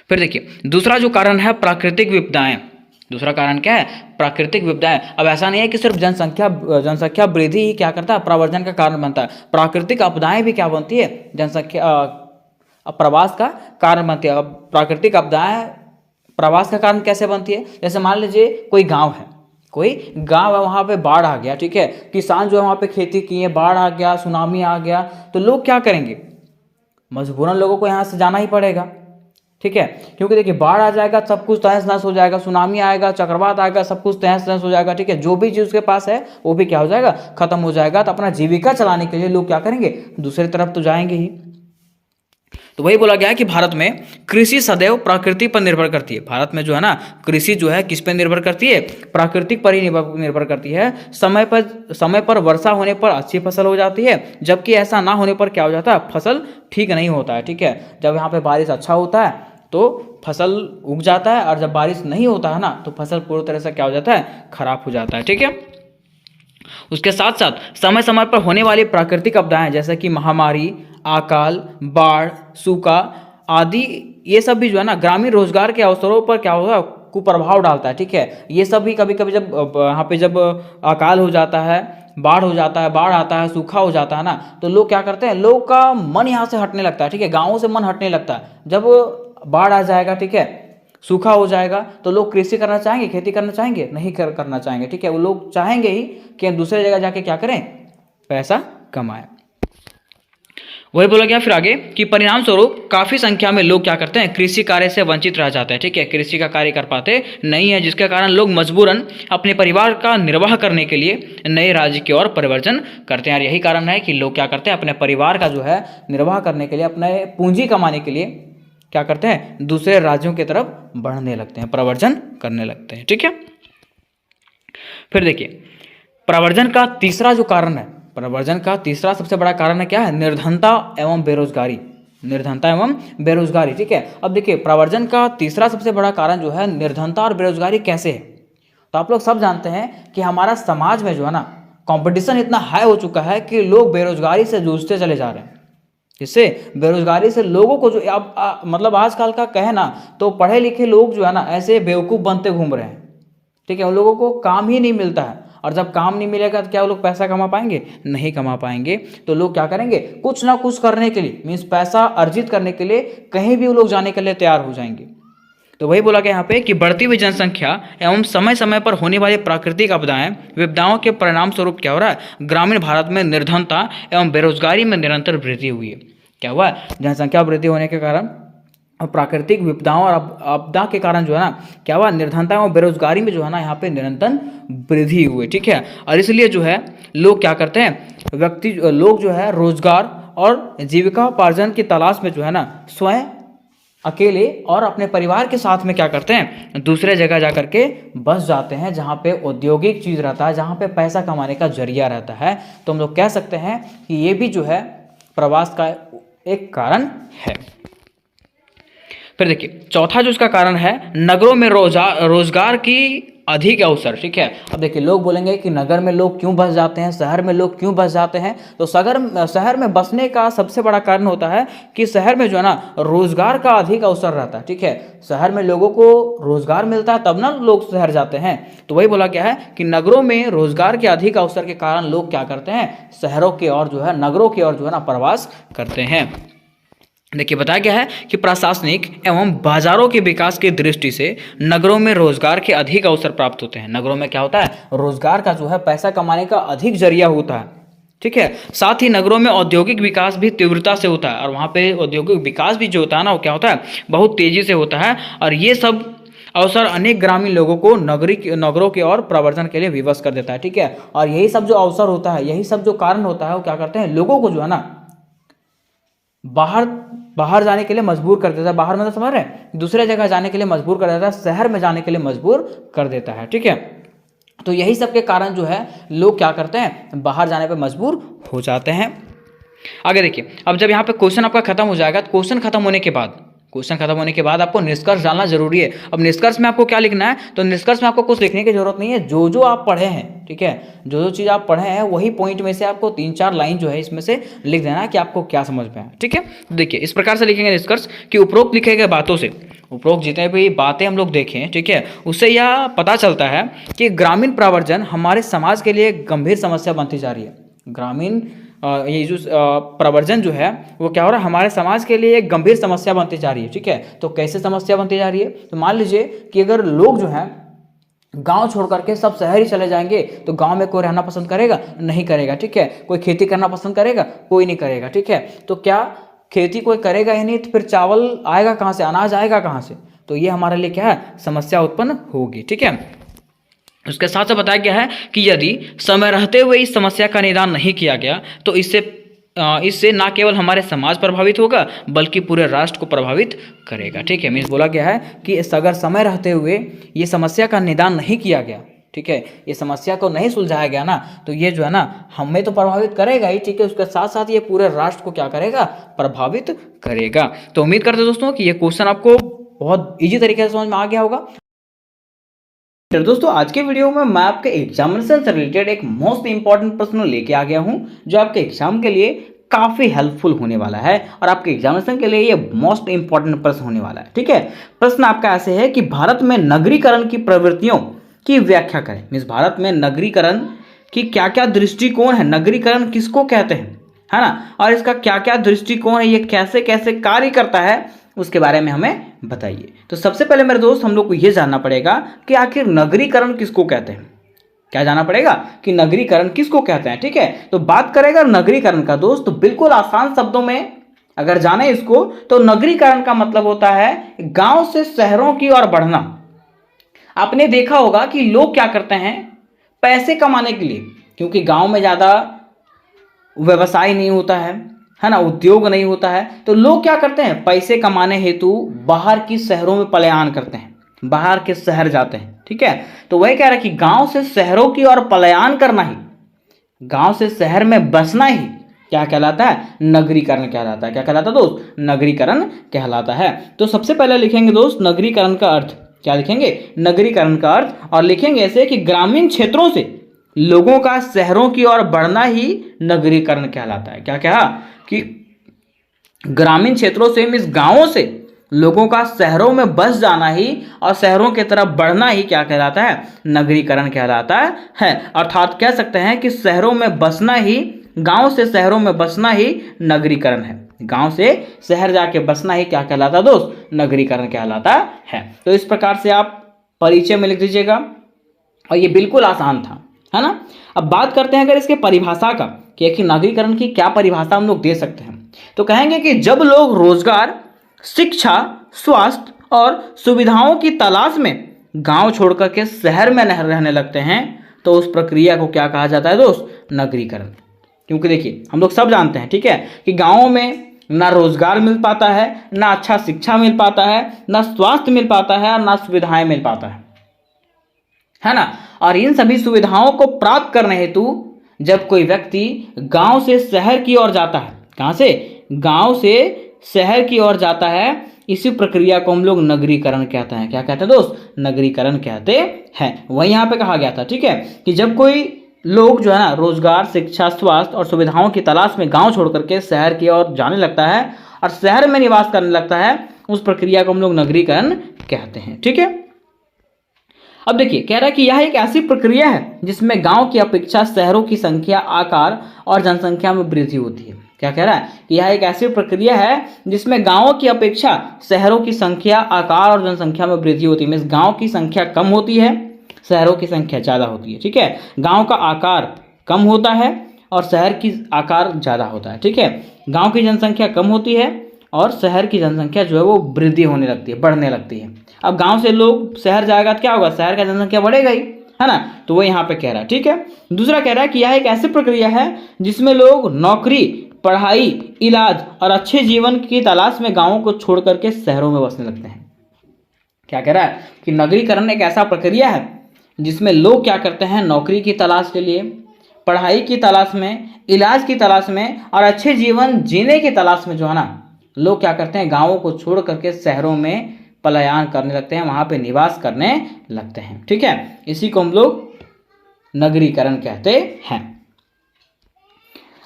फिर देखिए दूसरा जो कारण है प्राकृतिक विपदाएं। दूसरा कारण क्या है, प्राकृतिक विपदाएं। अब ऐसा नहीं है कि सिर्फ जनसंख्या वृद्धि ही क्या करता है, प्रवर्जन का कारण बनता है, प्राकृतिक आपदाएं भी क्या बनती है, जनसंख्या प्रवास का कारण बनती है। अब प्राकृतिक आपदाएं प्रवास का कारण कैसे बनती है, जैसे मान लीजिए कोई गाँव है, वहाँ पे बाढ़ आ गया, ठीक है, किसान जो है वहाँ पे खेती किए, बाढ़ आ गया, सुनामी आ गया, तो लोग क्या करेंगे, मजबूरन लोगों को यहाँ से जाना ही पड़ेगा, ठीक है। क्योंकि देखिए बाढ़ आ जाएगा, सब कुछ तहस नहस हो जाएगा, सुनामी आएगा, चक्रवात आएगा, सब कुछ तहस नहस हो जाएगा, ठीक है। जो भी चीज़ उसके पास है वो भी क्या हो जाएगा, खत्म हो जाएगा। तो अपना जीविका चलाने के लिए लोग क्या करेंगे, दूसरी तरफ तो जाएंगे ही। तो वही बोला गया है कि भारत में कृषि सदैव प्रकृति पर निर्भर करती है। भारत में जो है ना कृषि जो है किस पर निर्भर करती है, प्राकृतिक पर ही निर्भर करती है। समय पर वर्षा होने पर अच्छी फसल हो जाती है, जबकि ऐसा ना होने पर क्या हो जाता है, फसल ठीक नहीं होता है, ठीक है। जब यहाँ पे बारिश अच्छा होता है तो फसल उग जाता है, और जब बारिश नहीं होता है ना तो फसल पूरी तरह से क्या हो जाता है, खराब हो जाता है, ठीक है। उसके साथ साथ समय समय पर होने वाली प्राकृतिक आपदाएं जैसे कि महामारी, अकाल, बाढ़, सूखा आदि ये सब भी जो है ना ग्रामीण रोजगार के अवसरों पर क्या होगा, कुप्रभाव डालता है। ठीक है, ये सब भी कभी कभी जब यहाँ पे जब अकाल हो जाता है, बाढ़ हो जाता है, बाढ़ आता है, सूखा हो जाता है ना, तो लोग क्या करते हैं, लोग का मन यहाँ से हटने लगता है। ठीक है, गाँवों से मन हटने लगता है। जब बाढ़ आ जाएगा, ठीक है, सूखा हो जाएगा, तो लोग कृषि करना चाहेंगे, खेती करना चाहेंगे, नहीं करना चाहेंगे। ठीक है, वो लोग चाहेंगे ही कि दूसरे जगह जाके क्या करें, पैसा कमाएं। वही बोला गया फिर आगे कि परिणाम स्वरूप काफी संख्या में लोग क्या करते हैं, कृषि कार्य से वंचित रह जाते हैं। ठीक है, कृषि का कार्य कर पाते नहीं है, जिसके कारण लोग मजबूरन अपने परिवार का निर्वाह करने के लिए नए राज्य की ओर परिवर्तन करते हैं। और यही कारण है कि लोग क्या करते हैं, अपने परिवार का जो है निर्वाह करने के लिए, अपने पूंजी कमाने के लिए क्या करते हैं, दूसरे राज्यों की तरफ बढ़ने लगते हैं, प्रवर्जन करने लगते हैं। ठीक है, फिर देखिए प्रवर्जन का तीसरा जो कारण है, प्रवर्जन का तीसरा सबसे बड़ा कारण है क्या है, निर्धनता एवं बेरोजगारी। निर्धनता एवं बेरोजगारी। ठीक है, अब देखिए प्रवर्जन का तीसरा सबसे बड़ा कारण जो है निर्धनता और बेरोजगारी कैसे है। तो आप लोग सब जानते हैं कि हमारा समाज में जो है ना कंपटीशन इतना हाई हो चुका है कि लोग बेरोजगारी से जूझते चले जा रहे हैं। इससे बेरोजगारी से लोगों को जो अब मतलब आजकल का कहे ना, तो पढ़े लिखे लोग जो है ना ऐसे बेवकूफ़ बनते घूम रहे हैं। ठीक है, उन लोगों को काम ही नहीं मिलता है, और जब काम नहीं मिलेगा तो क्या वो लोग पैसा कमा पाएंगे, नहीं कमा पाएंगे। तो लोग क्या करेंगे, कुछ ना कुछ करने के लिए, मीन्स पैसा अर्जित करने के लिए कहीं भी वो लोग जाने के लिए तैयार हो जाएंगे। तो वही बोला गया यहाँ पे कि बढ़ती हुई जनसंख्या एवं समय समय पर होने वाली प्राकृतिक विपदाओं के परिणाम स्वरूप क्या हो रहा है, ग्रामीण भारत में निर्धनता एवं बेरोजगारी में निरंतर वृद्धि हुई है। क्या हुआ, जनसंख्या वृद्धि होने के कारण और प्राकृतिक विपदाओं और आपदा के कारण जो है ना क्या हुआ, निर्धनता और बेरोजगारी में जो है ना यहाँ पे निरंतर वृद्धि हुई। ठीक है, और इसलिए जो है लोग क्या करते हैं, लोग जो है रोजगार और जीविकापार्जन की तलाश में जो है ना स्वयं अकेले और अपने परिवार के साथ में क्या करते हैं, दूसरे जगह जा करके बस जाते हैं, जहाँ पे औद्योगिक चीज़ रहता है, जहाँ पे पैसा कमाने का जरिया रहता है। तो हम लोग कह सकते हैं कि ये भी जो है प्रवास का एक कारण है। फिर देखिए चौथा जो इसका कारण है, नगरों में रोजगार की अधिक अवसर। ठीक है, अब देखिए लोग बोलेंगे कि नगर में लोग क्यों बस जाते हैं, शहर में लोग क्यों बस जाते हैं। तो शहर में बसने का सबसे बड़ा कारण होता है कि शहर में जो है ना रोजगार का अधिक अवसर रहता है। ठीक है, शहर में लोगों को रोजगार मिलता है तब ना लोग शहर जाते हैं। तो वही बोला गया है कि नगरों में रोजगार के अधिक अवसर के कारण लोग क्या करते हैं, शहरों की ओर जो है, नगरों की ओर जो है ना प्रवास करते हैं। देखिए बताया गया है कि प्रशासनिक एवं बाजारों के विकास की दृष्टि से नगरों में रोजगार के अधिक अवसर प्राप्त होते हैं। नगरों में क्या होता है, रोजगार का जो है पैसा कमाने का अधिक जरिया होता है। ठीक है, साथ ही नगरों में औद्योगिक विकास भी तीव्रता से होता है, और वहाँ पे औद्योगिक विकास भी जो होता है ना वो क्या होता है, बहुत तेजी से होता है। और ये सब अवसर अनेक ग्रामीण लोगों को नगरों की ओर प्रवर्तन के लिए विवश कर देता है। ठीक है, और यही सब जो अवसर होता है, यही सब जो कारण होता है, वो क्या करते हैं, लोगों को जो है ना बाहर जाने के लिए मजबूर कर देता है। बाहर मतलब समझ रहे हैं, दूसरे जगह जाने के लिए मजबूर कर देता है, शहर में जाने के लिए मजबूर कर देता है। ठीक है, तो यही सब के कारण जो है लोग क्या करते हैं, बाहर जाने पे मजबूर हो जाते हैं। आगे देखिए, अब जब यहाँ पे क्वेश्चन आपका खत्म हो जाएगा, तो क्वेश्चन खत्म होने के बाद आपको निष्कर्ष डालना जरूरी है। अब निष्कर्ष में आपको क्या लिखना है, तो निष्कर्ष में आपको कुछ लिखने की जरूरत नहीं है, जो आप पढ़े हैं, ठीक है, जो चीज़ आप पढ़े हैं वही पॉइंट में से आपको 3-4 लाइन जो है इसमें से लिख देना है कि आपको क्या समझ में आया। ठीक है, देखिए इस प्रकार से लिखेंगे निष्कर्ष कि उपरोक्त लिखे गए बातों से, उपरोक्त जितने भी बातें हम लोग देखें, ठीक है, उससे यह पता चलता है कि ग्रामीण प्रवर्जन हमारे समाज के लिए गंभीर समस्या बनती जा रही है। ग्रामीण ये जो प्रवर्जन जो है वो क्या हो रहा है, हमारे समाज के लिए एक गंभीर समस्या बनती जा रही है। ठीक है, तो कैसे समस्या बनती जा रही है, तो मान लीजिए कि अगर लोग जो हैं गांव छोड़ करके सब शहर ही चले जाएंगे, तो गांव में कोई रहना पसंद करेगा, नहीं करेगा। ठीक है, कोई खेती करना पसंद करेगा, कोई नहीं करेगा। ठीक है, तो क्या खेती कोई करेगा ही नहीं, तो फिर चावल आएगा कहाँ से, अनाज आएगा कहाँ से, तो ये हमारे लिए क्या है, समस्या उत्पन्न होगी। ठीक है, उसके साथ साथ बताया गया है कि यदि समय रहते हुए इस समस्या का निदान नहीं किया गया तो इससे ना केवल हमारे समाज प्रभावित होगा बल्कि पूरे राष्ट्र को प्रभावित करेगा। ठीक है, मीन्स बोला गया है कि अगर समय रहते हुए ये समस्या का निदान नहीं किया गया, ठीक है, ये समस्या को नहीं सुलझाया गया ना, तो ये जो है ना हमें तो प्रभावित करेगा ही। ठीक है, उसके साथ साथ ये पूरे राष्ट्र को क्या करेगा, प्रभावित करेगा। तो उम्मीद करते हैं दोस्तों कि ये क्वेश्चन आपको बहुत ईजी तरीके से समझ में आ गया होगा। तो दोस्तों आज के वीडियो में मैं आपके एग्जामिनेशन से रिलेटेड एक मोस्ट इंपॉर्टेंट प्रश्न लेके आ गया हूं, जो आपके एग्जाम के लिए काफ़ी हेल्पफुल होने वाला है और आपके एग्जामिनेशन के लिए ये मोस्ट इंपॉर्टेंट प्रश्न होने वाला है। ठीक है, प्रश्न आपका ऐसे है कि भारत में नगरीकरण की प्रवृत्तियों की व्याख्या करें। मीन्स भारत में नगरीकरण की क्या क्या दृष्टिकोण है, नगरीकरण किसको कहते हैं, है ना, और इसका क्या क्या दृष्टिकोण है, ये कैसे कैसे कार्य करता है, उसके बारे में हमें बताइए। तो सबसे पहले मेरे दोस्त हम लोग को ये जानना पड़ेगा कि आखिर नगरीकरण किसको कहते हैं। क्या जानना पड़ेगा कि नगरीकरण किसको कहते हैं। ठीक है, तो बात करेगा नगरीकरण का दोस्त, तो बिल्कुल आसान शब्दों में अगर जाने इसको, तो नगरीकरण का मतलब होता है गांव से शहरों की ओर बढ़ना। आपने देखा होगा कि लोग क्या करते हैं पैसे कमाने के लिए, क्योंकि गांव में ज़्यादा व्यवसाय नहीं होता है ना, उद्योग नहीं होता है, तो लोग क्या करते हैं पैसे कमाने हेतु बाहर की शहरों में पलायन करते हैं, बाहर के शहर जाते हैं। ठीक है, तो वही कह रहा है कि गांव से शहरों की ओर पलायन करना ही, गांव से शहर में बसना ही क्या कहलाता है, नगरीकरण कहलाता है। क्या कहलाता है दोस्त, नगरीकरण कहलाता है। तो सबसे पहले लिखेंगे दोस्त नगरीकरण का अर्थ, क्या लिखेंगे, नगरीकरण का अर्थ, और लिखेंगे ऐसे कि ग्रामीण क्षेत्रों से लोगों का शहरों की ओर बढ़ना ही नगरीकरण कहलाता है। क्या कहा कि ग्रामीण क्षेत्रों से मीन्स गांवों से लोगों का शहरों में बस जाना ही और शहरों की तरफ बढ़ना ही क्या कहलाता है, नगरीकरण कहलाता है। अर्थात कह सकते हैं कि शहरों में बसना ही, गांव से शहरों में बसना ही नगरीकरण है। गांव से शहर जाके बसना ही क्या कहलाता है दोस्त, नगरीकरण कहलाता है। तो इस प्रकार से आप परिचय में लिख दीजिएगा, और ये बिल्कुल आसान था, है ना। अब बात करते हैं अगर इसके परिभाषा का कि आखिर नगरीकरण की क्या परिभाषा हम लोग दे सकते हैं, तो कहेंगे कि जब लोग रोजगार, शिक्षा, स्वास्थ्य और सुविधाओं की तलाश में गांव छोड़कर के शहर में रहने लगते हैं, तो उस प्रक्रिया को क्या कहा जाता है दोस्त, नगरीकरण। क्योंकि देखिए हम लोग सब जानते हैं, ठीक है, कि गाँवों में ना रोजगार मिल पाता है, ना अच्छा शिक्षा मिल पाता है, ना स्वास्थ्य मिल पाता है, और ना सुविधाएं मिल पाता है ना। और इन सभी सुविधाओं को प्राप्त करने हेतु जब कोई व्यक्ति गांव से शहर की ओर जाता है, कहां से, गांव से शहर की ओर जाता है, इसी प्रक्रिया को हम लोग नगरीकरण कहते हैं। क्या कहते हैं दोस्त, नगरीकरण कहते हैं। वही यहाँ पे कहा गया था, ठीक है, कि जब कोई लोग जो है ना रोजगार, शिक्षा, स्वास्थ्य और सुविधाओं की तलाश में गांव छोड़ करके शहर की ओर जाने लगता है और शहर में निवास करने लगता है, उस प्रक्रिया को हम लोग नगरीकरण कहते हैं। ठीक है, अब देखिए कह रहा है कि यह एक ऐसी प्रक्रिया है जिसमें गांव की अपेक्षा शहरों की संख्या, आकार और जनसंख्या में वृद्धि होती है। क्या कह रहा है कि यह एक ऐसी प्रक्रिया है जिसमें गांवों की अपेक्षा शहरों की संख्या, आकार और जनसंख्या में वृद्धि होती है। मीन्स गांव की संख्या कम होती है, शहरों की संख्या ज़्यादा होती है। ठीक है, गांव का आकार कम होता है और शहर की आकार ज़्यादा होता है। ठीक है, गांव की जनसंख्या कम होती है और शहर की जनसंख्या जो है वो वृद्धि होने लगती है, बढ़ने लगती है। अब गांव से लोग शहर जाएगा तो क्या होगा, शहर का जनसंख्या बढ़ेगा ही, है ना। तो वो यहाँ पे कह रहा है। ठीक है, दूसरा कह रहा है कि यह एक ऐसी प्रक्रिया है जिसमें लोग नौकरी, पढ़ाई, इलाज और अच्छे जीवन की तलाश में गांवों को छोड़ करके शहरों में बसने लगते हैं। क्या कह रहा है कि नगरीकरण एक ऐसा प्रक्रिया है जिसमें लोग क्या करते हैं, नौकरी की तलाश के लिए, पढ़ाई की तलाश में, इलाज की तलाश में और अच्छे जीवन जीने की तलाश में जो है ना, लोग क्या करते हैं, गांवों को छोड़ करके शहरों में पलायन करने लगते हैं, वहां पे निवास करने लगते हैं। ठीक है, इसी को हम लोग नगरीकरण कहते हैं।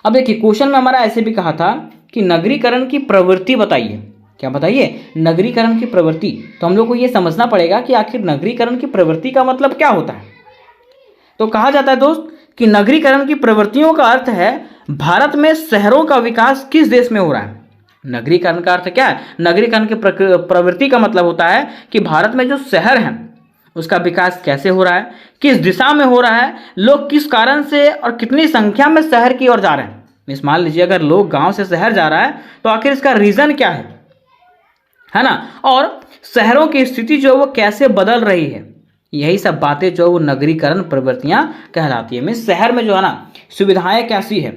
अब देखिए क्वेश्चन में हमारा ऐसे भी कहा था कि नगरीकरण की प्रवृत्ति बताइए। क्या बताइए, नगरीकरण की प्रवृत्ति। तो हम लोग को ये समझना पड़ेगा कि आखिर नगरीकरण की प्रवृत्ति का मतलब क्या होता है। तो कहा जाता है दोस्त कि नगरीकरण की प्रवृत्तियों का अर्थ है भारत में शहरों का विकास किस देश में हो रहा है। नगरीकरण का अर्थ क्या है, नगरीकरण की प्रवृत्ति का मतलब होता है कि भारत में जो शहर हैं उसका विकास कैसे हो रहा है, किस दिशा में हो रहा है, लोग किस कारण से और कितनी संख्या में शहर की ओर जा रहे हैं। मिस मान लीजिए अगर लोग गांव से शहर जा रहा है तो आखिर इसका रीजन क्या है ना, और शहरों की स्थिति जो है वो कैसे बदल रही है, यही सब बातें जो है वो नगरीकरण प्रवृत्तियां कहलाती है। मीन्स शहर में जो है ना सुविधाएं कैसी है,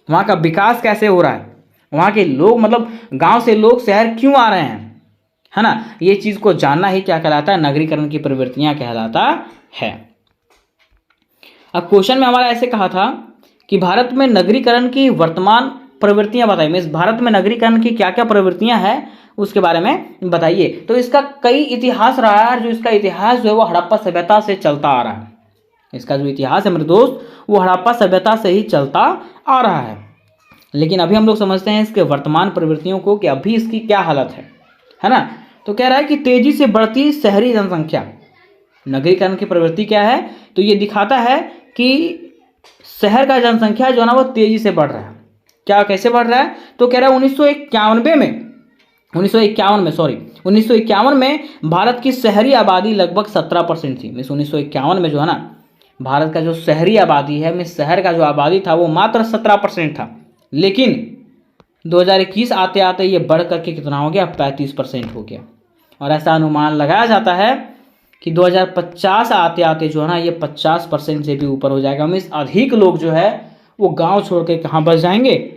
वहाँ का विकास कैसे हो रहा है, वहाँ के लोग मतलब गांव से लोग शहर क्यों आ रहे हैं, है ना, ये चीज को जानना ही क्या कहलाता है, नगरीकरण की प्रवृत्तियां कहलाता है। अब क्वेश्चन में हमारा ऐसे कहा था कि भारत में नगरीकरण की वर्तमान प्रवृत्तियां बताइए। मीन्स भारत में नगरीकरण की क्या क्या प्रवृत्तियां हैं उसके बारे में बताइए। तो इसका कई इतिहास रहा है, जो इसका इतिहास जो है वो हड़प्पा सभ्यता से चलता आ रहा है। इसका जो इतिहास है मेरे दोस्त वो हड़प्पा सभ्यता से ही चलता आ रहा है। लेकिन अभी हम लोग समझते हैं इसके वर्तमान प्रवृत्तियों को कि अभी इसकी क्या हालत है ना। तो कह रहा है कि तेजी से बढ़ती शहरी जनसंख्या, नगरीकरण की प्रवृत्ति क्या है, तो ये दिखाता है कि शहर का जनसंख्या जो है ना वो तेजी से बढ़ रहा है। क्या कैसे बढ़ रहा है, तो कह रहा है 1951 में भारत की शहरी आबादी लगभग 17% थी। 1951 में जो है ना भारत का जो शहरी आबादी है, शहर का जो आबादी था वो मात्र 17% था, लेकिन 2021 आते आते ये बढ़ करके कितना हो गया, 35% हो गया। और ऐसा अनुमान लगाया जाता है कि 2050 आते आते जो है ना ये 50% से भी ऊपर हो जाएगा। मीन्स अधिक लोग जो है वो गांव छोड़ के कहाँ बस जाएंगे,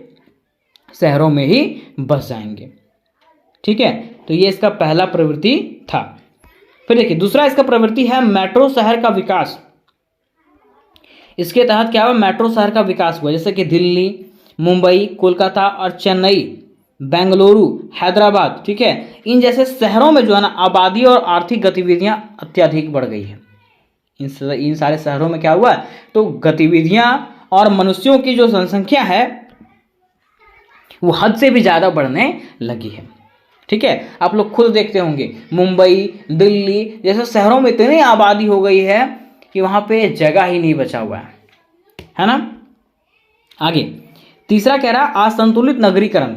शहरों में ही बस जाएंगे। ठीक है, तो ये इसका पहला प्रवृत्ति था। फिर देखिए दूसरा इसका प्रवृत्ति है मेट्रो शहर का विकास। इसके तहत क्या हुआ, मेट्रो शहर का विकास हुआ, जैसे कि दिल्ली, मुंबई, कोलकाता और चेन्नई, बेंगलुरु, हैदराबाद, ठीक है, इन जैसे शहरों में जो है ना आबादी और आर्थिक गतिविधियां अत्यधिक बढ़ गई है। इन सारे शहरों में क्या हुआ, तो गतिविधियां और मनुष्यों की जो जनसंख्या है वो हद से भी ज़्यादा बढ़ने लगी है। ठीक है, आप लोग खुद देखते होंगे मुंबई, दिल्ली जैसे शहरों में इतनी आबादी हो गई है कि वहाँ पे जगह ही नहीं बचा हुआ है ना। आगे तीसरा कह रहा है असंतुलित नगरीकरण।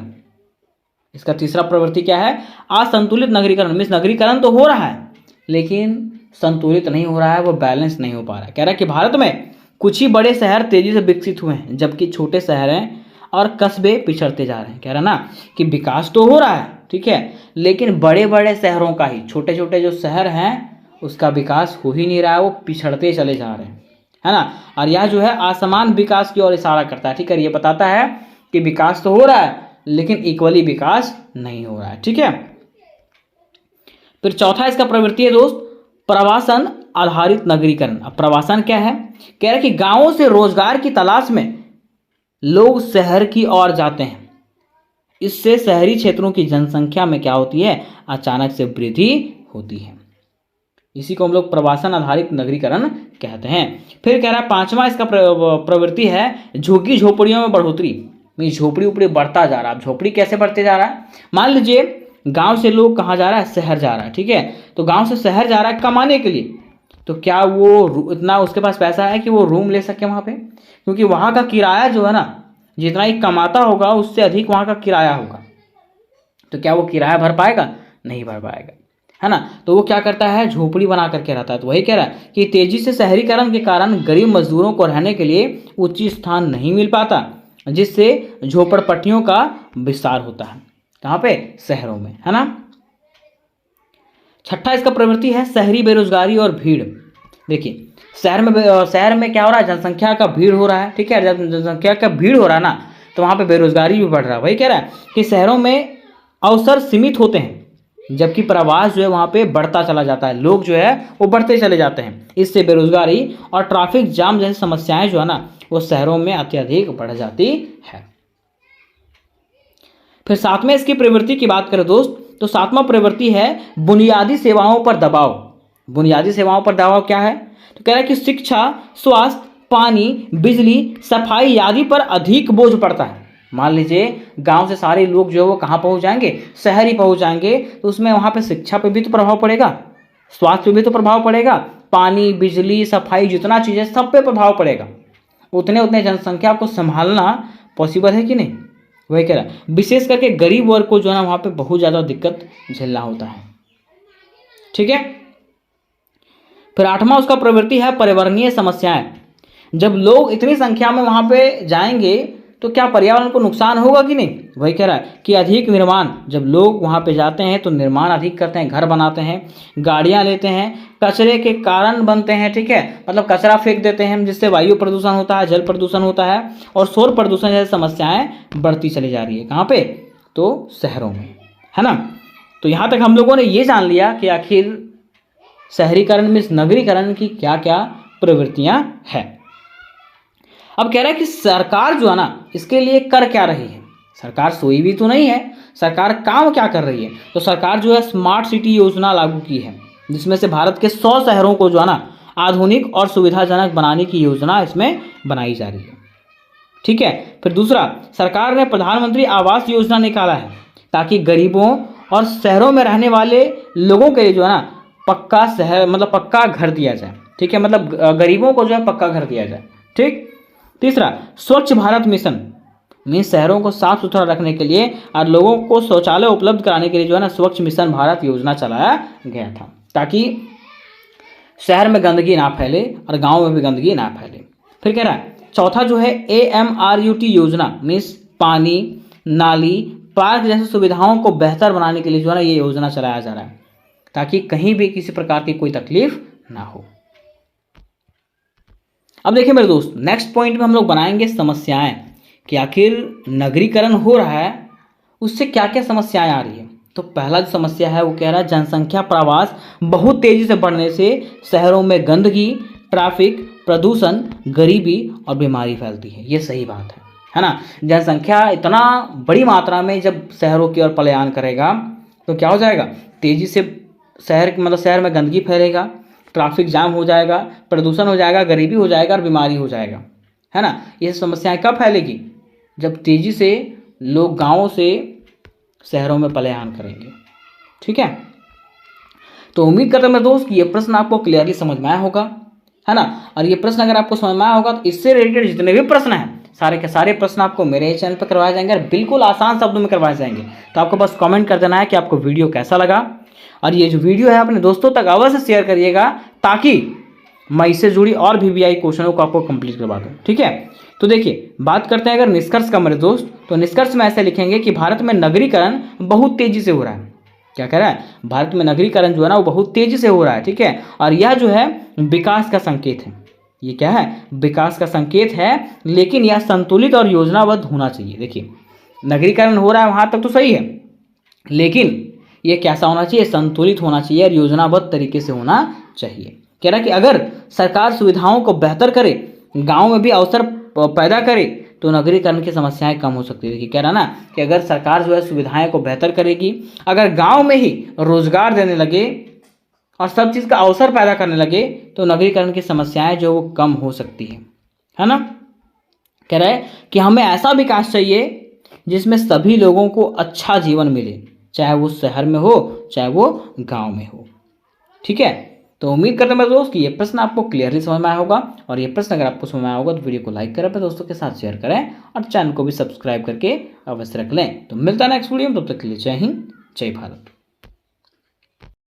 इसका तीसरा प्रवृत्ति क्या है, असंतुलित नगरीकरण। मीन्स नगरीकरण तो हो रहा है लेकिन संतुलित नहीं हो रहा है, वो बैलेंस नहीं हो पा रहा है। कह रहा है कि भारत में कुछ ही बड़े शहर तेजी से विकसित हुए हैं जबकि छोटे शहर हैं और कस्बे पिछड़ते जा रहे हैं। कह रहा ना कि विकास तो हो रहा है, ठीक है, लेकिन बड़े बड़े शहरों का ही, छोटे छोटे जो शहर हैं उसका विकास हो ही नहीं रहा है, वो पिछड़ते चले जा रहे हैं, है ना। और यह जो है असमान विकास की ओर इशारा करता है। ठीक है, ये बताता है कि विकास तो हो रहा है लेकिन इक्वली विकास नहीं हो रहा है। ठीक है, फिर चौथा इसका प्रवृत्ति है दोस्त प्रवासन आधारित नगरीकरण। अब प्रवासन क्या है, कह रहे कि गांवों से रोजगार की तलाश में लोग शहर की ओर जाते हैं। इससे शहरी क्षेत्रों की जनसंख्या में क्या होती है, अचानक से वृद्धि होती है। इसी को हम लोग प्रवासन आधारित नगरीकरण कहते हैं। फिर कह रहा है पांचवा इसका प्रवृत्ति है झुग्गी झोपड़ियों में बढ़ोतरी। झोपड़ी उपड़ी बढ़ता जा रहा है। अब झोपड़ी कैसे बढ़ते जा रहा है, मान लीजिए गांव से लोग कहाँ जा रहा है, शहर जा रहा है। ठीक है, तो गांव से शहर जा रहा है कमाने के लिए, तो क्या वो इतना उसके पास पैसा है कि वो रूम ले सके वहाँ पे, क्योंकि वहाँ का किराया जो है ना जितना ही कमाता होगा उससे अधिक वहाँ का किराया होगा। तो क्या वो किराया भर पाएगा, नहीं भर पाएगा, है ना। तो वो क्या करता है, झोपड़ी बना करके रहता है। तो वही कह रहा है कि तेजी से शहरीकरण के कारण गरीब मजदूरों को रहने के लिए उचित स्थान नहीं मिल पाता, जिससे झोपड़पट्टियों का विस्तार होता है। कहाँ पे, शहरों में, है ना। छठा इसका प्रवृत्ति है शहरी बेरोजगारी और भीड़। देखिए शहर में क्या हो रहा है, जनसंख्या का भीड़ हो रहा है। ठीक है, जब जनसंख्या का भीड़ हो रहा है ना तो वहाँ पे बेरोजगारी भी बढ़ रहा है। वही कह रहा है कि शहरों में अवसर सीमित होते हैं जबकि प्रवास जो है वहाँ पे बढ़ता चला जाता है, लोग जो है वो बढ़ते चले जाते हैं। इससे बेरोजगारी और ट्रैफिक जाम जैसी समस्याएं जो है ना वो शहरों में अत्यधिक बढ़ जाती है। फिर सातवें इसकी प्रवृत्ति की बात करें दोस्त, तो सातवां प्रवृत्ति है बुनियादी सेवाओं पर दबाव। बुनियादी सेवाओं पर दबाव क्या है, तो कह रहा है कि शिक्षा, स्वास्थ्य, पानी, बिजली, सफाई आदि पर अधिक बोझ पड़ता है। मान लीजिए गांव से सारे लोग जो है वो कहाँ पहुंच जाएंगे, शहर ही पहुंच जाएंगे, तो उसमें वहाँ पे शिक्षा पे भी तो प्रभाव पड़ेगा, स्वास्थ्य पे भी तो प्रभाव पड़ेगा, पानी, बिजली, सफाई जितना चीज़ें सब पे प्रभाव पड़ेगा। उतने जनसंख्या को संभालना पॉसिबल है कि नहीं। वही कह रहा है विशेष करके गरीब वर्ग को जो है ना वहाँ पे बहुत ज़्यादा दिक्कत झेलना होता है। ठीक है, फिर आठवां उसका प्रवृत्ति है पर्यावरणीय समस्याएं। जब लोग इतनी संख्या में वहाँ पे जाएंगे तो क्या पर्यावरण को नुकसान होगा कि नहीं। वही कह रहा है कि अधिक निर्माण, जब लोग वहाँ पे जाते हैं तो निर्माण अधिक करते हैं, घर बनाते हैं, गाड़ियाँ लेते हैं, कचरे के कारण बनते हैं। ठीक है, मतलब कचरा फेंक देते हैं जिससे वायु प्रदूषण होता है, जल प्रदूषण होता है और शोर प्रदूषण जैसी समस्याएं बढ़ती चली जा रही है। कहाँ पे, तो शहरों में, है ना। तो यहाँ तक हम लोगों ने ये जान लिया कि आखिर शहरीकरण में नगरीकरण की क्या क्या प्रवृत्तियां हैं। अब कह रहा है कि सरकार जो है ना इसके लिए कर क्या रही है। सरकार सोई भी तो नहीं है, सरकार काम क्या कर रही है। तो सरकार जो है स्मार्ट सिटी योजना लागू की है, जिसमें से भारत के 100 शहरों को जो है ना आधुनिक और सुविधाजनक बनाने की योजना इसमें बनाई जा रही है। ठीक है। फिर दूसरा, सरकार ने प्रधानमंत्री आवास योजना निकाला है ताकि गरीबों और शहरों में रहने वाले लोगों के लिए जो है ना पक्का शहर मतलब पक्का घर दिया जाए। ठीक है, मतलब गरीबों को जो है पक्का घर दिया जाए। ठीक। तीसरा, स्वच्छ भारत मिशन मीन्स शहरों को साफ सुथरा रखने के लिए और लोगों को शौचालय उपलब्ध कराने के लिए जो है ना स्वच्छ मिशन भारत योजना चलाया गया था, ताकि शहर में गंदगी ना फैले और गांव में भी गंदगी ना फैले। फिर कह रहा है चौथा जो है AMRUT योजना मीन्स पानी, नाली, पार्क जैसी सुविधाओं को बेहतर बनाने के लिए जो है ना ये योजना चलाया जा रहा है, ताकि कहीं भी किसी प्रकार की कोई तकलीफ ना हो। अब देखिए मेरे दोस्त, नेक्स्ट पॉइंट में हम लोग बनाएंगे समस्याएं कि आखिर नगरीकरण हो रहा है उससे क्या क्या समस्याएं आ रही है। तो पहला जो समस्या है वो कह रहा है जनसंख्या प्रवास बहुत तेजी से बढ़ने से शहरों में गंदगी, ट्रैफिक, प्रदूषण, गरीबी और बीमारी फैलती है। ये सही बात है ना। जनसंख्या इतना बड़ी मात्रा में जब शहरों की ओर पलायन करेगा तो क्या हो जाएगा, तेजी से शहर में गंदगी फैलेगा, ट्रैफिक जाम हो जाएगा, प्रदूषण हो जाएगा, गरीबी हो जाएगा और बीमारी हो जाएगा, है ना। ये समस्याएं कब फैलेगी, जब तेजी से लोग गांवों से शहरों में पलायन करेंगे। ठीक है, तो उम्मीद करता हूं मेरे दोस्त कि ये प्रश्न आपको क्लियरली समझ में आया होगा, है ना। और ये प्रश्न अगर आपको समझ में आया होगा तो इससे रिलेटेड जितने भी प्रश्न हैं सारे के सारे प्रश्न आपको मेरे चैनल पर करवाए जाएंगे और बिल्कुल आसान शब्दों में करवाए जाएंगे। तो आपको बस कमेंट कर देना है कि आपको वीडियो कैसा लगा, और ये जो वीडियो है अपने दोस्तों तक अवश्य शेयर करिएगा ताकि मैं इससे जुड़ी और भी VVI क्वेश्चनों को आपको कंप्लीट करवा दूँ। ठीक है, तो देखिए बात करते हैं अगर निष्कर्ष का मेरे दोस्त, तो निष्कर्ष में ऐसे लिखेंगे कि भारत में नगरीकरण बहुत तेजी से हो रहा है। क्या कह रहा है, भारत में नगरीकरण जो है ना वो बहुत तेजी से हो रहा है। ठीक है, और यह जो है विकास का संकेत है। ये क्या है, विकास का संकेत है, लेकिन यह संतुलित और योजनाबद्ध होना चाहिए। देखिए नगरीकरण हो रहा है वहां तक तो सही है, लेकिन ये कैसा होना चाहिए, संतुलित होना चाहिए और योजनाबद्ध तरीके से होना चाहिए। कह रहा है कि अगर सरकार सुविधाओं को बेहतर करे, गांव में भी अवसर पैदा करे तो नगरीकरण की समस्याएं कम हो सकती है। देखिए कह रहा ना कि अगर सरकार जो है सुविधाएं को बेहतर करेगी, अगर गांव में ही रोजगार देने लगे और सब चीज़ का अवसर पैदा करने लगे तो नगरीकरण की समस्याएं जो वो कम हो सकती है ना। कह रहा है कि हमें ऐसा विकास चाहिए जिसमें सभी लोगों को अच्छा जीवन मिले, चाहे वो शहर में हो चाहे वो गांव में हो। ठीक है, तो उम्मीद करते हैं मेरे दोस्त कि ये प्रश्न आपको क्लियरली समझ में आया होगा, और ये प्रश्न अगर आपको समझ में आया होगा तो वीडियो को लाइक करें, अपने दोस्तों के साथ शेयर करें और चैनल को भी सब्सक्राइब करके अवश्य रख लें। तो मिलता है नेक्स्ट वीडियो में, तब तक के लिए जय हिंद, जय भारत।